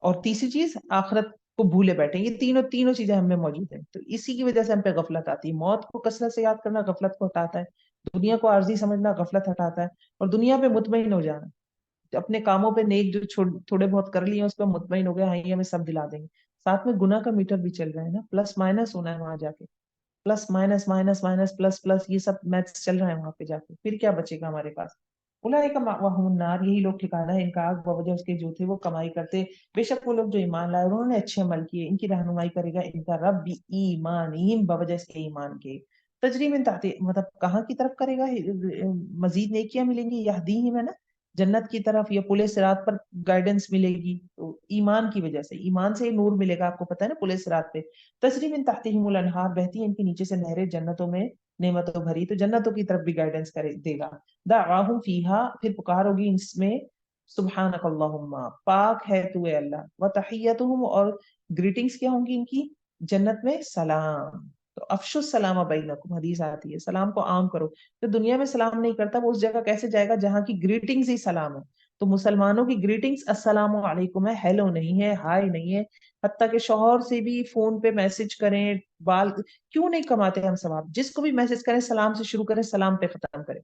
S1: اور تیسری چیز آخرت کو بھولے بیٹھے، یہ تینوں چیزیں ہم میں موجود ہیں، تو اسی کی وجہ سے ہم پہ غفلت آتی ہے۔ موت کو کثرت سے یاد کرنا غفلت کو ہٹاتا ہے، دنیا کو عارضی سمجھنا غفلت ہٹاتا ہے، اور دنیا پہ مطمئن ہو جانا، اپنے کاموں پہ نیک جو تھوڑے بہت کر لیے اس پہ مطمئن ہو گیا، ہاں یہ ہمیں سب دلا دیں گے۔ ساتھ میں گناہ کا میٹر بھی چل رہا ہے نا، پلس مائنس ہونا ہے وہاں جا کے، plus minus minus minus plus plus, یہ سب میتھس چل رہا ہے وہاں پہ جا کے، پھر کیا بچے گا ہمارے پاس؟ اولئک مأواہم النار، یہی لوگ ٹھکانہ ہے ان کا آگ، بوجہ اس کے جو تھے وہ کمائی کرتے، بے شک وہ لوگ جو ایمان لائے انہوں نے اچھے عمل کیے، ان کی رہنمائی کرے گا ان کا رب بھی ایمانہم، بوجہ اس کے ایمان کے، تجری من تحت، مطلب کہاں کی طرف کرے گا، مزید نیکیاں ملیں گی، یہدیہم ہے نا، جنت کی طرف یا پل صراط پر گائیڈنس ملے گی تو ایمان کی وجہ سے، ایمان سے ہی نور ملے گا. آپ کو پتا ہے نا پل صراط پہ تجری من تحتہم الانہار، بہتی ہیں ان کے نیچے سے نہریں جنتوں میں نعمتوں بھری، تو جنتوں کی طرف بھی گائیڈنس کرے دے گا. دعواہم فیہا، پھر پکار ہوگی اس میں سبحانک اللہم، پاک ہے تو اے اللہ، وتحیتہم، اور گریٹنگز کیا ہوں گی ان کی جنت میں؟ سلام. تو افشوا السلام بینکم، حدیث آتی ہے سلام کو عام کرو. جو دنیا میں سلام نہیں کرتا وہ اس جگہ کیسے جائے گا جہاں کی گریٹنگز ہی سلام ہے؟ تو مسلمانوں کی گریٹنگز السلام علیکم ہے، ہیلو نہیں ہے، ہائی نہیں ہے. حتیٰ کہ شوہر سے بھی فون پہ میسج کریں، بال کیوں نہیں کماتے ہم ثواب؟ جس کو بھی میسج کریں سلام سے شروع کریں، سلام پہ ختم کریں.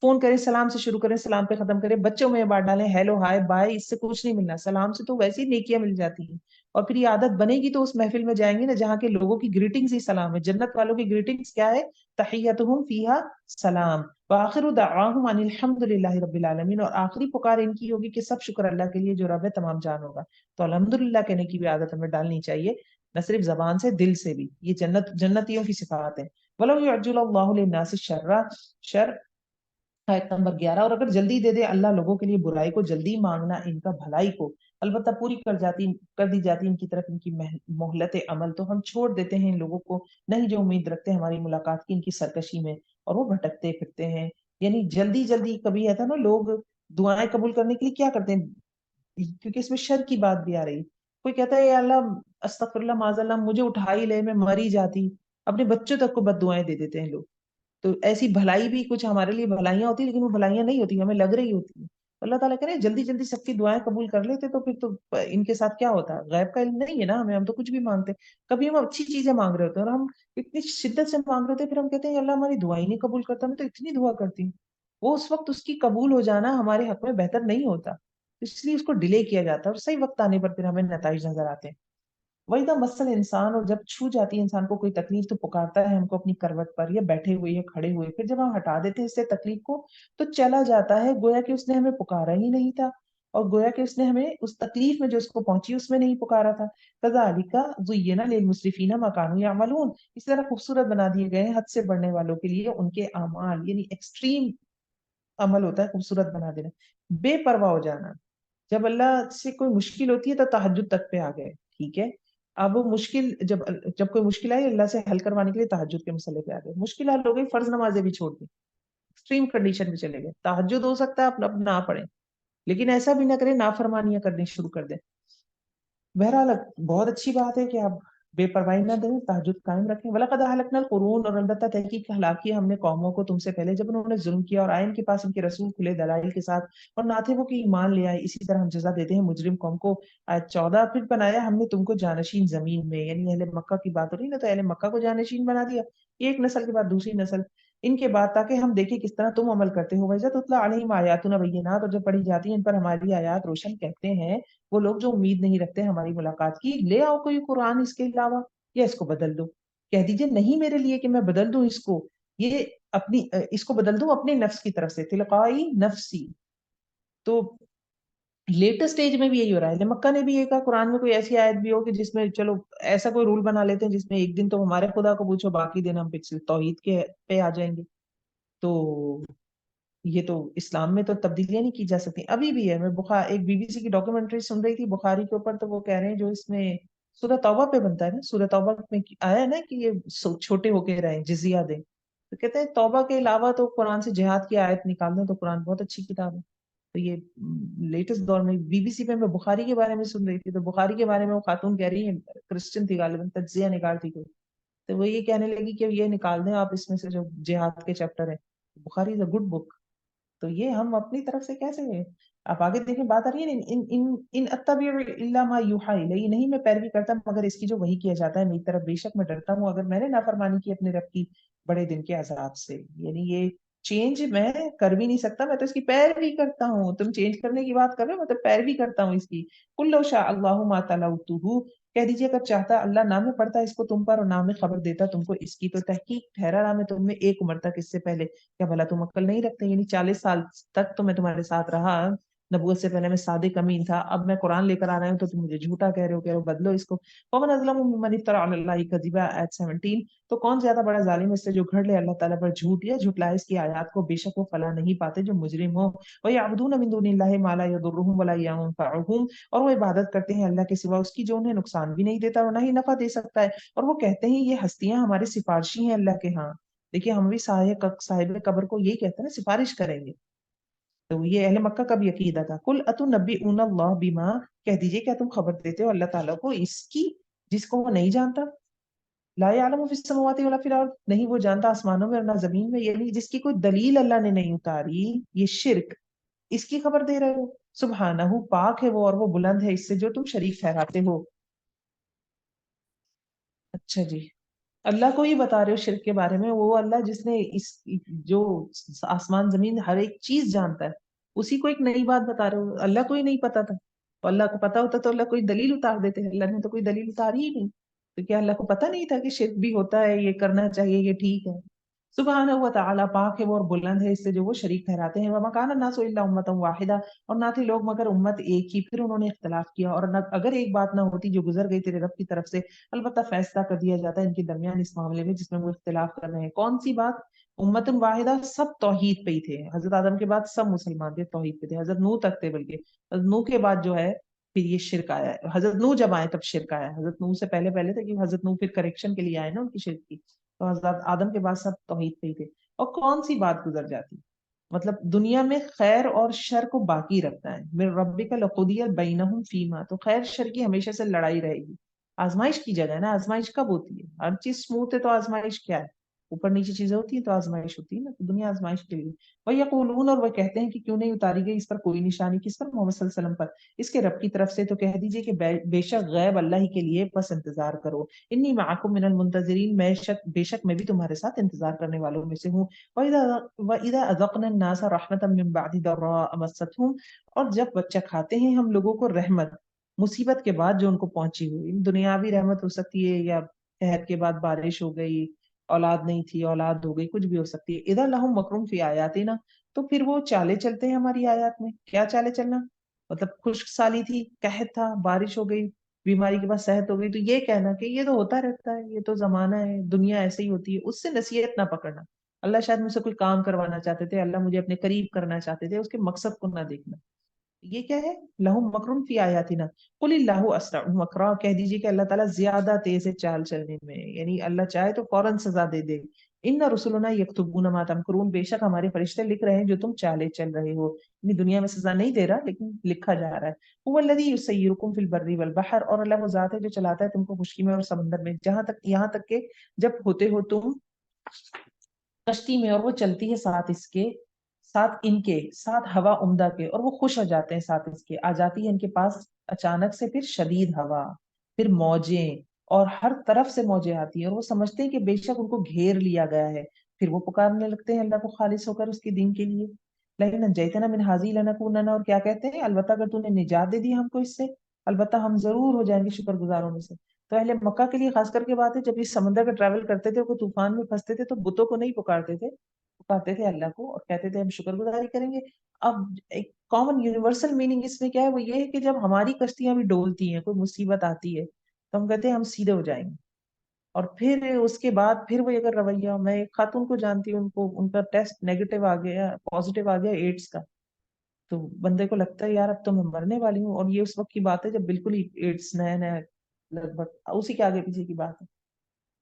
S1: فون کریں سلام سے شروع کریں، سلام پہ ختم کریں. بچوں میں یہ بات ڈالیں ہیلو ہائے بائے، اس سے کچھ نہیں ملنا، سلام سے تو ویسے ہی نیکیاں مل جاتی ہیں. اور پھر یہ عادت بنے گی تو اس محفل میں جائیں گے نا جہاں کے لوگوں کی گریٹنگز ہی سلام ہے. جنت والوں کی گریٹنگز کیا ہے؟ تحیتہم فیہا سلام وآخر دعواہم ان الحمد للہ رب العالمین، اور آخری پکار ان کی ہوگی کہ سب شکر اللہ کے لیے جو رب ہے تمام جان ہوگا. تو الحمدللہ کہنے کی بھی عادت ہمیں ڈالنی چاہیے، نہ صرف زبان سے، دل سے بھی. یہ جنتیوں کی صفات ہیں. وَلَوْ يَعْجُلُ اللَّهُ لِلنَّاسِ الشَّرَّ، شر آیت نمبر 11. اور اگر جلدی دے دے اللہ لوگوں کے لیے برائی کو، جلدی مانگنا ان کا بھلائی کو، البتہ پوری کر دی جاتی ان کی طرف ان کی مہلت عمل، تو ہم چھوڑ دیتے ہیں ان لوگوں کو نہیں جو امید رکھتے ہیں ہماری ملاقات کی ان کی سرکشی میں، اور وہ بھٹکتے پھرتے ہیں. یعنی جلدی جلدی کبھی ہے نا لوگ دعائیں قبول کرنے کے لیے کیا کرتے ہیں، کیونکہ اس میں شر کی بات بھی آ رہی. کوئی کہتا ہے یا اللہ استغفر اللہ معاذ اللہ مجھے اٹھا ہی لے میں مر ہی جاتی، اپنے بچوں تک کو بد دعائیں دے دیتے ہیں لوگ. تو ایسی بھلائی بھی کچھ ہمارے لیے بھلائیاں ہوتی ہیں لیکن وہ بھلائیاں نہیں ہوتی، ہمیں لگ رہی ہوتی ہیں. اللہ تعالیٰ کہہ رہے ہیں جلدی جلدی سب کی دعائیں قبول کر لیتے تو پھر تو ان کے ساتھ کیا ہوتا؟ غیب کا علم نہیں ہے نا ہمیں، ہم تو کچھ بھی مانگتے. کبھی ہم اچھی چیزیں مانگ رہے ہوتے ہیں اور ہم اتنی شدت سے مانگ رہے ہوتے ہیں، پھر ہم کہتے ہیں اللہ ہماری دعائیں نہیں قبول کرتا، میں تو اتنی دعا کرتی ہوں. وہ اس وقت اس کی قبول ہو جانا ہمارے حق میں بہتر نہیں ہوتا، اس لیے اس کو ڈیلے کیا جاتا ہے، اور صحیح وقت آنے پر پھر ہمیں نتائج نظر آتے ہیں. وَإِذَا مَسَّ الْإِنسَانَ، اور جب چھو جاتی ہے انسان کو کوئی تکلیف تو پکارتا ہے ہم کو اپنی کروٹ پر یا بیٹھے ہوئے یا کھڑے ہوئے. پھر جب ہم ہٹا دیتے ہیں اس سے تکلیف کو تو چلا جاتا ہے گویا کہ اس نے ہمیں پکارا ہی نہیں تھا، اور گویا کہ اس نے ہمیں اس تکلیف میں جو اس کو پہنچی اس میں نہیں پکارا تھا. كَذَلِكَ زُيِّنَ لِلْمُسْرِفِينَ مَا كَانُوا يَعْمَلُونَ، اس طرح خوبصورت بنا دیے گئے ہیں حد سے بڑھنے والوں کے لیے ان کے اعمال. یعنی ایکسٹریم عمل ہوتا ہے خوبصورت بنا دینا، بے پرواہ ہو جانا. جب اللہ سے کوئی مشکل ہوتی ہے تو تہجد تک پہ آ گئے، ٹھیک ہے. اب وہ مشکل جب کوئی مشکل آئی اللہ سے حل کروانے کے لیے تہجد کے مسئلے پہ آ گئے. مشکل حل ہو گئی، فرض نمازیں بھی چھوڑ دی، ایکسٹریم کنڈیشن میں چلے گئے. تہجد ہو سکتا ہے اپنا نہ پڑھیں لیکن ایسا بھی نہ کریں نافرمانیاں کرنی شروع کر دیں. بہرحال بہت اچھی بات ہے کہ آپ بے پرواہی نہ دیں، تہجد قائم رکھیں. وَلَقَدْ أَهْلَكْنَا الْقُرُونَ، اور البتہ تحقیق ہلاک کیا ہم نے قوموں کو تم سے پہلے جب انہوں نے ظلم کیا اور آئے ان کے پاس ان کے رسول کھلے دلائل کے ساتھ اور نہ تھے وہ کہ ایمان لے آئے. اسی طرح ہم جزا دیتے ہیں مجرم قوم کو. آیت 14. پھر بنایا ہم نے تم کو جانشین زمین میں، یعنی اہل مکہ کی بات ہو رہی نا، تو اہل مکہ کو جانشین بنا دیا، ایک نسل کے بعد دوسری نسل ان کے بعد، تاکہ ہم دیکھیں کس طرح تم عمل کرتے ہو. وَإِذَا تُتْلَىٰ عَلَيْهِمْ آيَاتُنَا بَيِّنَاتٍ، اور جب پڑھی جاتی ہیں ان پر ہماری آیات روشن، کہتے ہیں وہ لوگ جو امید نہیں رکھتے ہماری ملاقات کی، لے آؤ کوئی قرآن اس کے علاوہ یا اس کو بدل دو. کہہ دیجئے نہیں میرے لیے کہ میں بدل دوں اس کو، یہ اس کو بدل دوں اپنے نفس کی طرف سے، تلقائی نفسی. تو لیٹسٹ ایج میں بھی یہی ہو رہا ہے. مکہ نے بھی یہ کہا قرآن میں کوئی ایسی آیت بھی ہو کہ جس میں چلو ایسا کوئی رول بنا لیتے ہیں جس میں ایک دن تو ہمارے خدا کو پوچھو باقی دن ہم توحید کے پہ آ جائیں گے. تو یہ تو اسلام میں تو تبدیلیاں نہیں کی جا سکتی، ابھی بھی ہے. میں ایک بی بی سی کی ڈاکیومنٹری سن رہی تھی بخاری کے اوپر، تو وہ کہہ رہے ہیں جو اس میں سورہ توبہ پہ بنتا ہے نا، سورہ توبہ میں آیا ہے نا کہ یہ چھوٹے ہو کے رہیں جزیہ دیں، تو کہتے ہیں توبہ کے علاوہ تو قرآن سے جہاد کی آیت نکال دیں تو قرآن بہت اچھی کتاب ہے. تو یہ لیٹسٹ دور میں بی بی سی پہ میں بخاری کے بارے میں سن رہی تھی، تو بخاری کے بارے میں وہ خاتون کہہ رہی ہے، کرسچن تھی غالباً، تجزیہ نکالتی تھی، تو وہ یہ کہنے لگی کہ یہ نکال دیں آپ اس میں سے جو جہاد کے چیپٹر ہیں. بخاری از اے گڈ بک. تو یہ ہم اپنی طرف سے کیسے ہیں؟ آپ آگے دیکھیں بات آ رہی ہے ان اتبع الا ما یوحى الی، نہیں میں پیروی کرتا مگر اس کی جو وحی کیا جاتا ہے میری طرف، بے شک میں ڈرتا ہوں اگر میں نے نافرمانی کی اپنے رب کی بڑے دن کے عذاب سے. یعنی یہ چینج میں کر بھی نہیں سکتا، میں تو اس کی پیروی کرتا ہوں. تم چینج کرنے کی بات کر رہے ہو، میں تو پیروی کرتا ہوں اس کی. قل لو شاء اللہ ما تلوتہ، کہہ دیجیے اگر چاہتا اللہ نہ میں پڑھتا اس کو تم پر اور نہ میں خبر دیتا تم کو اس کی. تو تحقیق ٹھہرا رہا میں تم میں ایک عمر تک اس سے پہلے، کیا بھلا تم عقل نہیں رکھتے؟ یعنی 40 سال تک تو میں تمہارے ساتھ رہا، نبوت سے پہلے میں صادق امین تھا، اب میں قرآن لے کر آ رہا ہوں تو تم مجھے جھوٹا کہہ رہے ہو، بدلو اس کو۔ ومن اظلم ممن افترى علی اللہ کذبا، آیت 17۔ تو کون زیادہ بڑا ظالم اس سے جو گھڑ لے اللہ تعالیٰ پر جھوٹ یا جھٹلائے اس کی آیات کو، بے شک وہ فلاح نہیں پاتے جو مجرم ہو۔ وَيَعْبُدُونَ مِن دُونِ اللَّهِ مَا لَا يَضُرُّهُمْ وَلَا يَنفَعُهُمْ، اور وہ عبادت کرتے ہیں اللہ کے سوا اس کی جو انہیں نقصان بھی نہیں دیتا اور نہ ہی نفع دے سکتا ہے، اور وہ کہتے ہیں یہ ہستیاں ہمارے سفارشی ہیں اللہ کے ہاں۔ دیکھیے ہم بھی صاحب قبر کو یہی کہتے ہیں نا، سفارش کریں گے۔ تو یہ اہل مکہ کا بھی عقیدہ تھا۔ قل اتنبئون اللہ بما، کہہ دیجئے کیا تم خبر دیتے ہو اللہ تعالیٰ کو اس کی جس کو وہ نہیں جانتا؟ لا یعلم فی السماوات ولا فی الارض، نہیں وہ جانتا آسمانوں میں اور نہ زمین میں، یعنی جس کی کوئی دلیل اللہ نے نہیں اتاری، یہ شرک، اس کی خبر دے رہے ہو؟ سبحانہ، پاک ہے وہ اور وہ بلند ہے اس سے جو تم شریک ٹھہراتے ہو۔ اچھا جی، اللہ کو ہی بتا رہے ہو شرک کے بارے میں، وہ اللہ جس نے اس جو آسمان زمین ہر ایک چیز جانتا ہے، اسی کو ایک نئی بات بتا رہے ہو۔ اللہ کو ہی نہیں پتا تھا، تو اللہ کو پتا ہوتا تو اللہ کوئی دلیل اتار دیتے، اللہ نے تو کوئی دلیل اتاری ہی نہیں۔ تو کیا اللہ کو پتا نہیں تھا کہ شرک بھی ہوتا ہے، یہ کرنا چاہیے، یہ ٹھیک ہے؟ سبحانہ و تعالیٰ پاک ہے وہ اور بلند ہے اس سے جو وہ شریک ٹھہراتے ہیں۔ وما کان الناس الا امۃ واحدہ، اور نہ تھے لوگ مگر امت ایک ہی، پھر انہوں نے اختلاف کیا، اور نہ اگر ایک بات نہ ہوتی جو گزر گئی تیرے رب کی طرف سے، البتہ فیصلہ کر دیا جاتا ہے ان کے درمیان اس معاملے میں جس میں وہ اختلاف کر رہے ہیں۔ کون سی بات؟ امت واحدہ، سب توحید پہ ہی تھے، حضرت آدم کے بعد سب مسلمان تھے، توحید پہ تھے، حضرت نوح تک تھے، بلکہ حضرت نوح کے بعد جو ہے پھر یہ شرک آیا ہے، حضرت نوح جب آئے تب شرک آیا، حضرت نوح سے پہلے پہلے تھے کہ حضرت نوح پھر کریکشن کے لیے آئے نا ان کی شرک کی، تو حضرت آدم کے بعد سب توحید پہ ہی تھے۔ اور کون سی بات گزر جاتی؟ مطلب دنیا میں خیر اور شر کو باقی رکھتا ہے، من ربک لقضی بینہم فیما، تو خیر شر کی ہمیشہ سے لڑائی رہے گی، آزمائش کی جگہ ہے نا، آزمائش کب ہوتی ہے؟ ہر چیز سموتھ ہے تو آزمائش کیا ہے؟ اوپر نیچے چیزیں ہوتی ہیں تو آزمائش ہوتی ہے نا، تو دنیا آزمائش کے لیے۔ وَيَقُولُونَ، اور وہ کہتے ہیں کہ کیوں نہیں اتاری گئی اس پر کوئی نشانی، کس پر؟ محمد صلی اللہ علیہ وسلم پر، اس کے رب کی طرف سے، تو کہہ دیجئے کہ بے شک غیب اللہ ہی کے لیے، بس انتظار کرو۔ انی معکم من المنتظرین، بے شک میں بھی تمہارے ساتھ انتظار کرنے والوں میں سے ہوں۔ وَإِذَا أَذَقْنَا النَّاسَ رَحْمَةً مِّن بَعْدِ ضَرَّاءَ مَسَّتْهُمْ، اور جب بچہ کھاتے ہیں ہم لوگوں کو رحمت مصیبت کے بعد جو ان کو پہنچی ہوئی، دنیاوی رحمت ہو سکتی ہے، یا قحط کے بعد بارش ہو گئی، اولاد نہیں تھی اولاد ہو گئی، کچھ بھی ہو سکتی ہے۔ اذا لہم مکرم فی آیاتنا، تو پھر وہ چالے چلتے ہیں ہماری آیات میں۔ کیا چالے چلنا؟ مطلب خشک سالی تھی، قحط تھا، بارش ہو گئی، بیماری کے بعد صحت ہو گئی، تو یہ کہنا کہ یہ تو ہوتا رہتا ہے، یہ تو زمانہ ہے، دنیا ایسے ہی ہوتی ہے، اس سے نصیحت نہ پکڑنا۔ اللہ شاید مجھ سے کوئی کام کروانا چاہتے تھے، اللہ مجھے اپنے قریب کرنا چاہتے تھے، اس کے مقصد کو نہ دیکھنا۔ یہ کیا ہے؟ لہم مکرم فی آیاتنا قل اللہ اسرع مکرا، کہہ دیجیے کہ اللہ تعالیٰ زیادہ تیز ہے چال چلنے میں، یعنی اللہ چاہے تو فوراً سزا دے دے۔ ان رسولنا یکتبون ما تمکرون، بے شک ہمارے فرشتے لکھ رہے ہیں جو تم چالے چل رہے ہو، یعنی دنیا میں سزا نہیں دے رہا لیکن لکھا جا رہا ہے۔ هو الذی یسیرکم فی البر والبحر، اور اللہ وہ ذات ہے جو چلاتا ہے تم کو خشکی میں اور سمندر میں، جہاں تک یہاں تک کہ جب ہوتے ہو تم کشتی میں اور وہ چلتی ہے ساتھ اس کے، ساتھ ان کے، ساتھ ہوا عمدہ کے، اور وہ خوش ہو جاتے ہیں ساتھ اس کے، آ جاتی ہے ان کے پاس اچانک سے پھر شدید ہوا، پھر موجیں، اور ہر طرف سے موجیں آتی ہیں، اور وہ سمجھتے ہیں کہ بے شک ان کو گھیر لیا گیا ہے، پھر وہ پکارنے لگتے ہیں اللہ کو خالص ہو کر اس کے دین کے لیے۔ لیکن انجیتنا من حاضی لنکوننا، اور کیا کہتے ہیں؟ البتہ اگر تو نے نجات دے دی ہم کو اس سے، البتہ ہم ضرور ہو جائیں گے شکر گزاروں میں سے۔ تو اہل مکہ کے لیے خاص کر کے بات ہے، جب اس سمندر کا ٹریول کرتے تھے، کوئی طوفان میں پھنستے تھے، تو بتوں کو نہیں پکارتے تھے، پکارتے تھے اللہ کو، اور کہتے تھے ہم شکر گزاری کریں گے۔ اب ایک کامن یونیورسل میننگ اس میں کیا ہے؟ وہ یہ ہے کہ جب ہماری کشتیاں بھی ڈولتی ہیں، کوئی مصیبت آتی ہے، تو ہم کہتے ہیں ہم سیدھے ہو جائیں گے، اور پھر اس کے بعد پھر وہ اگر رویہ، میں ایک خاتون کو جانتی ہوں، ان کو ان کا ٹیسٹ نیگیٹو آ گیا، پازیٹیو آ گیا ایڈز کا، تو بندے کو لگتا ہے یار اب تو میں مرنے والی ہوں، اور یہ اس وقت کی بات ہے جب بالکل ہی ایڈز نیا نیا، لگ بھگ اسی کے آگے پیچھے کی بات ہے۔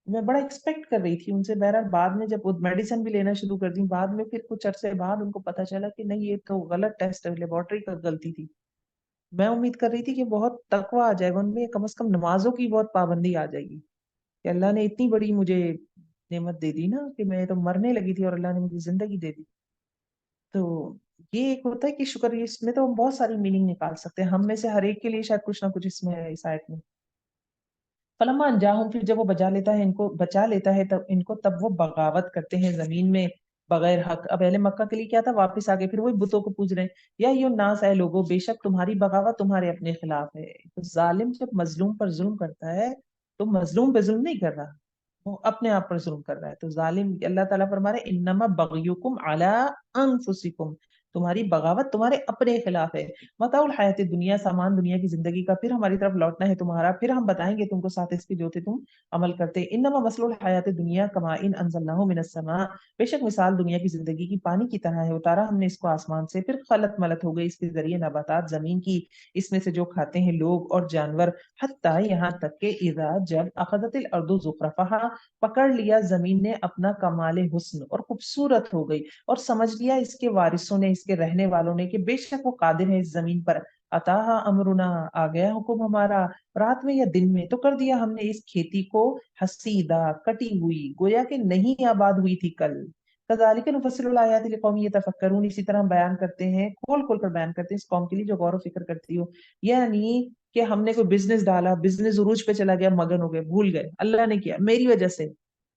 S1: میں بڑا ایکسپیکٹ کر رہی تھی ان سے، بہرحال بعد میں جب میڈیسن بھی لینا شروع کر دی بعد میں، پھر کچھ عرصے بعد ان کو پتا چلا کہ نہیں یہ تو غلط ٹیسٹ ہے، لیبورٹری کا غلطی تھی۔ میں امید کر رہی تھی کہ بہت تقوی آ جائے گا ان میں، کم از کم نمازوں کی بہت پابندی آ جائے گی، کہ اللہ نے اتنی بڑی مجھے نعمت دے دی نا کہ میں تو مرنے لگی تھی اور اللہ نے مجھے زندگی دے دی۔ تو یہ ایک ہوتا ہے کہ شکر، اس میں تو ہم بہت ساری میننگ نکال سکتے ہیں، ہم میں سے ہر ایک کے لیے شاید کچھ نہ کچھ اس میں ہے، اس آیت میں۔ فلما انجاہم، پھر جب وہ بچا لیتا ہے ان کو، بچا لیتا ہے تب ان کو، تب وہ بغاوت کرتے ہیں زمین میں بغیر حق۔ اب اہل مکہ کے لیے کیا تھا؟ واپس آگے پھر وہی بتوں کو پوج رہے ہیں، یا یہ ناس ہے لوگوں، بے شک تمہاری بغاوت تمہارے اپنے خلاف ہے۔ تو ظالم جب مظلوم پر ظلم کرتا ہے تو مظلوم پہ ظلم نہیں کر رہا، وہ اپنے آپ پر ظلم کر رہا ہے۔ تو ظالم، اللہ تعالیٰ فرما رہے انما بغیکم علی انفسکم، تمہاری بغاوت تمہارے اپنے خلاف ہے. متاع الحیات دنیا، سامان دنیا کی زندگی کا، پھر ہماری طرف لوٹنا ہے تمہارا، پھر ہم بتائیں گے تم کو ساتھ اس کے جو تھے تم عمل کرتے. انما مثل الحیات دنیا کماء انزلناه من السماء، بے شک مثال دنیا کی زندگی کی پانی کی طرح ہے، اتارا ہم نے اس کو آسمان سے، پھر خلط ملت ہو گئی اس کے ذریعے نباتات زمین کی، اس میں سے جو کھاتے ہیں لوگ اور جانور، حتیٰ یہاں تک کہ اذا جب اخذت الارض زخرفها، پکڑ لیا زمین نے اپنا کمال حسن اور خوبصورت ہو گئی، اور سمجھ لیا اس کے وارثوں نے، اس کے رہنے والوں نے، کہ بے شک وہ قادر ہے اس زمین پر. اتاہا امرنا، آ گیا حکم ہمارا، رات میں یا دن میں، تو کر دیا ہم نے اس کھیتی کو حسیدہ، کٹی ہوئی، گویا کہ نہیں آباد ہوئی تھی کل. کذالک نفصل الآیات لقوم یتفکرون، اسی طرح ہم بیان کرتے ہیں، کھول کھول کر بیان کرتے ہیں اس قوم کے لیے جو غور و فکر کرتی ہو. یعنی کہ ہم نے کوئی بزنس ڈالا، بزنس عروج پہ چلا گیا، مگن ہو گئے، بھول گئے اللہ نے کیا، میری وجہ سے،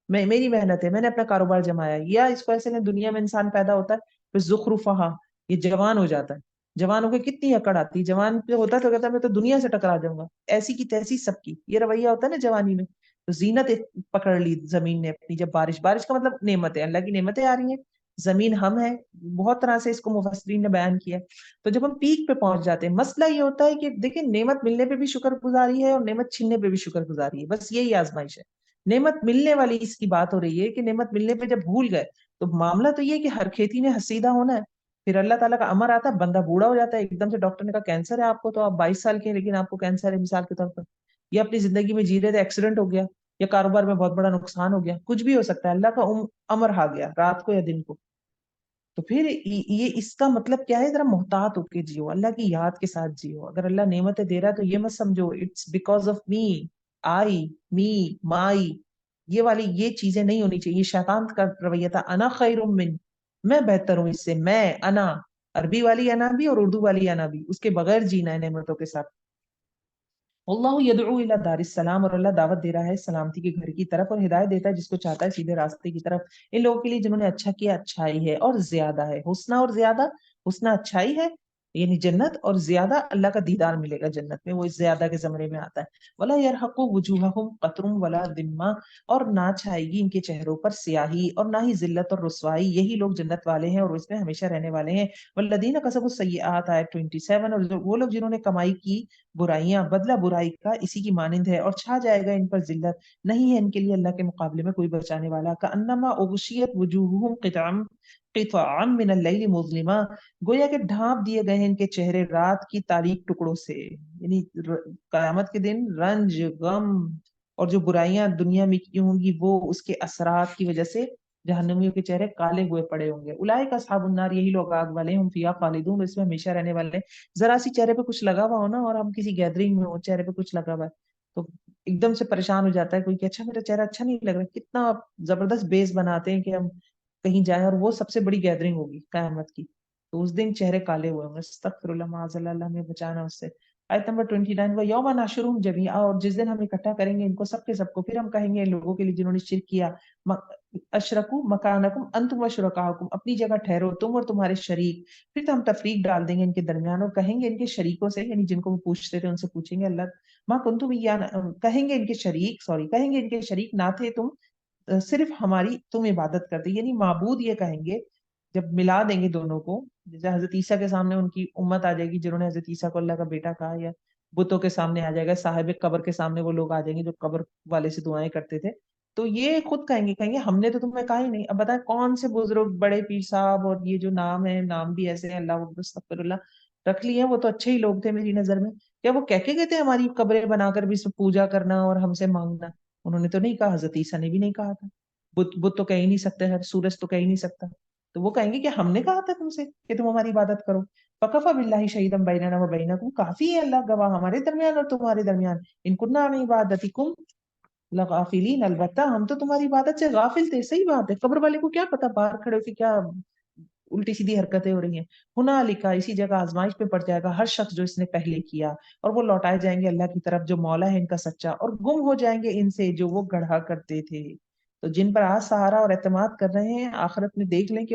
S1: میری محنت ہے، میں نے اپنا کاروبار جمایا. یا اس کو ایسے نہیں، دنیا میں انسان پیدا ہوتا ہے پھر زخرفہا، یہ جوان ہو جاتا ہے، جوان ہو کے کتنی اکڑ آتی ہے، جوان پہ ہوتا تو کہتا ہے میں تو دنیا سے ٹکرا جاؤں گا، ایسی کی تیسی سب کی، یہ رویہ ہوتا ہے نا جوانی میں. تو زینت پکڑ لی زمین نے اپنی، جب بارش، بارش کا مطلب نعمت ہے، اللہ کی نعمتیں آ رہی ہیں، زمین ہم ہے، بہت طرح سے اس کو مفسرین نے بیان کیا. تو جب ہم پیک پہ پہنچ جاتے ہیں، مسئلہ یہ ہوتا ہے کہ دیکھیں نعمت ملنے پہ بھی شکر گزاری ہے اور نعمت چھیننے پہ بھی شکر گزاری ہے، بس یہی آزمائش ہے. نعمت ملنے والی اس کی بات ہو رہی ہے کہ نعمت ملنے پہ جب بھول گئے، تو معاملہ تو یہ کہ ہر کھیتی نے حسیدہ ہونا ہے. پھر اللہ تعالیٰ کا امر آتا ہے، بندہ بوڑھا ہو جاتا ہے، ایک دم سے ڈاکٹر نے کہا کینسر ہے آپ کو، تو آپ 22 سال کے ہیں لیکن آپ کو کینسر ہے مثال کے طور پر. یا اپنی زندگی میں جی رہے تھے، ایکسیڈنٹ ہو گیا، یا کاروبار میں بہت بڑا نقصان ہو گیا، کچھ بھی ہو سکتا ہے، اللہ کا امر آ گیا رات کو یا دن کو. تو پھر یہ اس کا مطلب کیا ہے، ذرا محتاط ہو کے جیو، اللہ کی یاد کے ساتھ جیو. اگر اللہ نعمتیں دے رہا ہے تو یہ مت سمجھو اٹس بیکاز آف می، آئی، می، مائی، یہ والی یہ چیزیں نہیں ہونی چاہیے. یہ شیطان کا رویہ تھا، انا خیر من، میں بہتر ہوں اس سے، میں، انا، عربی والی انا بھی اور اردو والی انا بھی، اس کے بغیر جینا ہے نعمتوں کے ساتھ. اللہ یدعو الی دار السلام، اور اللہ دعوت دے رہا ہے سلامتی کے گھر کی طرف، اور ہدایت دیتا ہے جس کو چاہتا ہے سیدھے راستے کی طرف. ان لوگوں کے لیے جنہوں نے اچھا کیا، اچھائی ہے اور زیادہ ہے، حسنہ اور زیادہ، حسنہ اچھائی ہے یعنی جنت، اور زیادہ اللہ کا دیدار ملے گا جنت میں، وہ اس زیادہ کے زمرے میں آتا ہے. ولا يرهق وجوههم قطر ولا ذمہ، اور نہ چھائے گی ان کے چہروں پر سیاہی اور نہ ہی ذلت اور رسوائی، یہی لوگ جنت والے ہیں اور اس میں ہمیشہ رہنے والے ہیں. والذین کسبوا السیئات، آیت 27، اور وہ لوگ جنہوں نے کمائی کی برائیاں، بدلہ برائی کا اسی کی مانند ہے، اور چھا جائے گا ان پر ذلت، نہیں ہے ان کے لیے اللہ کے مقابلے میں کوئی بچانے والا. کأنما اغشیت وجوہہم قطعا من اللیل مظلما، گویا کہ ڈھانپ دیے گئے ہیں ان کے چہرے رات کی تاریک ٹکڑوں سے. یعنی قیامت کے دن رنج، غم اور جو برائیاں دنیا میں کی ہوں گی، وہ اس کے اثرات کی وجہ سے جہنمیوں کے چہرے کالے ہوئے پڑے ہوں گے. اولئک اصحاب النار، یہی لوگ آگ والے ہیں، ہم فیہا خالدون، اس میں ہمیشہ رہنے والے ہیں. ذرا سی چہرے پہ کچھ لگا ہوا ہو نا، اور ہم کسی گیدرنگ میں ہو، چہرے پہ کچھ لگا ہوا ہے، تو ایک دم سے پریشان ہو جاتا ہے کوئی کہ اچھا میرا چہرہ اچھا نہیں لگ رہا. کتنا زبردست بیس بناتے ہیں کہ ہم کہیں جائیں، اور وہ سب سے بڑی گیدرنگ ہوگی قیامت کی، تو اس دن چہرے کالے ہوئے ہوں گے. استغفر اللہ، معاذ اللہ، اللہ ہمیں بچانا اس سے. آیت نمبر 29، وَيَوْمَ نَحْشُرُهُمْ جَمِيعًا، اور جس دن ہم اکٹھا کریں گے ان کو سب کے سب کو، پھر ہم کہیں گے ان لوگوں کے لیے جنہوں نے شرک کیا، اشرکو مکانکم انتم وشرکاؤکم، اپنی جگہ ٹھہرو تم اور تمہارے شریک. پھر تو ہم تفریق ڈال دیں گے ان کے درمیان، اور کہیں گے ان کے شریکوں سے، یعنی جن کو وہ پوچھتے تھے ان سے پوچھیں گے اللہ ماں کنتم کہیں گے ان کے شریک، کہیں گے ان کے شریک نہ تھے تم، صرف ہماری تم عبادت کرتے. یعنی معبود یہ کہیں گے جب ملا دیں گے دونوں کو. جیسے حضرت عیسیٰ کے سامنے ان کی امت آ جائے گی جنہوں نے حضرت عیسیٰ کو اللہ کا بیٹا کہا، یا بتوں کے سامنے آ جائے گا، صاحب قبر کے سامنے وہ لوگ آ جائیں گے جو قبر والے سے دعائیں کرتے تھے، تو یہ خود کہیں گے ہم نے تو تمہیں کہا ہی نہیں. اب بتائیں کون سے بزرگ بڑے پیر صاحب اور یہ جو نام ہے، نام بھی ایسے ہیں، اللہ استغفر اللہ رکھ لیے ہیں، وہ تو اچھے ہی لوگ تھے میری نظر میں. کیا وہ کہہ کے گئے تھے ہماری قبریں بنا کر بھی پوجا کرنا اور ہم سے مانگنا؟ انہوں نے تو نہیں کہا، حضرت عیسیٰ نے بھی نہیں کہا تھا. بت تو کہہ ہی نہیں سکتے، ہر سورج تو کہہ ہی نہیں سکتا. تو وہ کہیں گے کہ ہم نے کہا تھا تم سے کہ تم ہماری عبادت کرو. فکفی باللہ شہیدا بیننا و بینکم، کافی ہے اللہ گواہ ہمارے درمیان اور تمہارے درمیان. ان کننا عن عبادتکم لغافلین، البتہ ہم تو تمہاری عبادت سے غافل تھے. صحیح بات ہے، قبر والے کو کیا پتا باہر کھڑے ہو کے کیا الٹی سیدھی حرکتیں ہو رہی ہیں. ہنالک، اسی جگہ آزمائش پہ پڑ جائے گا ہر شخص جو اس نے پہلے کیا، اور وہ لوٹائے جائیں گے اللہ کی طرف جو مولا ہے ان کا سچا، اور گم ہو جائیں گے ان سے جو وہ گڑھا کرتے تھے. تو جن پر آج سہارا اور اعتماد کر رہے ہیں، آخرت میں دیکھ لیں کہ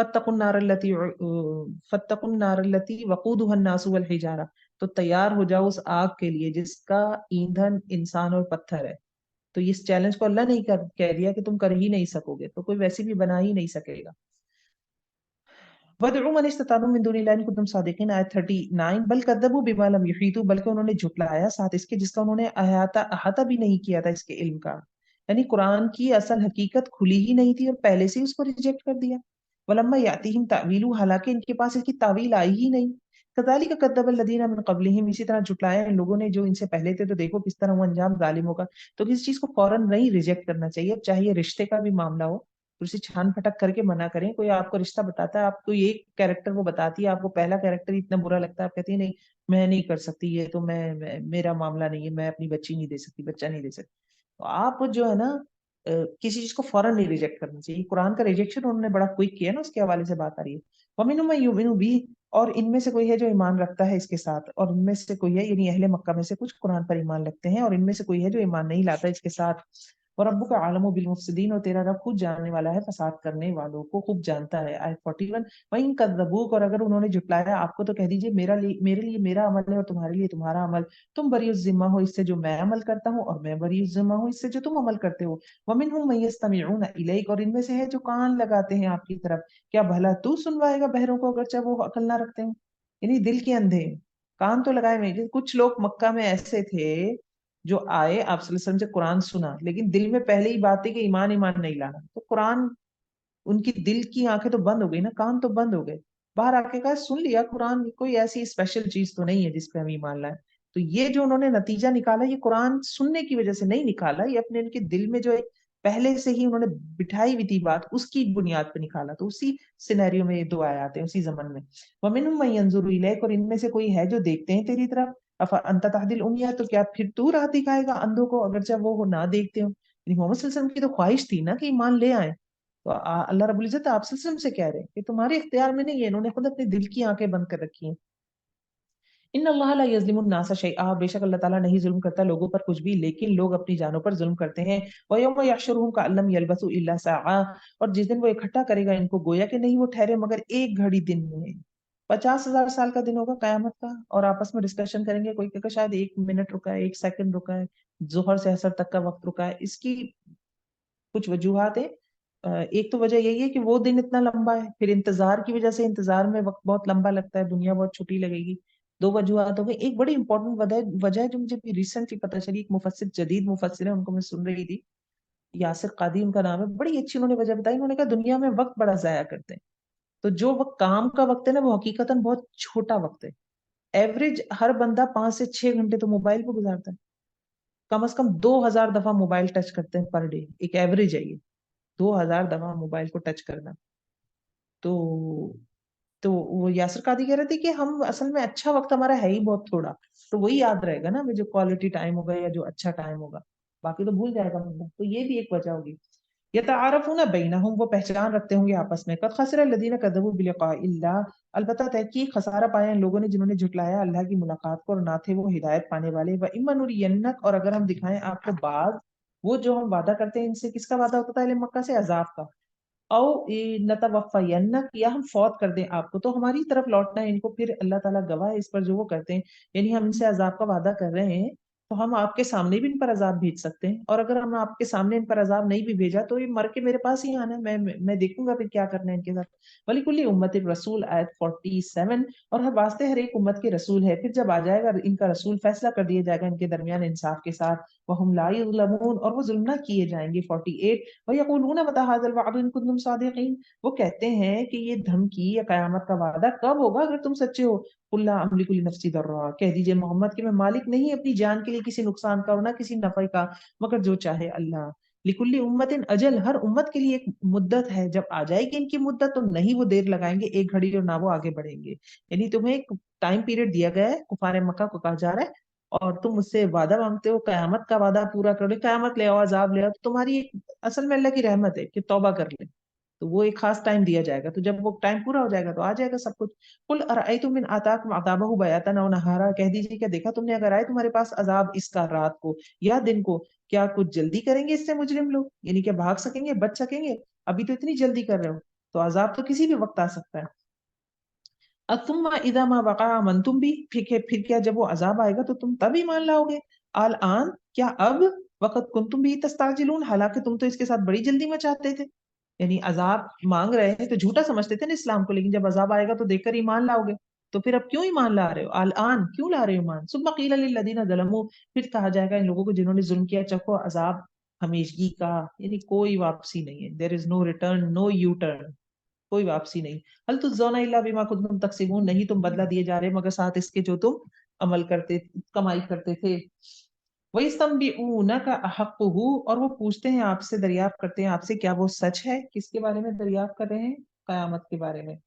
S1: فاتقوا النار التي فاتقوا النار التي وقودها الناس والحجارہ، تو تیار ہو جاؤ اس آگ کے لیے جس کا ایندھن انسان اور پتھر ہے. تو اس چیلنج کو اللہ نے کہہ دیا کہ تم کر ہی نہیں سکو گے، تو کوئی ویسی بھی بنا ہی نہیں سکے گا. وَادْعُوا مَنِ اسْتَطَعْتُم مِّن دُونِ اللَّهِ إِن كُنتُمْ صَادِقِينَ آیت 39. بل کذبوا بما لم يحيطوا، بلکہ انہوں نے جھٹلایا ساتھ اس کے جس کا انہوں نے احاطہ بھی نہیں کیا تھا اس کے علم کا. یعنی قرآن کی اصل حقیقت کھلی ہی نہیں تھی اور پہلے سے ہی اس کو ریجیکٹ کر دیا. وَلَمَّا يَأْتِهِمْ تَأْوِيلُهُ، حالانکہ ان کے پاس اس کی تعویل آئی ہی نہیں. كَذَلِكَ كَذَّبَ الَّذِينَ مِن قَبْلِهِمْ، اسی طرح جھٹلایا ان لوگوں نے جو ان سے پہلے تھے. تو دیکھو کس طرح وہ انجام ظالموں کا. تو کسی چیز کو فوراً نہیں ریجیکٹ کرنا چاہیے، اب چاہے رشتے کا بھی معاملہ ہو تو اسے چھان پھٹک کر کے منع کریں. کوئی آپ کو رشتہ بتاتا ہے، آپ کو ایک کیریکٹر وہ بتاتی ہے، آپ کو پہلا کیریکٹر اتنا برا لگتا ہے، آپ کہتی ہیں نہیں میں نہیں کر سکتی، یہ تو میرا معاملہ نہیں ہے، میں اپنی بچی نہیں دے سکتی، بچہ نہیں دے سکتی. تو آپ جو ہے نا کسی چیز کو فوراً نہیں ریجیکٹ کرنا چاہیے. قرآن کا ریجیکشن انہوں نے بڑا کوئک کیا نا، اس کے حوالے سے بات آ رہی ہے. وَمِنْهُم مَن يُؤْمِنُ بِهِ، اور ان میں سے کوئی ہے جو ایمان رکھتا ہے اس کے ساتھ، اور ان میں سے کوئی ہے یعنی اہل مکہ میں سے کچھ قرآن پر ایمان رکھتے ہیں، اور ان میں سے کوئی ہے جو ایمان نہیں لاتا اس کے ساتھ. وَرَبُّكَ أَعْلَمُ بِالْمُفْسِدِينَ، اور تیرا رب خود جاننے والا ہے فساد کرنے والوں کو، خوب جانتا ہے. آیت 41. وَإِن كَذَّبُوكَ، اور اگر انہوں نے جھٹلایا آپ کو تو کہہ دیجئے میرے لیے میرا عمل ہے اور تمہارے لیے تمہارا عمل. تم بری الذمہ ہو اس سے جو میں عمل کرتا ہوں، اور میں بری الذمہ ہوں اس سے جو تم عمل کرتے ہو. وَمِنْهُم مَن يَسْتَمِعُونَ إِلَيْكَ، اور ان میں سے ہے جو کان لگاتے ہیں آپ کی طرف. کیا بھلا تو سنوائے گا بہروں کو اگرچہ وہ عقل نہ رکھتے ہوں؟ یعنی دل کے اندھے ہیں، کان تو لگائے ہوئے. کچھ لوگ مکہ میں ایسے تھے جو آئے آپ صلی اللہ علیہ وسلم سے قرآن سنا، لیکن دل میں پہلے ہی بات ہے کہ ایمان نہیں لانا. تو قرآن ان کی دل کی آنکھیں تو بند ہو گئی نا، کان تو بند ہو گئے. باہر آ کے کہا سن لیا قرآن، کوئی ایسی اسپیشل چیز تو نہیں ہے جس پہ ہم ایمان لائیں. تو یہ جو انہوں نے نتیجہ نکالا، یہ قرآن سننے کی وجہ سے نہیں نکالا، یہ اپنے ان کے دل میں جو ایک پہلے سے ہی انہوں نے بٹھائی ہوئی تھی بات، اس کی بنیاد پہ نکالا. تو اسی سینیریو میں یہ دو آیات ہیں، اسی زمن میں. وَمِنْهُم مَن يَنظُرُ إِلَيْكَ، اور ان میں سے کوئی ہے جو دیکھتے ہیں تیری طرف. أَفَأَنْتَ تَهْدِي الْعُمْيَ، تو کیا پھر تو راہ دکھائے گا اندھوں کو اگرچہ وہ نہ دیکھتے ہوں. یعنی محمد صلی اللہ علیہ وسلم کی تو خواہش تھی نا کہ ایمان لے آئیں. تو اللہ رب العزت آپ صلی اللہ علیہ وسلم سے کہہ رہے ہیں کہ تمہارے اختیار میں نہیں ہے، انہوں نے خود اپنے دل کی آنکھیں بند کر رکھی ہیں. ان اللہ لا یظلم الناس شیئا، بے شک اللہ تعالیٰ نہیں ظلم کرتا لوگوں پر کچھ بھی، لیکن لوگ اپنی جانوں پر ظلم کرتے ہیں. وَيَوْمَ يَحْشُرُهُمْ كَأَن لَّمْ يَلْبَثُوا إِلَّا سَاعَةً، اور جس دن وہ اکٹھا کرے گا ان کو گویا کہ نہیں وہ ٹھہرے مگر ایک گھڑی دن میں. 50,000 سال کا دن ہوگا قیامت کا، اور آپس میں ڈسکشن کریں گے. کوئی کہ شاید 1 منٹ رکا ہے، 1 سیکنڈ رکا ہے، ظہر سے عصر تک کا وقت رکا ہے. اس کی کچھ وجوہات ہیں. ایک تو وجہ یہی ہے کہ وہ دن اتنا لمبا ہے، پھر انتظار کی وجہ سے انتظار میں وقت بہت لمبا لگتا ہے، دنیا بہت چھوٹی لگے گی. دو وجوہات ہو گئی. ایک بڑی امپورٹنٹ وجہ ہے جو مجھے ریسنٹلی پتہ چلی، ایک مفسر جدید مفسر ہے، ان کو میں سن رہی تھی، یاسر قادی ان کا نام ہے. بڑی اچھی انہوں نے وجہ بتائی. انہوں نے کہا دنیا میں وقت بڑا ضائع کرتے ہیں. تو جو وقت کام کا وقت ہے نا، وہ حقیقتاً بہت چھوٹا وقت ہے. ایوریج ہر بندہ 5 سے 6 گھنٹے تو موبائل پہ گزارتا ہے، کم از کم 2,000 دفعہ موبائل ٹچ کرتے ہیں پر ڈے. ایک ایوریج ہے یہ، 2,000 دفعہ موبائل کو ٹچ کرنا. تو تو وہ یاسر قادی کہہ رہے تھے کہ ہم اصل میں اچھا وقت ہمارا ہے ہی بہت تھوڑا، تو وہی یاد رہے گا نا ہمیں جو کوالٹی ٹائم ہوگا یا جو اچھا ٹائم ہوگا، باقی تو بھول جائے گا بندہ. تو یہ بھی ایک وجہ ہوگی. یتعارفون بینہم، وہ پہچان رکھتے ہوں گے آپس میں. قد خسر الذین کذبوا بلقاء اللہ، البتہ تحقیق خسارہ پایا ان لوگوں نے جنہوں نے جھٹلایا اللہ کی ملاقات کو، اور نہ تھے وہ ہدایت پانے والے. وَإِمَّا نُرِيَنَّكَ، اور اگر ہم دکھائیں آپ کو بعض وہ جو ہم وعدہ کرتے ہیں ان سے. کس کا وعدہ ہوتا ہے اہل مکہ سے؟ عذاب کا. او نتوفینک، یا ہم فوت کر دیں آپ کو، تو ہماری طرف لوٹنا ہے ان کو. پھر اللہ تعالیٰ گواہ ہے اس پر جو وہ کرتے ہیں. یعنی ہم ان سے عذاب کا وعدہ کر رہے ہیں تو ہم آپ کے سامنے بھی ان پر عذاب بھیج سکتے ہیں، اور اگر ہم آپ کے سامنے ان پر عذاب نہیں بھی بھیجا تو یہ مر کے میرے پاس ہی آنا ہے، میں دیکھوں گا پھر کیا کرنا ہے ان کے ساتھ. وَلِكُلِّ أُمَّةٍ رَسُولٌ، آیت 47. اور ہر واسطے ہر ایک امت کے رسول ہے. پھر جب آ جائے گا ان کا رسول، فیصلہ کر دیا جائے گا ان کے درمیان انصاف کے ساتھ. وَهُمْ لَا يُظْلَمُونَ، اور وہ ظلم نہ کیے جائیں گے. 48. وَيَقُولُونَ مَتَىٰ هَٰذَا الْوَعْدُ إِن كُنتُمْ صَادِقِينَ، وہ کہتے ہیں کہ یہ دھمکی یا قیامت کا وعدہ کب ہوگا اگر تم سچے ہو. قُل لَا أَمْلِكُ لِنَفْسِي ضَرًّا، کہہ دیجئے محمد کہ میں مالک نہیں اپنی جان کے لیے کسی نقصان کا اور نہ کسی نفع کا، مگر جو چاہے اللہ. لِكُلِّ أُمَّةٍ أَجَلٌ، ہر امت کے لیے ایک مدت ہے. جب آ جائے گی ان کی مدت تو نہیں وہ دیر لگائیں گے ایک گھڑی، اور نہ وہ آگے بڑھیں گے. یعنی تمہیں ایک ٹائم پیریڈ دیا گیا ہے، کفار مکہ کو کہا جا رہا ہے، اور تم اس سے وعدہ مانگتے ہو قیامت کا وعدہ پورا کرو، قیامت لے آؤ، عذاب لے آؤ. تو تمہاری ایک اصل میں اللہ کی رحمت ہے کہ توبہ کر لے، تو وہ ایک خاص ٹائم دیا جائے گا. تو جب وہ ٹائم پورا ہو جائے گا تو آ جائے گا سب کچھ. قل ارأیتم ان آتاکم عذابہ بیاتا او نہارا، کہہ دیجیے کیا دیکھا تم نے اگر آئے تمہارے پاس عذاب اس کا رات کو یا دن کو، کیا کچھ جلدی کریں گے اس سے مجرم لوگ؟ یعنی کہ بھاگ سکیں گے، بچ سکیں گے؟ ابھی تو اتنی جلدی کر رہے ہو. تو عذاب تو کسی بھی وقت آ سکتا ہے. ثم اذا ما وقع آمنتم بھی، پھر کیا جب وہ عذاب آئے گا تو تم تب ایمان لاؤ گے. الان، کیا اب، وقت کنتم بھی تستعجلون، حالانکہ تم تو اس کے ساتھ بڑی جلدی مچاتے تھے. یعنی عذاب مانگ رہے ہیں تو جھوٹا سمجھتے تھے نا اسلام کو، لیکن جب عذاب آئے گا تو دیکھ کر ایمان لاؤ گے. تو پھر اب کیوں ایمان لا رہے ہو؟ الان کیوں لا رہے ہو ایمان؟ ثم قیل للذین ظلموا، پھر کہا جائے گا ان لوگوں کو جنہوں نے ظلم کیا، چکھو عذاب ہمیشگی کا، یعنی کوئی واپسی نہیں ہے. There is no return, no U turn, کوئی واپسی نہیں. هل تجزون الا بما کنتم تکسبون، نہیں تم بدلہ دیے جا رہے مگر ساتھ اس کے جو تم عمل کرتے، کمائی کرتے تھے. وَيَسْتَنْبِئُونَكَ أَحَقُّهُ، اور وہ پوچھتے ہیں آپ سے، دریافت کرتے ہیں آپ سے، کیا وہ سچ ہے؟ کس کے بارے میں دریافت کر رہے ہیں؟ قیامت کے بارے میں.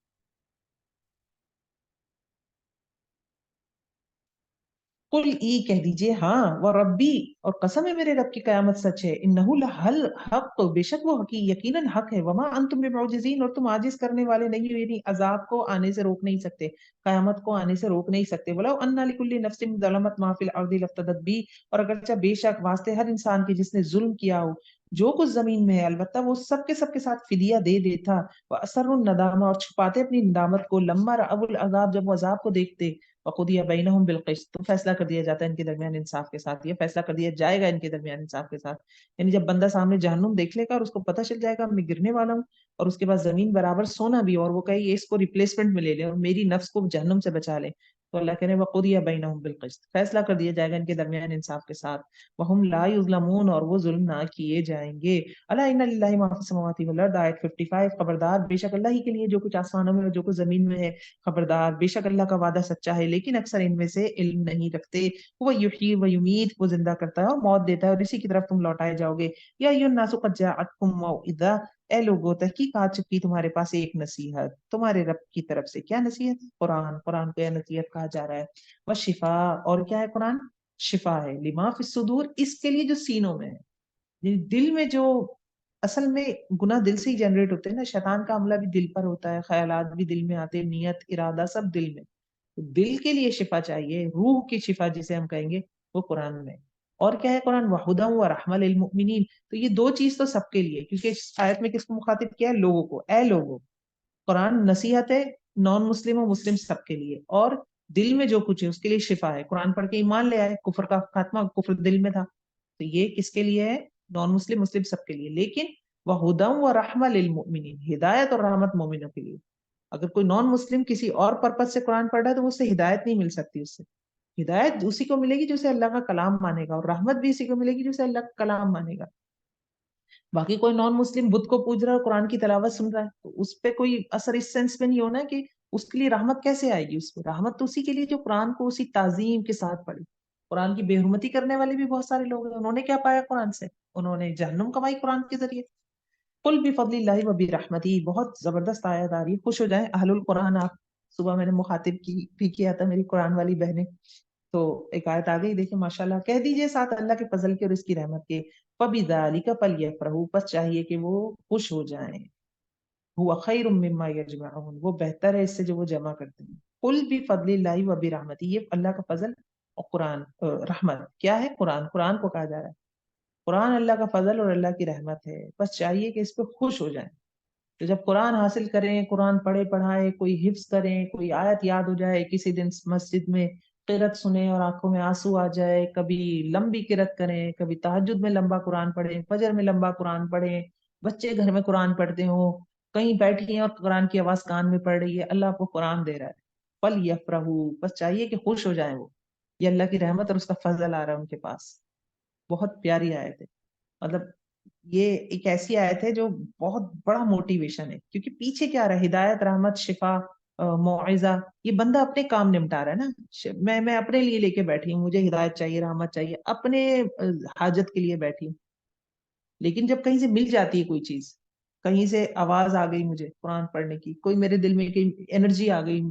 S1: قل ای، کہہ دیجئے ہاں، وہ ربی، اور قسم ہے میرے رب کی قیامت سچ ہے. انہ لحل حق، بے شک وہ یقیناً حق ہے. وما انتم بمعجزین، اور تم عاجز کرنے والے نہیں ہو، یعنی عذاب کو آنے سے روک نہیں سکتے، قیامت کو آنے سے روک نہیں سکتے. ولو ان لکل نفس ظلمت ما فی الارض لافتدت بی، اور اگرچہ بے شک واسطے ہر انسان کے جس نے ظلم کیا ہو جو کچھ زمین میں ہے، البتہ وہ سب کے ساتھ فدیہ دے دیتا. واسر الندامہ، اور چھپاتے اپنی ندامت کو. لما رأوا العذاب، جب وہ عذاب کو دیکھتے. وقضی بینہم بالقسط، تو فیصلہ کر دیا جاتا ہے ان کے درمیان انصاف کے ساتھ، یہ فیصلہ کر دیا جائے گا ان کے درمیان انصاف کے ساتھ. یعنی جب بندہ سامنے جہنم دیکھ لے گا اور اس کو پتہ چل جائے گا میں گرنے والا ہوں، اور اس کے بعد زمین برابر سونا بھی، اور وہ کہے یہ اس کو ریپلیسمنٹ میں لے لے اور میری نفس کو جہنم سے بچا لے، تو اللہ کہہ رہے وقضی بینہم بالقسط، فیصلہ کر دیا جائے گا ان کے درمیان انصاف کے ساتھ. وہم لا یظلمون، اور وہ ظلم نہ کیے جائیں گے. الا ان للہ ما فی السماوات والارض، آیت 55. خبردار، بے شک اللہ ہی کے لیے جو کچھ آسمانوں میں اور جو کچھ زمین میں ہے. خبردار، بے شک اللہ کا وعدہ سچا ہے، لیکن اکثر ان میں سے علم نہیں رکھتے. وہ یحیی و یمیت، وہ زندہ کرتا ہے اور موت دیتا ہے، اور اسی کی طرف تم لوٹائے جاؤ گے. یا ایھا الناس قد جاءتکم موعظہ، اے لوگوں تحقیق آ چکی تمہارے پاس ایک نصیحت تمہارے رب کی طرف سے. کیا نصیحت؟ قرآن. قرآن کو یہ نصیحت کہا جا رہا ہے. والشفاء، اور کیا ہے قرآن؟ شفا ہے. لما فی الصدور، اس کے لیے جو سینوں میں ہے، یعنی دل میں جو، اصل میں گناہ دل سے ہی جنریٹ ہوتے ہیں نا، شیطان کا عملہ بھی دل پر ہوتا ہے، خیالات بھی دل میں آتے ہیں، نیت ارادہ سب دل میں. تو دل کے لیے شفا چاہیے، روح کی شفا جسے ہم کہیں گے، وہ قرآن میں. اور کیا ہے قرآن؟ وَهُدًى وَرَحْمَةً لِلْمُؤْمِنِينَ، تو یہ دو چیز تو سب کے لیے، کیونکہ اس آیت میں کس کو مخاطب کیا ہے؟ لوگوں کو. اے لوگوں، قرآن نصیحت ہے نان مسلم و مسلم سب کے لیے، اور دل میں جو کچھ ہے اس کے لیے شفا ہے. قرآن پڑھ کے ایمان لے آئے، کفر کا خاتمہ، کفر دل میں تھا، تو یہ کس کے لیے ہے؟ نان مسلم مسلم سب کے لیے. لیکن وَهُدًى وَرَحْمَةً لِلْمُؤْمِنِينَ، ہدایت اور رحمت مومنوں کے لیے. اگر کوئی نان مسلم کسی اور پرپس سے قرآن پڑھ رہا ہے تو اس سے ہدایت نہیں مل سکتی. اس سے ہدایت اسی کو ملے گی جو اسے اللہ کا کلام مانے گا، اور رحمت بھی اسی کو ملے گی جو اسے اللہ کا کلام مانے گا. باقی کوئی نان مسلم بدھ کو پوج رہا ہے اور قرآن کی تلاوت سن رہا ہے تو اس پہ کوئی اثر اس سینس میں نہیں ہونا کہ اس کے لیے رحمت کیسے آئے گی. اس پہ رحمت تو اسی کے لیے جو قرآن کو اسی تعظیم کے ساتھ پڑھے. قرآن کی بے حرمتی کرنے والے بھی بہت سارے لوگ ہیں، انہوں نے کیا پایا قرآن سے؟ انہوں نے جہنم کمائی قرآن کے ذریعے. قل بفضل اللہ و برحمتی، بہت زبردست آیت آ رہی ہے، خوش ہو جائیں اہل القرآن آپ. صبح میں نے مخاطب کی بھی کیا تھا میری قرآن والی بہنیں، تو ایک آیت آ گئی، دیکھیں ماشاءاللہ. کہہ دیجئے ساتھ اللہ کے فضل کے اور اس کی رحمت کے. فَبِذَلِكَ فَلْيَفْرَحُوا، بس چاہیے کہ وہ خوش ہو جائیں. هُوَ خَيْرٌ مِّمَّا يَجْمَعُونَ، وہ بہتر ہے اس سے جو وہ جمع کرتے ہیں. قل بفضل اللہ و برحمتی، یہ اللہ کا فضل اور قرآن رحمت کیا ہے؟ قرآن. قرآن کو کہا جا رہا ہے قرآن اللہ کا فضل اور اللہ کی رحمت ہے، بس چاہیے کہ اس پہ خوش ہو جائیں. تو جب قرآن حاصل کریں، قرآن پڑھے پڑھائے، کوئی حفظ کریں، کوئی آیت یاد ہو جائے، کسی دن مسجد میں قرأت سنیں اور آنکھوں میں آنسو آ جائے، کبھی لمبی قرأت کریں، کبھی تہجد میں لمبا قرآن پڑھیں، فجر میں لمبا قرآن پڑھیں، بچے گھر میں قرآن پڑھتے ہوں، کہیں بیٹھی ہیں اور قرآن کی آواز کان میں پڑ رہی ہے، اللہ آپ کو قرآن دے رہا ہے. پل یفرحو، بس چاہیے کہ خوش ہو جائیں. وہ یہ اللہ کی رحمت اور اس کا فضل آ رہا ہے ان کے پاس. بہت پیاری آیت ہے. مطلب یہ ایک ایسی آیت ہے جو بہت بڑا موٹیویشن ہے، کیونکہ پیچھے کیا رہا ہے؟ ہدایت، رحمت، شفا، موعظہ. یہ بندہ اپنے کام نمٹا رہا ہے نا. میں اپنے لیے لے کے بیٹھی ہوں، مجھے ہدایت چاہیے، رحمت چاہیے، اپنے حاجت کے لیے بیٹھی ہوں. لیکن جب کہیں سے مل جاتی ہے کوئی چیز، کہیں سے آواز آ گئی مجھے قرآن پڑھنے کی، کوئی میرے دل میں کہیں انرجی آ گئی،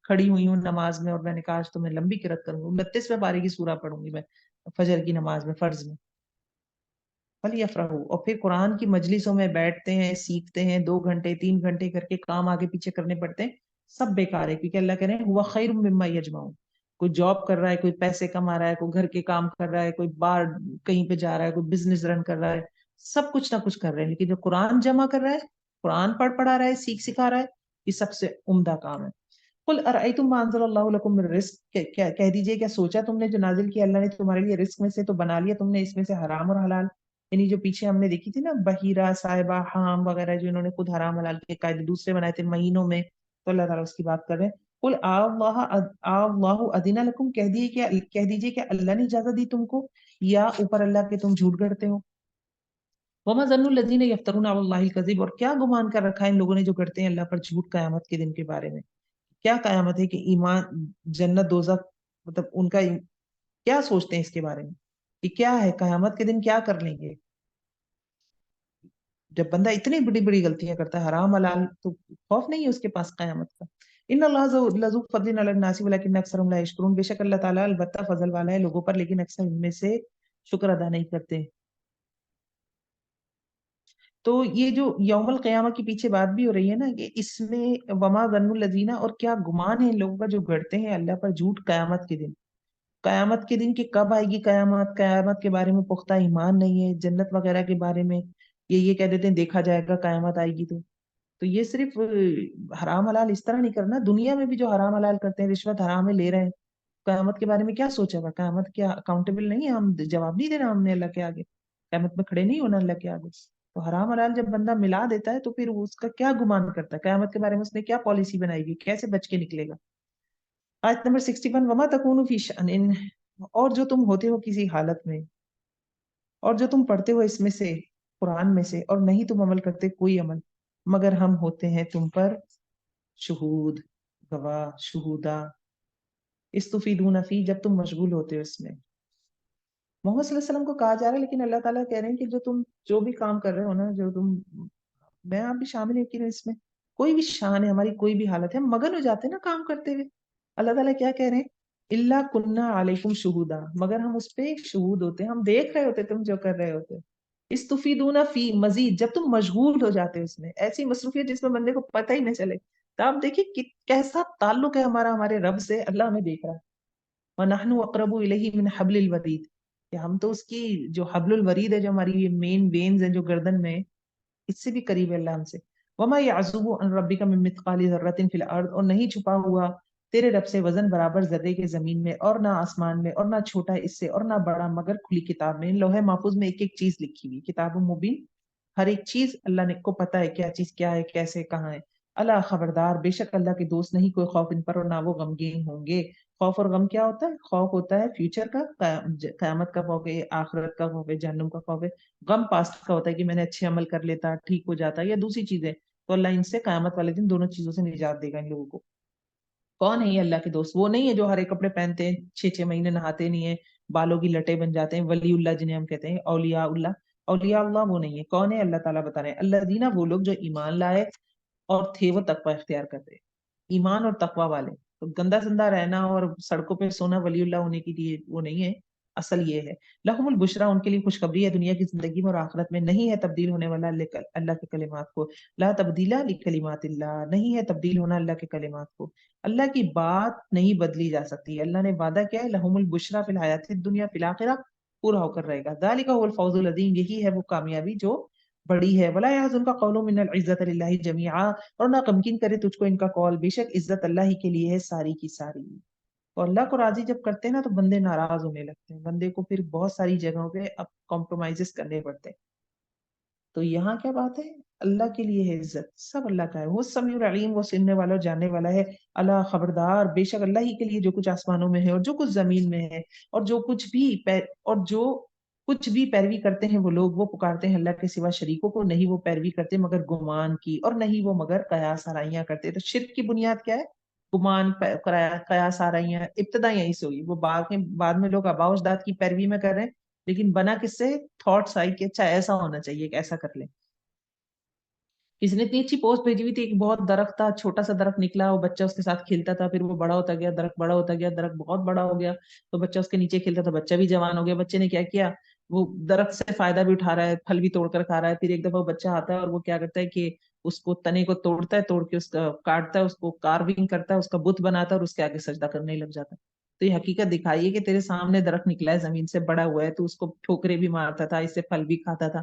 S1: کھڑی ہوئی ہوں نماز میں اور میں نے کہا آج تو میں لمبی قرأت کروں گی، 29ویں پارے کی سورہ پڑھوں گی میں فجر کی نماز میں، فرض میں. فَلْيَفْرَحُوا، اور پھر قرآن کی مجلسوں میں بیٹھتے ہیں، سیکھتے ہیں، 2 گھنٹے 3 گھنٹے کر کے کام آگے پیچھے کرنے پڑتے ہیں، سب بیکار ہے. کیونکہ اللہ کہہ رہے ہیں هُوَ خَيْرٌ مِّمَّا يَجْمَعُونَ. کوئی جاب کر رہا ہے، کوئی پیسے کما رہا ہے، کوئی گھر کے کام کر رہا ہے، کوئی باہر کہیں پہ جا رہا ہے، کوئی بزنس رن کر رہا ہے، سب کچھ نہ کچھ کر رہے ہیں، لیکن جو قرآن جمع کر رہا ہے قرآن پڑھا رہا ہے، سیکھ سکھا رہا ہے، یہ سب سے عمدہ کام ہے۔ قل ارأیتم ما انزل اللہ لکم من رزق، کہہ دیجئے کیا سوچا تم نے جو نازل کیا اللہ نے تمہارے لیے رزق میں سے، تو بنا لیا تم نے اس میں سے حرام اور حلال؟ یعنی جو پیچھے ہم نے دیکھی تھی نا بحیرہ، صائبہ، حام وغیرہ، جو انہوں نے خود حرام حلال کے قاعدے دوسرے بنائے تھے مہینوں میں، تو اللہ تعالیٰ اس کی بات کر رہے ہیں۔ قل اللہ اذن لکم، کہہ دیجئے کہ اللہ نے اجازت دی تم کو، یا اوپر اللہ کے تم جھوٹ گڑتے ہو؟ وما ظن الذین یفترون علی اللہ الکذب، اور کیا گمان کر رکھا ہے ان لوگوں نے جو کرتے ہیں اللہ پر جھوٹ قیامت کے دن کے بارے میں؟ کیا قیامت ہے کہ ایمان، جنت، دوزخ، مطلب ان کا کیا سوچتے ہیں اس کے بارے میں کہ کیا ہے قیامت کے دن کیا کر لیں گے؟ جب بندہ اتنی بڑی بڑی غلطیاں کرتا ہے حرام حلال، تو خوف نہیں ہے اس کے پاس قیامت کا؟ ان اللہ لذو فضل علی الناس ولکن اکثرهم لا یشکرون، بے شک اللہ تعالیٰ البتہ فضل والا ہے لوگوں پر، لیکن اکثر ان میں سے شکر ادا نہیں کرتے۔ تو یہ جو یوم القیامہ کے پیچھے بات بھی ہو رہی ہے نا، کہ اس میں وما ظن الذین، اور کیا گمان ہے ان لوگوں کا جو گڑتے ہیں اللہ پر جھوٹ قیامت کے دن۔ قیامت کے دن کہ کب آئے گی قیامت، قیامت کے بارے میں پختہ ایمان نہیں ہے، جنت وغیرہ کے بارے میں یہ کہہ دیتے ہیں دیکھا جائے گا قیامت آئے گی تو یہ صرف حرام حلال اس طرح نہیں کرنا، دنیا میں بھی جو حرام حلال کرتے ہیں، رشوت حرام ہے لے رہے ہیں، قیامت کے بارے میں کیا سوچا ہوا؟ قیامت کیا اکاؤنٹیبل نہیں ہے؟ ہم جواب نہیں دینا ہم نے اللہ کے آگے، قیامت میں کھڑے نہیں ہونا اللہ کے آگے؟ تو حرام حلال جب بندہ ملا دیتا ہے تو پھر اس کا کیا گمان کرتا ہے قیامت کے بارے میں، اس نے کیا پالیسی بنائی گی، کیسے بچ کے نکلے گا؟ آیت نمبر 61، وما تکون فی شأن، اور جو تم ہوتے ہو کسی حالت میں، اور جو تم پڑھتے ہو اس میں سے قرآن میں سے، اور نہیں تم عمل کرتے کوئی عمل، مگر ہم ہوتے ہیں تم پر شہود، گواہ، شہودا، استفیدون فی، جب تم مشغول ہوتے ہو اس میں۔ محمد صلی اللہ علیہ وسلم کو کہا جا رہا ہے، لیکن اللہ تعالیٰ کہہ رہے ہیں کہ جو تم جو بھی کام کر رہے ہو نا، جو تم، میں آپ بھی شامل ہے کہ اس میں کوئی بھی شان ہے ہماری، کوئی بھی حالت ہے، ہم مگن ہو جاتے ہیں نا کام کرتے ہوئے۔ اللہ تعالیٰ کیا کہہ رہے ہیں؟ اللہ کنہ علیکم شہودا، مگر ہم اس پہ شہود ہوتے ہیں، ہم دیکھ رہے ہوتے تم جو کر رہے ہوتے۔ استفیدون فی، مزید جب تم مشغول ہو جاتے ہو اس میں، ایسی مصروفیت جس میں بندے کو پتہ ہی نہ چلے، تو آپ دیکھیے کہ کیسا تعلق ہے ہمارا ہمارے رب سے، اللہ ہمیں دیکھ رہا ہے۔ وَنَحْنُ أَقْرَبُ إِلَيْهِ مِنْ حَبْلِ الْوَرِيدِ، کہ ہم تو اس کی جو حبل الورید ہے، جو ہماری یہ مین وینز ہیں جو گردن میں، اس سے بھی قریب ہے اللہ ہم سے۔ وَمَا يَعْزُبُ عَنْ رَبِّكَ مِن مِّثْقَالِ ذَرَّةٍ فِي الْأَرْضِ، اور نہیں چھپا ہوا تیرے رب سے وزن برابر ذرے کے زمین میں، اور نہ آسمان میں، اور نہ چھوٹا اس سے اور نہ بڑا، مگر کھلی کتاب میں، لوح محفوظ میں ایک ایک چیز لکھی ہوئی، کتاب مبین، ہر ایک چیز اللہ نے کو پتا ہے کیا چیز کیا ہے، کیسے، کہاں ہے۔ اللہ خبردار، بے شک اللہ کے دوست نہیں کوئی خوف ان پر، اور نہ وہ غمگین ہوں گے۔ خوف اور غم کیا ہوتا ہے؟ خوف ہوتا ہے فیوچر کا، قیامت کا خوف ہے، آخرت کا خوف ہے، جہنم کا خوف ہے۔ غم پاسٹ کا ہوتا ہے کہ میں نے اچھے عمل کر لیتا، ٹھیک ہو جاتا، یا دوسری چیزیں، تو اللہ ان سے قیامت والے دن دونوں چیزوں سے نجات دے گا ان لوگوں کو۔ کون ہے یہ اللہ کے دوست؟ وہ نہیں ہے جو ہرے کپڑے پہنتے ہیں، 6 6 مہینے نہاتے نہیں ہیں، بالوں کی لٹے بن جاتے ہیں، ولی اللہ جنہیں ہم کہتے ہیں، اولیاء اللہ۔ اولیاء اللہ وہ نہیں ہے، کون ہے؟ اللہ تعالیٰ بتا رہے ہیں اللہ دینا، وہ لوگ جو ایمان لائے اور تھے وہ تقوی اختیار کرتے، ایمان اور تقوی والے۔ تو گندا سندا رہنا اور سڑکوں پہ سونا ولی اللہ ہونے کے لیے وہ نہیں ہے، اصل یہ ہے لہم البشرا، ان کے لیے خوشخبری ہے دنیا کی زندگی میں اور آخرت میں، نہیں ہے تبدیل ہونے والا اللہ کے کلمات کو، لا تبدیل لکلمات اللہ، نہیں ہے تبدیل ہونا اللہ کے کلمات کو، اللہ کی بات نہیں بدلی جا سکتی، اللہ نے وعدہ کیا ہے لہم البشرا فی الحیات الدنیا فی الآخرہ، پورا ہو کر رہے گا، ذالک هو الفوز العظیم، یہی ہے وہ کامیابی جو بڑی ہے۔ ولا يحزنک قولهم من العزت للہ جميعا، اور نہ غمگین کرے تجھ کو ان کا قول، بے شک عزت اللہ ہی کے لیے ہے ساری کی ساری۔ تو اللہ کو راضی جب کرتے ہیں نا تو بندے ناراض ہونے لگتے ہیں، بندے کو پھر بہت ساری جگہوں پہ اب کمپرومائزز کرنے پڑتے ہیں۔ تو یہاں کیا بات ہے؟ اللہ کے لیے ہے عزت، سب اللہ کا ہے، وہ سمیع العلیم، وہ سننے والا اور جاننے والا ہے۔ اللہ خبردار، بے شک اللہ ہی کے لیے جو کچھ آسمانوں میں ہے اور جو کچھ زمین میں ہے، اور جو کچھ بھی پیروی کرتے ہیں وہ لوگ، وہ پکارتے ہیں اللہ کے سوا شریکوں کو، نہیں وہ پیروی کرتے مگر گمان کی، اور نہیں وہ مگر قیاس آرائیاں کرتے۔ تو شرک کی بنیاد کیا ہے؟ گمان، قیاس آرائیاں، ابتدا یہیں سے ہوئی، وہ بعد میں لوگ آباء و اجداد کی پیروی میں کر رہے ہیں، لیکن بنا کس سے؟ تھاٹس آئی کہ اچھا ایسا ہونا چاہیے کہ ایسا کر لیں۔ کسی نے اتنی اچھی پوسٹ بھیجی ہوئی تھی، ایک بہت درخت تھا، چھوٹا سا درخت نکلا، وہ بچہ اس کے ساتھ کھیلتا تھا، پھر وہ بڑا ہوتا گیا، درخت بڑا ہوتا گیا، درخت بہت بڑا ہو گیا، تو بچہ اس کے نیچے کھیلتا تھا، بچہ بھی جوان ہو گیا، بچے نے کیا کیا، وہ درخت سے فائدہ بھی اٹھا رہا ہے، پھل بھی توڑ کر کھا رہا ہے، پھر ایک دفعہ وہ بچہ آتا ہے اور وہ کیا کرتا ہے کہ اس کو تنے کو توڑتا ہے، توڑ کے اس کا کاٹتا ہے، اس کو کارونگ کرتا ہے، اس کا بت بناتا ہے اور اس کے آگے سجدہ کرنے لگ جاتا ہے۔ تو یہ حقیقت دکھائیے کہ تیرے سامنے درخت نکلا ہے، زمین سے بڑا ہوا ہے، تو اس کو ٹھوکرے بھی مارتا تھا، اس سے پھل بھی کھاتا تھا،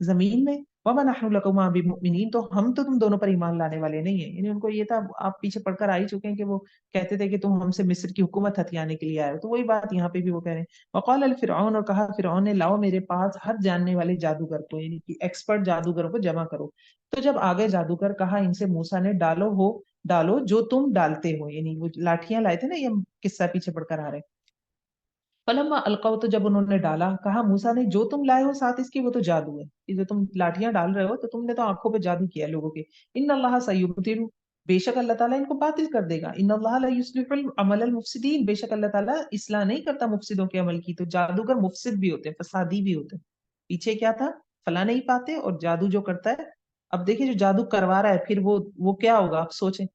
S1: زمین میں، وما نحن لکما بمؤمنین، تو ہم تو تم دونوں پر ایمان لانے والے نہیں ہیں. یعنی ان کو یہ تھا، آپ پیچھے پڑھ کر آ ہی چکے ہیں کہ وہ کہتے تھے کہ تم ہم سے مصر کی حکومت ہتھیانے کے لیے آئے ہو، تو وہی بات یہاں پہ بھی وہ کہہ رہے ہیں. وقال الفرعون، اور کہا فرعون نے، لاؤ میرے پاس ہر جاننے والے جادوگر کو، یعنی کہ ایکسپرٹ جادوگروں کو جمع کرو. تو جب آگے جادوگر، کہا ان سے موسیٰ نے، ڈالو جو تم ڈالتے ہو، یعنی وہ لاٹھیاں لائے تھے نا، یہ قصہ پیچھے پڑھ کر آ رہے ہیں. فلما القوا، تو جب انہوں نے ڈالا، کہا موسیٰ نے، جو تم لائے ہو ساتھ اس کے وہ تو جادو ہے، یہ جو تم لاٹھیاں ڈال رہے ہو تو تم نے تو آنکھوں پہ جادو کیا لوگوں کے. ان اللہ سیبطل، بے شک اللہ تعالیٰ ان کو باطل کر دے گا. ان اللہ لا یصلح عمل المفسدین، بے شک اللہ تعالیٰ اصلاح نہیں کرتا مفسدوں کے عمل کی. تو جادوگر مفسد بھی ہوتے ہیں، فسادی بھی ہوتے ہیں. پیچھے کیا تھا، فلاں نہیں پاتے، اور جادو جو کرتا ہے. اب دیکھیں جو جادو کروا رہا ہے پھر وہ کیا ہوگا آپ سوچیں.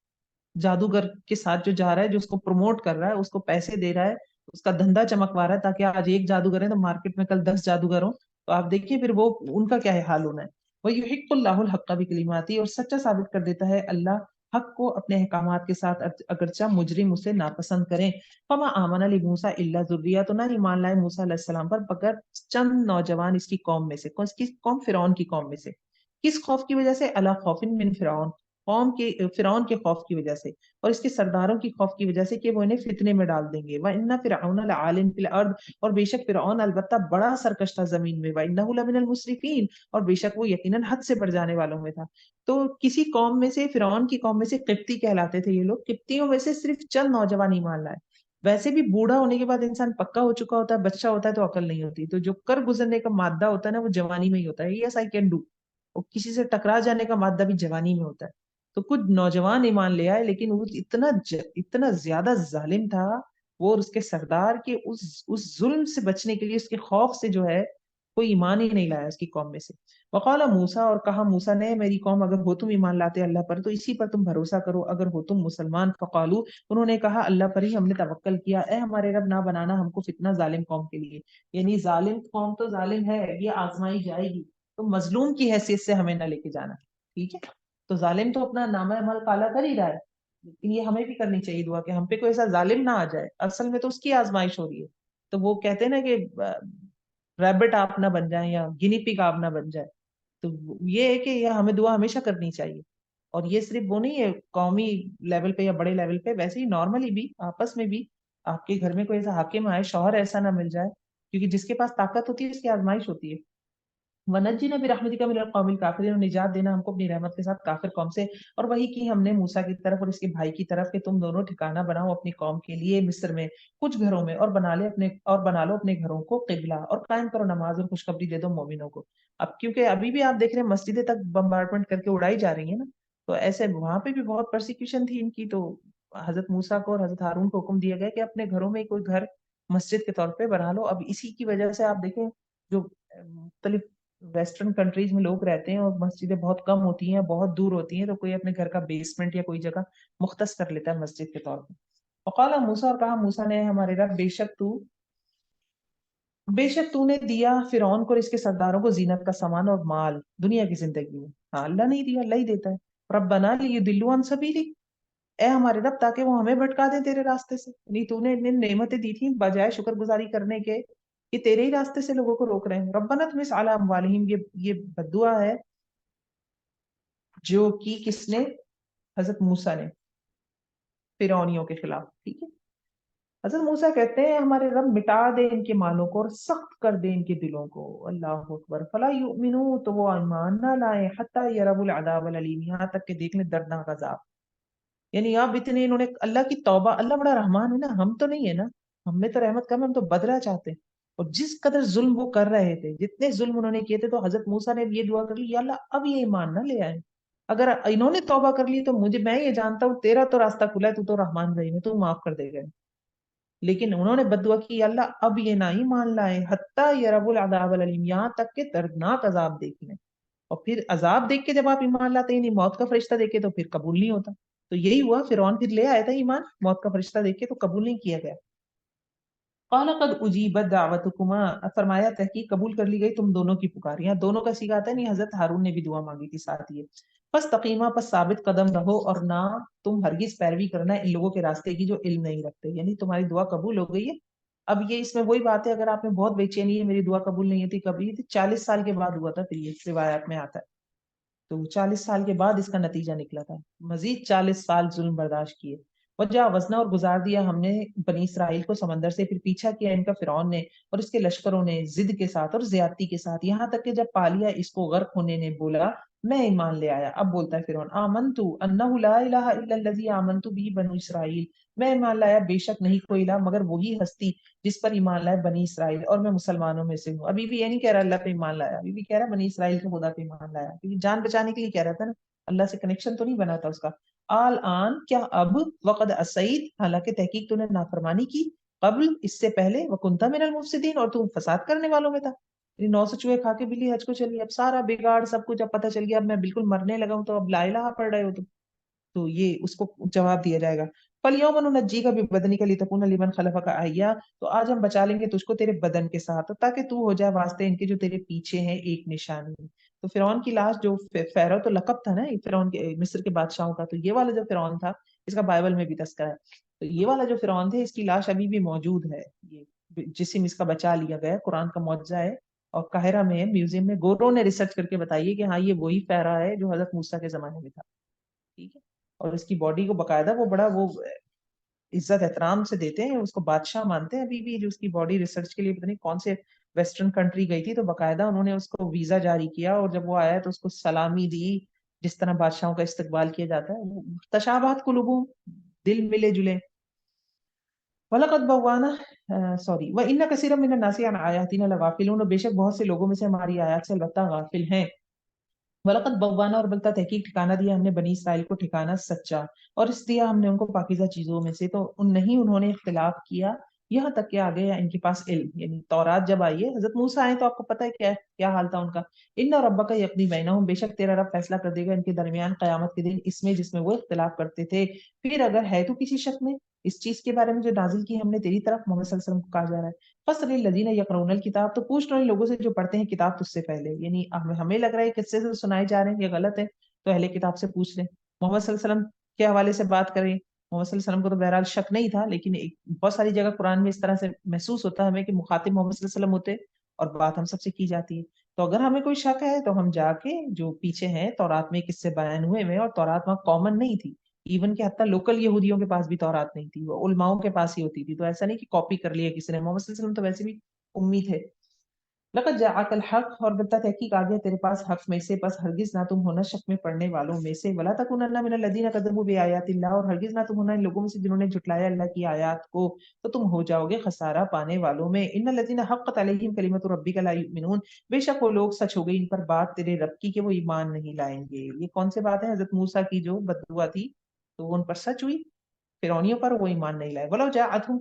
S1: جادوگر کے ساتھ جو جا رہا ہے، جو اس کو پروموٹ کر رہا ہے، اس کو پیسے دے رہا ہے، اس کا دھندا چمکوا رہا ہے، تاکہ آج ایک جادوگر ہے تو مارکیٹ میں کل 10 جادوگر ہوں. تو آپ دیکھیے پھر وہ ان کا کیا حال ہونا ہے. وَيُحِقُّ اللَّهُ الْحَقَّ بِكَلِمَاتِهِ، اور سچا ثابت کر دیتا ہے اللہ حق کو اپنے احکامات کے ساتھ، اگرچہ مجرم اسے ناپسند کریں. فَمَا آمَنَ لِمُوسَىٰ إِلَّا ذُرِّيَّةٌ، تو نہ ایمان لائے موسیٰ علیہ السلام پر مگر چند نوجوان اس کی قوم میں سے. کس کی قوم؟ فرعون کی قوم میں سے. کس خوف کی وجہ سے؟ عَلَىٰ خَوْفٍ مِّن فرعون، قوم کے فرعون کے خوف کی وجہ سے، اور اس کے سرداروں کی خوف کی وجہ سے کہ وہ انہیں فتنے میں ڈال دیں گے. وَإِنَّ فِرْعَوْنَ لَعَالٍ فِي الْأَرْضِ، اور بے شک فرعون البتہ بڑا سرکش تھا زمین میں. وَإِنَّهُ لَمِنَ الْمُسْرِفِينَ، اور بے شک وہ یقیناً حد سے بڑھ جانے والوں میں تھا. تو کسی قوم میں سے، فرعون کی قوم میں سے، قبطی کہلاتے تھے یہ لوگ. قبطیوں میں سے صرف چند نوجوان ایمان لائے. ویسے بھی بوڑھا ہونے کے بعد انسان پکا ہو چکا ہوتا ہے، بچہ ہوتا ہے تو عقل نہیں ہوتی. تو جو کر گزرنے کا مادہ ہوتا ہے نا، وہ جوانی میں ہی ہوتا ہے. یس آئی کین ڈو. اور کسی سے ٹکرا جانے کا مادہ بھی جوانی میں ہوتا ہے. تو کچھ نوجوان ایمان لے آئے، لیکن وہ اتنا زیادہ ظالم تھا وہ، اور اس کے سردار کے اس ظلم سے بچنے کے لیے، اس کے خوف سے جو ہے، کوئی ایمان ہی نہیں لایا اس کی قوم میں سے. وقال موسیٰ، اور کہا موسیٰ نے، میری قوم اگر ہو تم ایمان لاتے اللہ پر تو اسی پر تم بھروسہ کرو، اگر ہو تم مسلمان. فقالو، انہوں نے کہا، اللہ پر ہی ہم نے توکل کیا، اے ہمارے رب نہ بنانا ہم کو فتنہ ظالم قوم کے لیے. یعنی ظالم قوم تو ظالم ہے، یہ آزمائی جائے گی، تو مظلوم کی حیثیت سے ہمیں نہ لے کے جانا. ٹھیک ہے. تو ظالم تو اپنا نامہ عمل کالا کر ہی رہا ہے، لیکن یہ ہمیں بھی کرنی چاہیے دعا کہ ہم پہ کوئی ایسا ظالم نہ آ جائے. اصل میں تو اس کی آزمائش ہو رہی ہے. تو وہ کہتے ہیں نا کہ ریبٹ آپ نہ بن جائیں یا گنی پگ آپ نہ بن جائے. تو یہ ہے کہ یہ ہمیں دعا ہمیشہ کرنی چاہیے. اور یہ صرف وہ نہیں ہے قومی لیول پہ یا بڑے لیول پہ، ویسے ہی نارملی بھی آپس میں بھی آپ کے گھر میں کوئی ایسا حاکم آئے، شوہر ایسا نہ مل جائے، کیونکہ جس کے پاس طاقت ہوتی ہے اس کی آزمائش ہوتی ہے. وَنَجِّنَا بِرَحْمَتِكَ مِنَ الْقَوْمِ الْكَافِرِينَ، نجات دینا ہم کو اپنی رحمت کے ساتھ کافر قوم سے. اور وہی کی ہم نے موسیٰ کی طرف اور اس کے بھائی کی طرف کہ تم دونوں ٹھکانہ بناؤ اپنی قوم کے لیے مصر میں کچھ گھروں میں، اور بنا لو اپنے گھروں کو قبلہ، اور قائم کرو نماز، اور خوشخبری دے دو مومنوں کو. اب کیونکہ ابھی بھی آپ دیکھ رہے ہیں مسجدیں تک بمبارڈمنٹ کر کے اڑائی جا رہی ہیں نا، تو ایسے وہاں پہ بھی بہت پرسیکیوشن تھی ان کی. تو حضرت موسیٰ کو اور حضرت ہارون کو حکم دیا گیا کہ اپنے گھروں میں کوئی گھر مسجد کے طور پہ بنا لو. اب اسی کی وجہ سے آپ دیکھیں جو مختلف ویسٹرن کنٹریز میں لوگ رہتے ہیں اور مسجدیں بہت کم ہوتی ہیں، بہت دور ہوتی ہیں، تو کوئی اپنے گھر کا بیسمنٹ یا کوئی جگہ مختص کر لیتا ہے مسجد کے طور پہ. وقال موسیٰ، اور کہا موسیٰ نے، ہمارے رب بے شک تو نے دیا فرعون کو اور اس کے سرداروں کو زینت کا سامان اور مال دنیا کی زندگی میں. ہاں اللہ نہیں دیا، اللہ ہی دیتا ہے. ربنا لیضلوا عن سبیلک، اے ہمارے رب تاکہ وہ ہمیں بھٹکا دیں تیرے راستے سے. نہیں تو نے نعمتیں دی تھی بجائے شکر گزاری کرنے کے کہ تیرے ہی راستے سے لوگوں کو روک رہے ہیں. ربنا تمس علی اموالہم، یہ بددعا ہے جو کی کس نے؟ حضرت موسیٰ نے فرعونیوں کے خلاف. ٹھیک ہے. حضرت موسیٰ کہتے ہیں ہمارے رب مٹا دے ان کے مالوں کو اور سخت کر دے ان کے دلوں کو. اللہ اکبر. فلا یؤمنوا، تو وہ ایمان نہ لائیں، حتی یروا العذاب العلیم، یہاں تک کہ دیکھ لیں دردناک عذاب. یعنی اب اتنے انہوں نے اللہ کی توبہ، اللہ بڑا رحمان ہے نا، ہم تو نہیں ہے نا، ہم میں تو رحمت کم ہے، ہم تو بدلہ چاہتے ہیں. اور جس قدر ظلم وہ کر رہے تھے، جتنے ظلم انہوں نے کیے تھے، تو حضرت موسیٰ نے یہ دعا کر لی، یا اللہ اب یہ ایمان نہ لے آئے. اگر انہوں نے توبہ کر لی تو میں یہ جانتا ہوں تیرا تو راستہ کھلا ہے، تو رحمان رحیم ہے، تو معاف کر دے گا. لیکن انہوں نے بد دعا کی، یا اللہ اب یہ نہ ہی مان لائے، حتی یروا العذاب العلیم، یہاں تک کہ دردناک عذاب دیکھ لیں. اور پھر عذاب دیکھ کے جب آپ ایمان لاتے ہیں، نہیں موت کا فرشتہ دیکھ کے، تو پھر قبول نہیں ہوتا. تو یہی ہوا، فرعون پھر لے آیا تھا ایمان، موت کا فرشتہ دیکھ کے تو قبول نہیں کیا گیا. قال قد اجیبت دعوتکما، فرمایا تحقیق قبول کر لی گئی تم دونوں کی پکار. یہاں دونوں کا صیغہ آتا ہے، نہیں حضرت ہارون نے بھی دعا مانگی تھی ساتھ یہ. فاستقیما، پس ثابت قدم رہو، اور نہ تم ہرگز پیروی کرنا ان لوگوں کے راستے کی جو علم نہیں رکھتے. یعنی تمہاری دعا قبول ہو گئی ہے، اب یہ اس میں وہی بات ہے، اگر آپ نے بہت بے چینی ہے میری دعا قبول نہیں ہوتی کبھی، تو 40 سال کے بعد ہوا تھا، پھر یہ روایات میں آتا ہے، تو 40 سال کے بعد اس کا نتیجہ نکلا تھا، مزید 40 سال ظلم برداشت کیے، وجہ وزنا اور گزار دیا ہم نے بنی اسرائیل کو سمندر سے، پھر پیچھا کیا ان کا فرعون نے اور اس کے لشکروں نے ضد کے ساتھ اور زیادتی کے ساتھ، یہاں تک کہ جب پا لیا اس کو غرق ہونے نے، بولا میں ایمان لے آیا. اب بولتا ہے فرعون آمنتو انہ لا الہ الا الذی آمنتو بھی بنو اسرائیل، میں ایمان لایا بے شک نہیں کوئی الہ مگر وہی ہستی جس پر ایمان لائے بنی اسرائیل، اور میں مسلمانوں میں سے ہوں. ابھی بھی یہ نہیں کہہ رہا اللہ پہ ایمان لایا، ابھی بھی کہہ رہا بنی اسرائیل کے خدا پہ ایمان لایا، کیونکہ جان بچانے کے لیے کہہ رہا تھا نا، اللہ سے کنیکشن تو نہیں بنا تھا اس کا. آل آن کیا اب، وقد اسعید حالانکہ تحقیق تو نے نافرمانی کی، قبل اس سے پہلے، وکنتا من المفسدین اور تم فساد کرنے والوں میں تھا. 900 چوہے کھا کے بلی حج کو چلی، اب سارا بگاڑ سب کچھ اب پتہ چل گیا، اب میں بالکل مرنے لگا ہوں، تو اب لا الہ پڑھ رہے ہو تم. تو یہ اس کو جواب دیا جائے گا. فَالْيَوْمَ نُنَجِّيكَ بِبَدَنِكَ لِتَكُونَ لِمَنْ خَلَفَكَ آیَةً، تو آج ہم بچا لیں گے تجھ کو تیرے بدن کے ساتھ تاکہ تو ہو جائے واسطے ان کے جو تیرے پیچھے ہیں ایک نشانی. تو فرعون کی لاش جو فیرو تو لقب تھا نا فرعون کے مصر کے بادشاہوں کا، تو یہ والا جو فرعون تھا اس کا بائبل میں بھی تذکرہ ہے، تو یہ والا جو فرعون تھے اس کی لاش ابھی بھی موجود ہے، یہ جسم اس کا بچا لیا گیا، قرآن کا معجزہ ہے، اور قاہرہ میں ہے میوزیم میں، گوروں نے ریسرچ کر کے بتائیے کہ ہاں یہ وہی فیرا ہے جو حضرت موسیٰ کے زمانے میں تھا. ٹھیک ہے، اور اس کی باڈی کو باقاعدہ وہ بڑا وہ عزت احترام سے دیتے ہیں، اس کو بادشاہ مانتے ہیں ابھی بھی، جو اس کی باڈی ریسرچ کے لیے پتہ نہیں کون سے ویسٹرن کنٹری گئی تھی، تو باقاعدہ انہوں نے اس کو ویزا جاری کیا، اور جب وہ آیا تو اس کو سلامی دی جس طرح بادشاہوں کا استقبال کیا جاتا ہے. تشابہت قلوبہم، دل ملے جلے. وَلَقَدْ بَوَّأْنَا سوری وَإِنَّ كَثِيرًا مِنَ النَّاسِ عَنْ آيَاتِنَا لَغَافِلُونَ، اور بے شک بہت سے لوگوں میں سے ہماری آیات سے البتہ غافل ہیں. وَلَقَدْ بَوَّأْنَا، اور بلتا تحقیق ٹھکانہ دیا ہم نے بنی اسرائیل کو ٹھکانہ سچا، اور اس دیا ہم نے ان کو پاکیزہ چیزوں میں سے، تو انہوں نے اختلاف کیا یہاں تک کہ آ گیا ان کے پاس علم، یعنی تورات جب آئی ہے، حضرت موسیٰ آئے تو آپ کو پتہ ہے کیا حال تھا ان کا. ان ربک یقضی بینہم، بے شک تیرا رب فیصلہ کر دے گا ان کے درمیان قیامت کے دن اس میں جس میں وہ اختلاف کرتے تھے. پھر اگر ہے تو کسی شک میں اس چیز کے بارے میں جو نازل کی ہم نے تیری طرف، محمد صلی اللہ علیہ وسلم کو کہا جا رہا ہے. فَاسْأَلِ الَّذِينَ يَقْرَؤُونَ الْكِتَابَ، تو پوچھ لو ان لوگوں سے جو پڑھتے ہیں کتاب تجھ سے پہلے، یعنی ہمیں لگ رہا ہے قصے سے سنائے جا رہے ہیں یہ غلط ہے تو اہل کتاب سے پوچھ لیں. محمد صلی اللہ علیہ وسلم کے حوالے سے بات کریں، محمد صلی اللہ علیہ وسلم کو تو بہرحال شک نہیں تھا، لیکن بہت ساری جگہ قرآن میں اس طرح سے محسوس ہوتا ہے ہمیں کہ مخاطب محمد صلی اللہ علیہ وسلم ہوتے اور بات ہم سب سے کی جاتی ہے. تو اگر ہمیں کوئی شک ہے تو ہم جا کے جو پیچھے ہیں تورات میں کس سے بیان ہوئے ہوئے، اور تورات وہاں کامن نہیں تھی، ایون کہ حتیٰ لوکل یہودیوں کے پاس بھی تورات نہیں تھی، وہ علماؤں کے پاس ہی ہوتی تھی، تو ایسا نہیں کہ کاپی کر لیا کسی نے. محمد صلی اللہ علیہ وسلم تو ویسے بھی امی تھے. لقد جاءک الحق، اور بتا تحقیق آ گیا تیرے پاس حق میں سے، پس ہرگز نہ تم ہونا شک میں پڑنے والوں میں سے. ولا تکونن من الذین کذبوا بآیات اللہ، اور ہرگز نہ تم ہونا ان لوگوں میں سے جنہوں نے جھٹلایا اللہ کی آیات کو، تو تم ہو جاؤ گے خسارہ پانے والوں میں. ان الذین حقت علیہم کلمۃ ربک لا یؤمنون، بے شک وہ لوگ سچ ہو گئی ان پر بات تیرے رب کی کہ وہ ایمان نہیں لائیں گے. یہ کون سے بات ہے؟ حضرت موسیٰ کی جو بددعا تھی تو وہ ان پر سچ ہوئی، فرعونیوں پر وہ ایمان نہیں لائے. وَلَوْ جَاءَتْهُمْ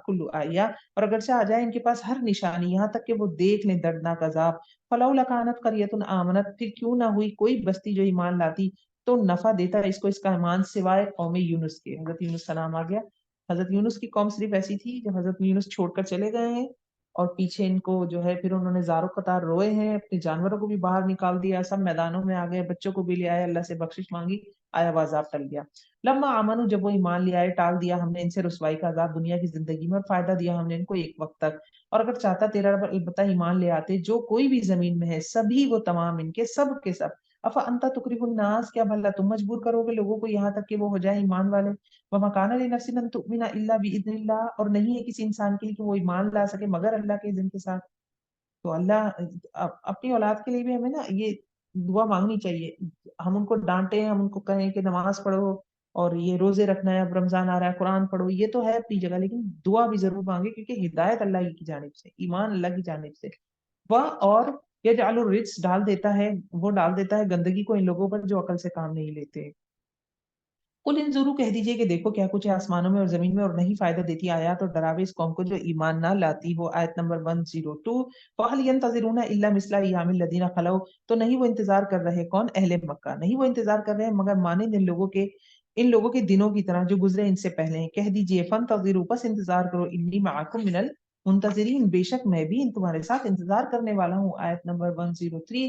S1: كُلُّ آیَةٍ، اور اگرچہ آ جائے ان کے پاس ہر نشانی، یہاں تک کہ وہ دیکھ لیں دردناک عذاب. فَلَوْلَا كَانَتْ قَرْيَةٌ آمَنَتْ، پھر کیوں نہ ہوئی کوئی بستی جو ایمان لاتی تو نفع دیتا اس کو اس کا ایمان، سوائے قوم یونس کے. حضرت یونس کا نام آ گیا. حضرت یونس کی قوم صرف ایسی تھی جو حضرت یونس چھوڑ کر چلے گئے ہیں، اور پیچھے ان کو جو ہے پھر انہوں نے زارو قطار روئے ہیں، اپنے جانوروں کو بھی باہر نکال دیا، سب میدانوں میں آ گئے، بچوں کو بھی لے آئے، اللہ سے بخشش مانگی، آیا وہ عذاب ٹل گیا. لما آمنو، جب وہ ایمان لے آئے، ٹال دیا ہم نے ان سے رسوائی کا عذاب دنیا کی زندگی میں، اور فائدہ دیا ہم نے ان کو ایک وقت تک. اور اگر چاہتا تیرا رب البتہ ایمان لے آتے جو کوئی بھی زمین میں ہے، سبھی وہ تمام ان کے سب کے سب. افا انتا تکرہ الناس، کیا بھلا تم مجبور کرو گے لوگوں کو یہاں تک کہ وہ ہو جائیں ایمان والے. وما کان لنفس ان تؤمن الا باذن اللہ، اور نہیں ہے کسی انسان کے لیے کہ وہ ایمان لا سکے مگر اللہ کے اذن کے ساتھ. تو اللہ اپنی اولاد کے لیے بھی ہمیں نا یہ دعا مانگنی چاہیے. ہم ان کو ڈانٹیں، ہم ان کو کہیں کہ نماز پڑھو اور یہ روزے رکھنا ہے، اب رمضان آ رہا ہے قرآن پڑھو، یہ تو ہے اپنی جگہ، لیکن دعا بھی ضرور مانگے کیونکہ ہدایت اللہ کی جانب سے، ایمان اللہ کی جانب سے. وہ اور یجعل الرجس، ڈال دیتا ہے، وہ ڈال دیتا ہے گندگی کو ان لوگوں پر جو عقل سے کام نہیں لیتے. قل انظروا، کہہ دیجئے کہ دیکھو کیا کچھ ہے آسمانوں میں اور زمین میں، اور نہیں فائدہ دیتی آیات اور ڈراوے اس قوم کو جو ایمان نہ لاتی ہو. آیت نمبر 102. فَهَلْ يَنْتَظِرُونَ إِلَّا مِثْلَ أَيَّامِ الَّذِينَ خَلَوْا، تو نہیں وہ انتظار کر رہے، کون؟ اہل مکہ، نہیں وہ انتظار کر رہے مگر مانند ان لوگوں کے دنوں کی طرح جو گزرے ان سے پہلے ہیں. کہہ دیجئے فَانْتَظِرُوا، پس انتظار کرو، انی معکم من المنتظرین، بے شک میں بھی تمہارے ساتھ انتظار کرنے والا ہوں. آیت نمبر 103.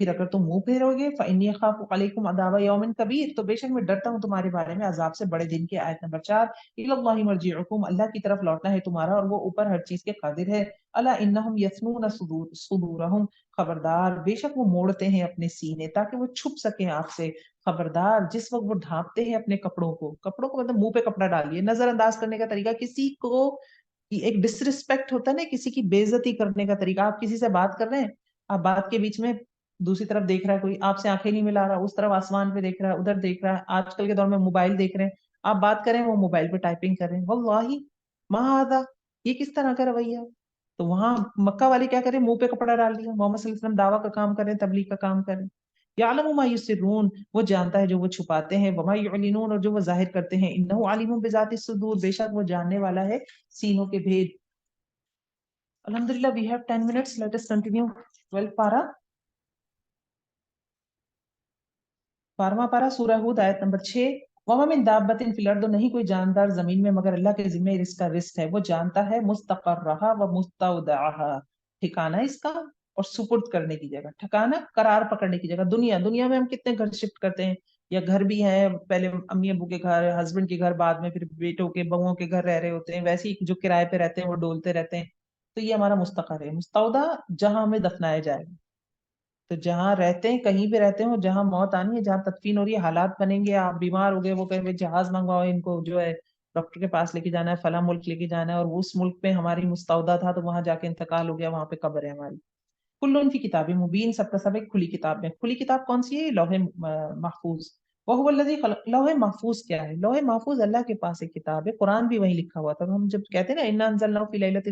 S1: پھر اگر تم منہ پھیروگے فإنی اخاف علیکم عذاب یوم کبیر، تو بے شک میں ڈرتا ہوں تمہارے بارے میں عذاب سے بڑے دن کے۔ آیت نمبر 4، الی اللہ مرجعکم، اللہ کی طرف لوٹنا ہے تمہارا اور وہ اوپر ہر چیز کے قادر ہے۔ الا انہم یثنون صدورہم، خبردار بے شک وہ موڑتے ہیں اپنے سینے تاکہ وہ چھپ سکیں آپ سے۔ خبردار جس وقت وہ ڈھانپتے ہیں اپنے کپڑوں کو، کپڑوں کو مطلب منہ پہ کپڑا ڈالیے، نظر انداز کرنے کا طریقہ کسی کو ایک ڈسرسپیکٹ ہوتا ہے نا، کسی کی بے عزتی کرنے کا طریقہ۔ آپ کسی سے بات کر رہے ہیں، آپ بات کے بیچ میں دوسری طرف دیکھ رہا ہے کوئی، آپ سے آنکھیں نہیں ملا رہا، اس طرف آسمان پہ دیکھ رہا ہے، ادھر دیکھ رہا ہے، آج کل کے دور میں موبائل دیکھ رہے ہیں، آپ بات کریں وہ موبائل پہ ٹائپنگ کر رہے ہیں، واللہ ما ھذا، یہ کس طرح کا رویہ ہے؟ تو وہاں مکہ والے کیا کریں، منہ پہ کپڑا ڈال دیا، محمد صلی اللہ علیہ وسلم دعویٰ کا کام کریں، تبلیغ کا کام کریں۔ یعلم ما یسرون، وہ جانتا ہے جو وہ چھپاتے ہیں، وما یعلنون، اور جو وہ ظاہر کرتے ہیں، انہ علیم بذات الصدور، بے شک وہ جاننے والا ہے سینوں کے بھید۔ Alhamdulillah, we have 10 minutes. Let us continue. 12 para. 12واں پارا سورہ ہود آیت نمبر 6۔ وَمَا مِن دَابَّةٍ فِي الْأَرْضِ، نہیں کوئی جاندار زمین میں مگر اللہ کے ذمہ اس کا رزق ہے، وہ جانتا ہے مستقرها ومستودعها، ٹھکانہ اس کا اور سپرد کرنے کی جگہ، ٹھکانہ قرار پکڑنے کی جگہ۔ دنیا میں ہم کتنے گھر شفٹ کرتے ہیں، یا گھر بھی ہیں، پہلے امی ابو کے گھر، ہسبینڈ کے گھر، بعد میں پھر بیٹوں کے بہووں کے گھر رہ رہے ہوتے ہیں، ویسے ہی جو کرائے پہ رہتے ہیں وہ ڈولتے رہتے ہیں۔ تو یہ ہمارا مستقر ہے، مستودع جہاں ہمیں دفنایا جائے گا۔ تو جہاں رہتے ہیں، کہیں بھی رہتے ہوں، جہاں موت آنی ہے، جہاں تدفین ہو رہی ہے، حالات بنیں گے، آپ بیمار ہو گئے، وہ کہیں گے جہاز منگواؤ، ان کو جو ہے ڈاکٹر کے پاس لے کے جانا ہے، فلاں ملک لے کے جانا ہے، اور اس ملک میں ہماری مستودع تھا تو وہاں جا کے انتقال ہو گیا، وہاں پہ قبر ہے ہماری۔ کل کی کتاب مبین، سب کا سب ایک کھلی کتاب میں۔ کھلی کتاب کون سی ہے؟ لوح محفوظ۔ وہ الذی خلق، لوح محفوظ کیا ہے؟ لوح محفوظ اللہ کے پاس ایک کتاب ہے، قرآن بھی وہیں لکھا ہوا تھا۔ ہم جب کہتے ہیں نا انا انزلناہ فی لیلۃ،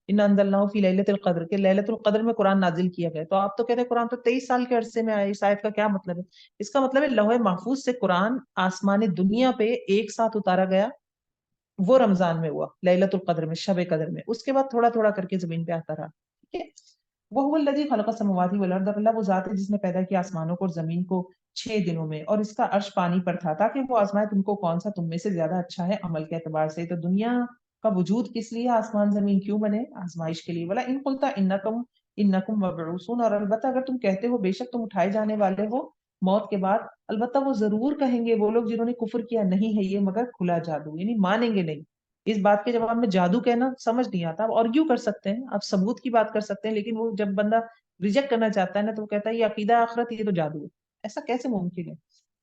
S1: انا انزلناہ فی لیلۃ القدر، کہ لیلۃ القدر میں قرآن نازل کیا گیا، تو آپ تو کہتے ہیں قرآن تو 23 سال کے عرصے میں آیا، اس آیت کا کیا مطلب ہے؟ اس کا مطلب ہے لوح محفوظ سے قرآن آسمان دنیا پہ ایک ساتھ اتارا گیا، وہ رمضان میں ہوا، لیلۃ القدر میں، شب قدر میں، اس کے بعد تھوڑا تھوڑا کر کے زمین پہ آتا رہا۔ ٹھیک ہے، وہ الذی خلق السماوات والارض، اللہ وہ ذات ہے جس نے پیدا کیا آسمانوں کو اور زمین کو 6 دنوں میں، اور اس کا عرش پانی پر تھا تاکہ وہ آزمائے تم کو کون سا تم میں سے زیادہ اچھا ہے عمل کے اعتبار سے۔ تو دنیا کا وجود کس لیے، آسمان زمین کیوں بنے؟ آزمائش کے لیے۔ ولا ان قلت انکم مبعوثون، اور البتہ اگر تم کہتے ہو بے شک تم اٹھائے جانے والے ہو موت کے بعد، البتہ وہ ضرور کہیں گے وہ لوگ جنہوں نے کفر کیا، نہیں ہے یہ مگر کھلا جادو، یعنی مانیں گے نہیں۔ اس بات کے جواب میں جادو کہنا سمجھ نہیں آتا، آپ آرگیو کر سکتے ہیں، آپ ثبوت کی بات کر سکتے ہیں، لیکن وہ جب بندہ ریجیکٹ کرنا چاہتا ہے نا تو وہ کہتا ہے یہ عقیدہ آخرت، یہ تو جادو ہے، ایسا کیسے ممکن ہے؟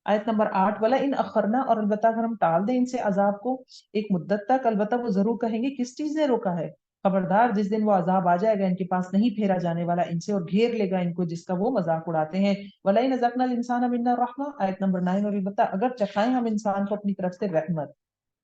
S1: آیت نمبر 8، ولا ان اخرنا، اور البتہ اگر ہم ٹال دیں ان سے عذاب کو ایک مدت تک، البتہ وہ ضرور کہیں گے کس چیز نے روکا ہے؟ خبردار جس دن وہ عذاب آ جائے گا ان کے پاس نہیں پھیرا جانے والا ان سے، اور گھیر لے گا ان کو جس کا وہ مذاق اڑاتے ہیں۔ ولا ان ذقنا الانسان منا الرحمہ، آیت نمبر 9، اور البتہ اگر چکھائیں ہم انسان کو اپنی طرف سے رحمت،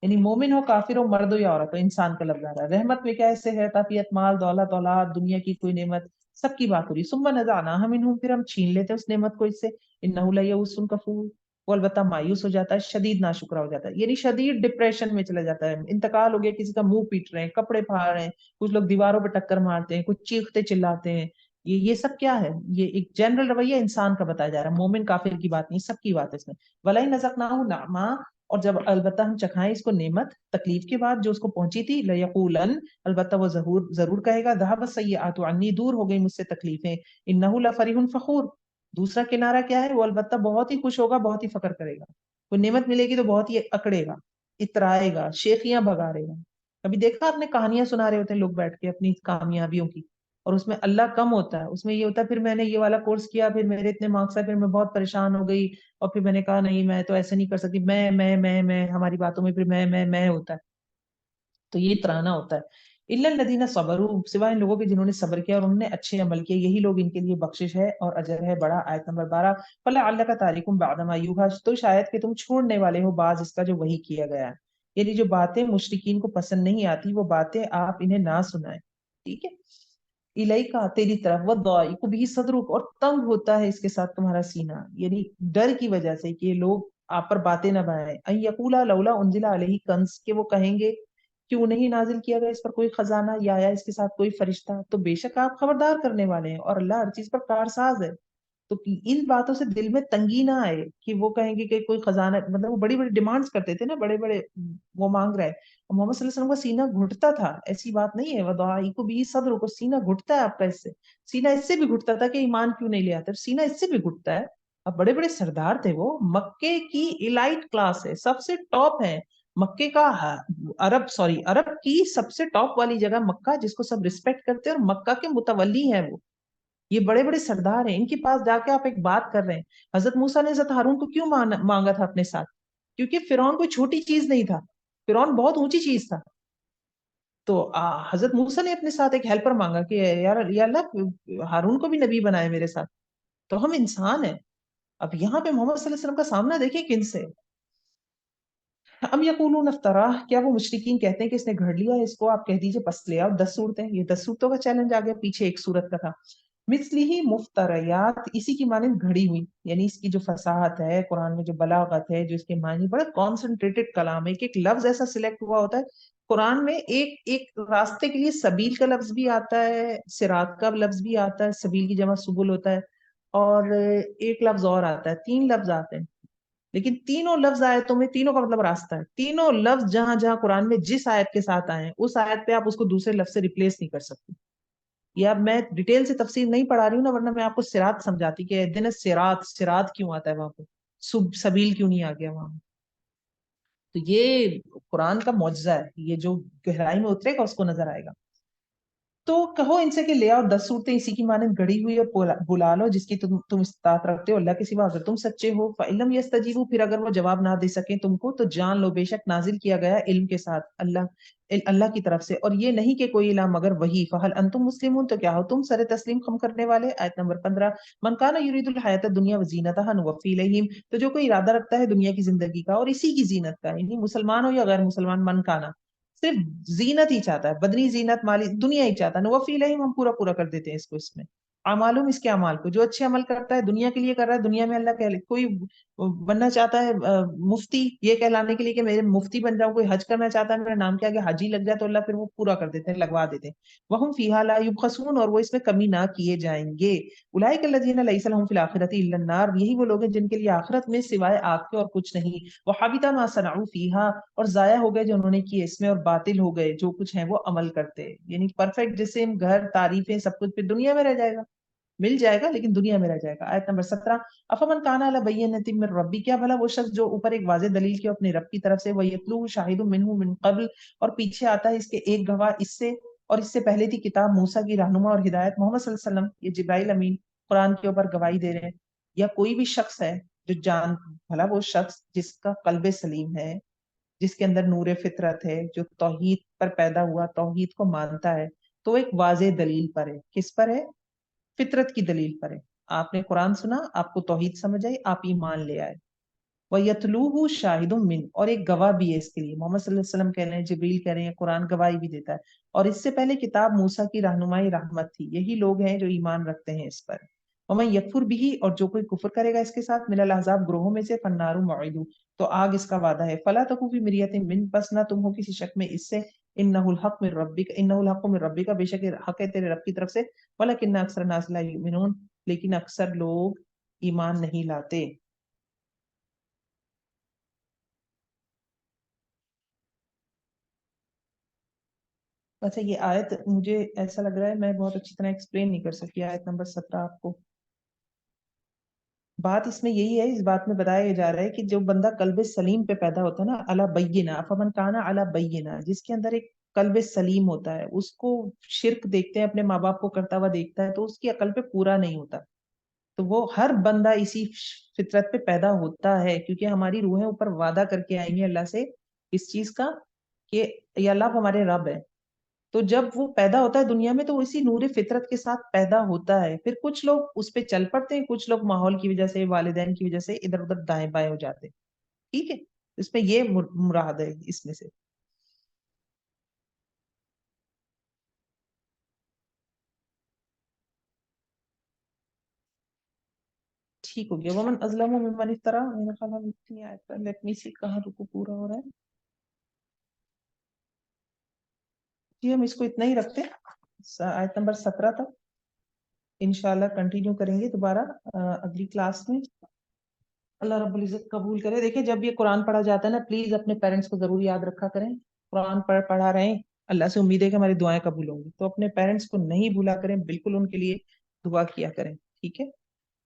S1: یعنی مومن ہو، کافر ہو، مرد ہو یا عورت ہو، انسان کا لفظ آ رہا ہے۔ رحمت میں کیا حصے ہے؟ عطیت، مال، دولت، اولاد، دنیا کی کوئی نعمت، سب کی بات ہو رہی۔ ثم نزعناها منهم، پھر ہم چھین لیتے اس نعمت کو اس سے۔ انہ لیئوس کفور، وہ البتہ مایوس ہو جاتا ہے، شدید ناشکرا ہو جاتا ہے، یعنی شدید ڈپریشن میں چلا جاتا ہے۔ انتقال ہو گیا، کسی کا منہ پیٹ رہے ہیں، کپڑے پھاڑ رہے ہیں، کچھ لوگ دیواروں پہ ٹکر مارتے ہیں، کچھ چیختے چلاتے ہیں، یہ سب کیا ہے؟ یہ ایک جنرل رویہ انسان کا بتایا جا رہا ہے، مومن کافر کی بات نہیں، سب کی بات ہے اس میں۔ وَلَئِن نَذَقْنَاهُ نَعْمًا، اور جب البتہ ہم چکھائیں اس کو نعمت تکلیف کے بعد جو اس کو پہنچی تھی، لَيَقُولَنَّ، البتہ وہ ضرور کہے گا، ذَهَبَ السَّيِّئَاتُ عَنِّي، دور ہو گئی مجھ سے تکلیفیں، إِنَّهُ لَفَرِحٌ فَخُورٌ، دوسرا کنارہ کیا ہے؟ وہ البتہ بہت ہی خوش ہوگا، بہت ہی فخر کرے گا، کوئی نعمت ملے گی تو بہت ہی اکڑے گا، اترائے گا، شیخیاں بگاڑے گا۔ کبھی دیکھا آپ نے کہانیاں سنا رہے ہوتے ہیں لوگ بیٹھ کے اپنی کامیابیوں کی، اور اس میں اللہ کم ہوتا ہے، اس میں یہ ہوتا ہے پھر میں نے یہ والا کورس کیا، پھر میرے اتنے مارکس آئے، پھر میں بہت پریشان ہو گئی، اور پھر میں نے کہا نہیں میں تو ایسے نہیں کر سکتی، میں ہماری باتوں میں پھر میں ہوتا ہے، تو یہ اترانا ہوتا ہے۔ الا الذین صبروا، سوائے ان لوگوں کے جنہوں نے صبر کیا اور انہوں نے اچھے عمل کیے، یہی لوگ ان کے لیے بخشش ہے اور اجر ہے بڑا۔ آیت نمبر 12، فلعلک تارک بعض ما یوحی، تو شاید کہ تم چھوڑنے والے ہو بعض اس کا جو وحی کیا گیا ہے، یعنی جو باتیں مشرکین کو پسند نہیں آتی وہ باتیں آپ انہیں نہ سنائیں، ٹھیک ہے۔ الیکا، تیری طرف، وضائق بھی صدرک، اور تنگ ہوتا ہے اس کے ساتھ تمہارا سینہ، یعنی ڈر کی وجہ سے کہ یہ لوگ آپ پر باتیں نہ بنائیں۔ ان یقولا لولا انزل علیہ کنز، کہ وہ کہیں گے کیوں نہیں نازل کیا گیا اس پر کوئی خزانہ، یا آیا اس کے ساتھ کوئی فرشتہ، تو بے شک آپ خبردار کرنے والے ہیں اور اللہ ہر چیز پر کارساز ہے۔ تو ان باتوں سے دل میں تنگی نہ آئے کہ وہ کہیں گے کہ کوئی خزانہ، مطلب وہ بڑی بڑی ڈیمانڈس کرتے تھے نا، بڑے بڑے وہ مانگ رہے ہیں۔ محمد صلی اللہ علیہ وسلم کا سینہ گھٹتا تھا، ایسی بات نہیں ہے، وضائی کو بھی صدر کو، سینہ گھٹتا ہے آپ کا، اس سے سینہ اس سے بھی گھٹتا تھا کہ ایمان کیوں نہیں لے آتے، سینہ اس سے بھی گھٹتا ہے۔ اب بڑے بڑے سردار تھے وہ، مکے کی ایلائٹ کلاس ہے، سب سے ٹاپ ہے مکے کا، عرب کی سب سے ٹاپ والی جگہ مکہ، جس کو سب ریسپیکٹ کرتے ہیں، اور مکہ کے متولی ہیں وہ، یہ بڑے بڑے سردار ہیں، ان کے پاس جا کے آپ ایک بات کر رہے ہیں۔ حضرت موسیٰ نے حضرت ہارون کو کیوں مانگا تھا اپنے ساتھ؟ کیونکہ فرعون کوئی چھوٹی چیز نہیں تھا، فرعون بہت اونچی چیز تھا۔ تو حضرت موسیٰ نے اپنے ساتھ ایک ہیلپر مانگا کہ یار یا اللہ ہارون کو بھی نبی بنائے میرے ساتھ، تو ہم انسان ہیں۔ اب یہاں پہ محمد صلی اللہ علیہ وسلم کا سامنا دیکھیں کن سے، ام یقولون افطرا، کیا وہ مشرکین کہتے ہیں کہ اس نے گھڑ لیا ہے اس کو، آپ کہہ دیجئے بس لے آؤ 10 صورتیں، یہ 10 صورتوں کا چیلنج آ گیا، پیچھے ایک صورت کا تھا۔ مثلی ہی مفتریات، اسی کی مانند گھڑی ہوئی، یعنی اس کی جو فصاحت ہے قرآن میں، جو بلاغت ہے، جو اس کے معنی، بڑا کانسنٹریٹڈ کلام ہے، ایک ایک لفظ ایسا سلیکٹ ہوا ہوتا ہے قرآن میں، ایک ایک راستے کے لیے سبیل کا لفظ بھی آتا ہے، صراط کا لفظ بھی آتا ہے، سبیل کی جمع سبل ہوتا ہے، اور ایک لفظ اور آتا ہے، 3 لفظ آتے ہیں، لیکن تینوں لفظ آیتوں میں، تینوں کا مطلب راستہ ہے، تینوں لفظ جہاں جہاں قرآن میں جس آیت کے ساتھ آئے ہیں، اس آیت پہ آپ اس کو دوسرے لفظ سے ریپلیس نہیں کر سکتے۔ یہ اب میں ڈیٹیل سے تفسیر نہیں پڑھا رہی ہوں نا، ورنہ میں آپ کو سرات سمجھاتی کہ دن سرات، سرات کیوں آتا ہے وہاں پہ، سبیل کیوں نہیں آ گیا وہاں۔ تو یہ قرآن کا معجزہ ہے، یہ جو گہرائی میں اترے گا اس کو نظر آئے گا۔ تو کہو ان سے کہ لے آؤ 10 صورتیں اسی کی مانند گڑی ہوئی، اور بلا لو جس کی تم استطاعت رکھتے ہو اللہ کے سوا، اگر تم سچے ہو۔ فَإِلَّمْ يَسْتَجِيبُوا، پھر اگر وہ جواب نہ دے سکیں تم کو، تو جان لو بے شک نازل کیا گیا علم کے ساتھ، اللہ کی طرف سے، اور یہ نہیں کہ کوئی الہ مگر وہی۔ فَهَلْ أَنْتُمْ مُسْلِمُونَ، تو کیا ہو تم سر تسلیم خم کرنے والے؟ آیت نمبر 15، من کان یرید الحیات الدنیا وزینتها نوفی الیہم، تو جو کوئی ارادہ رکھتا ہے دنیا کی زندگی کا اور اسی کی زینت کا، یعنی مسلمان ہو یا غیر مسلمان، من کانا صرف زینت ہی چاہتا ہے، بدنی زینت، مالی دنیا ہی چاہتا ہے، نوفی الیہم، ہم پورا پورا کر دیتے ہیں اس کو، اس میں اعمالہم، اس کے اعمال کو، جو اچھے عمل کرتا ہے دنیا کے لیے کر رہا ہے، دنیا میں اللہ کہ کوئی بننا چاہتا ہے مفتی، یہ کہلانے کے لیے کہ میرے مفتی بن جاؤں، کوئی حج کرنا چاہتا ہے میرا نام کے آگے حاجی لگ جائے، تو اللہ پھر وہ پورا کر دیتے ہیں، لگوا دیتے ہیں۔ وہم فیہا لا یبخسون، اور وہ اس میں کمی نہ کیے جائیں گے۔ اولئک الذین لیس لہم فی الآخرۃ الا النار، یہی وہ لوگ ہیں جن کے لیے آخرت میں سوائے آگ کے اور کچھ نہیں۔ وحبط ما صنعوا فیہا، اور ضائع ہو گئے جو انہوں نے کیے اس میں، اور باطل ہو گئے جو کچھ ہیں وہ عمل کرتے، یعنی پرفیکٹ جسم، گھر، تعریفیں، سب کچھ پھر دنیا میں رہ جائے گا، مل جائے گا لیکن دنیا میں رہ جائے گا۔ آیت نمبر 17، افمن کان علی بینۃ من ربی، کیا بھلا وہ شخص جو اوپر ایک واضح دلیل کی اپنے رب کی طرف سے، ویتلوہ شاہد منہ من قبل، اور پیچھے آتا ہے اس کے ایک گواہ اس سے، اور اس سے پہلے تھی کتاب موسیٰ کی رہنما اور ہدایت، محمد صلی اللہ علیہ وسلم، یہ جبرائیل امین قرآن کے اوپر گواہی دے رہے ہیں، یا کوئی بھی شخص ہے جو جان، بھلا وہ شخص جس کا قلب سلیم ہے، جس کے اندر نور فطرت ہے، جو توحید پر پیدا ہوا، توحید کو مانتا ہے، تو ایک واضح دلیل پر ہے، کس پر ہے؟ فطرت کی دلیل پر ہے۔ آپ نے قرآن سنا، آپ کو توحید سمجھ آئی، آپ ایمان لے آئے۔ وَيَتْلُوهُ شَاهِدٌ مِّنْ، اور ایک گواہ بھی ہے اس کے لیے، محمد صلی اللہ علیہ وسلم کہہ رہے ہیں، جبریل کہہ رہے ہیں، قرآن گواہی بھی دیتا ہے، اور اس سے پہلے کتاب موسیٰ کی رہنمائی رحمت تھی، یہی لوگ ہیں جو ایمان رکھتے ہیں اس پر۔ وَمَن يَكْفُرْ بِهِ، اور جو کوئی کفر کرے گا اس کے ساتھ، مِنَ الْأَحْزَابِ گروہوں میں سے، فَالنَّارُ مَوْعِدُهُ، تو آگ اس کا وعدہ ہے، فَلَا تَكُ فِي مِرْيَةٍ مِّنْ، بس نہ تم ہو کسی شک میں اس سے، إِنَّهُ الْحَقُّ مِنْ رَبِّكَ، إِنَّهُ الْحَقُّ مِنْ رَبِّكَ، بے شک حق ہے تیرے رب کی طرف سے، وَلَكِنَّ أَكْثَرَ النَّاسِ لَا يُؤْمِنُونَ، لیکن اکثر لوگ ایمان نہیں لاتے۔ اچھا یہ آیت مجھے ایسا لگ رہا ہے میں بہت اچھی طرح ایکسپلین نہیں کر سکی، آیت نمبر 17 آپ کو، بات اس میں یہی ہے، اس بات میں بتایا جا رہا ہے کہ جو بندہ قلب سلیم پہ پیدا ہوتا ہے نا، علی بینہ، فمن کانا علی بینہ، جس کے اندر ایک قلب سلیم ہوتا ہے، اس کو شرک دیکھتے ہیں، اپنے ماں باپ کو کرتا ہوا دیکھتا ہے، تو اس کی عقل پہ پورا نہیں ہوتا، تو وہ ہر بندہ اسی فطرت پہ پیدا ہوتا ہے، کیونکہ ہماری روحیں اوپر وعدہ کر کے آئیں گے اللہ سے اس چیز کا کہ یا اللہ ہمارے رب ہے، تو جب وہ پیدا ہوتا ہے دنیا میں تو اسی نور فطرت کے ساتھ پیدا ہوتا ہے، پھر کچھ لوگ اس پہ چل پڑتے ہیں، کچھ لوگ ماحول کی وجہ سے، والدین کی وجہ سے ادھر ادھر دائیں بائیں ہو جاتے ہیں، ٹھیک ہے، اس میں یہ مراد ہے اس میں سے۔ ٹھیک ہو گیا، ومن ازلم ممن افترا، میرا خیال ہے اتنی آیت پر، لیٹ می سی کہاں رکو پورا ہو رہا ہے، جی ہم اس کو اتنا ہی رکھتے ہیں، آیت نمبر 17 تک۔ انشاءاللہ کنٹینیو کریں گے دوبارہ اگلی کلاس میں. اللہ رب العزت قبول کرے. دیکھیں جب یہ قرآن پڑھا جاتا ہے نا، پلیز اپنے پیرنٹس کو ضرور یاد رکھا کریں. قرآن پڑھا رہے ہیں، اللہ سے امید ہے کہ ہماری دعائیں قبول ہوں گی، تو اپنے پیرنٹس کو نہیں بھولا کریں، بالکل ان کے لیے دعا کیا کریں. ٹھیک ہے.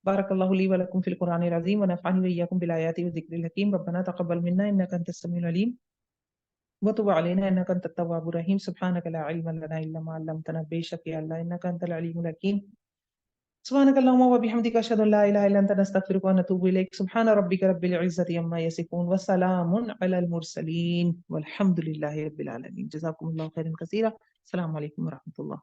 S1: بارک اللہ لی ولکم فی القرآن العظیم ونفعنی وإیاکم بالآیات والذکر الحکیم. ربنا تقبل منا انک انت السمیع العلیم وتب علینا انک انت التواب الرحیم. سبحانک لا علم لنا الا ما علمتنا. بے شک یا اللہ انک انت العلیم الحکیم. سبحانك اللهم وبحمدك أشهد أن لا إله إلا أنت نستغفرك ونتوب إليك. سبحان ربك رب العزة عما يصفون وسلام على المرسلين والحمد لله رب العالمين. جزاكم الله خيرا كثيرا. السلام عليكم ورحمة الله.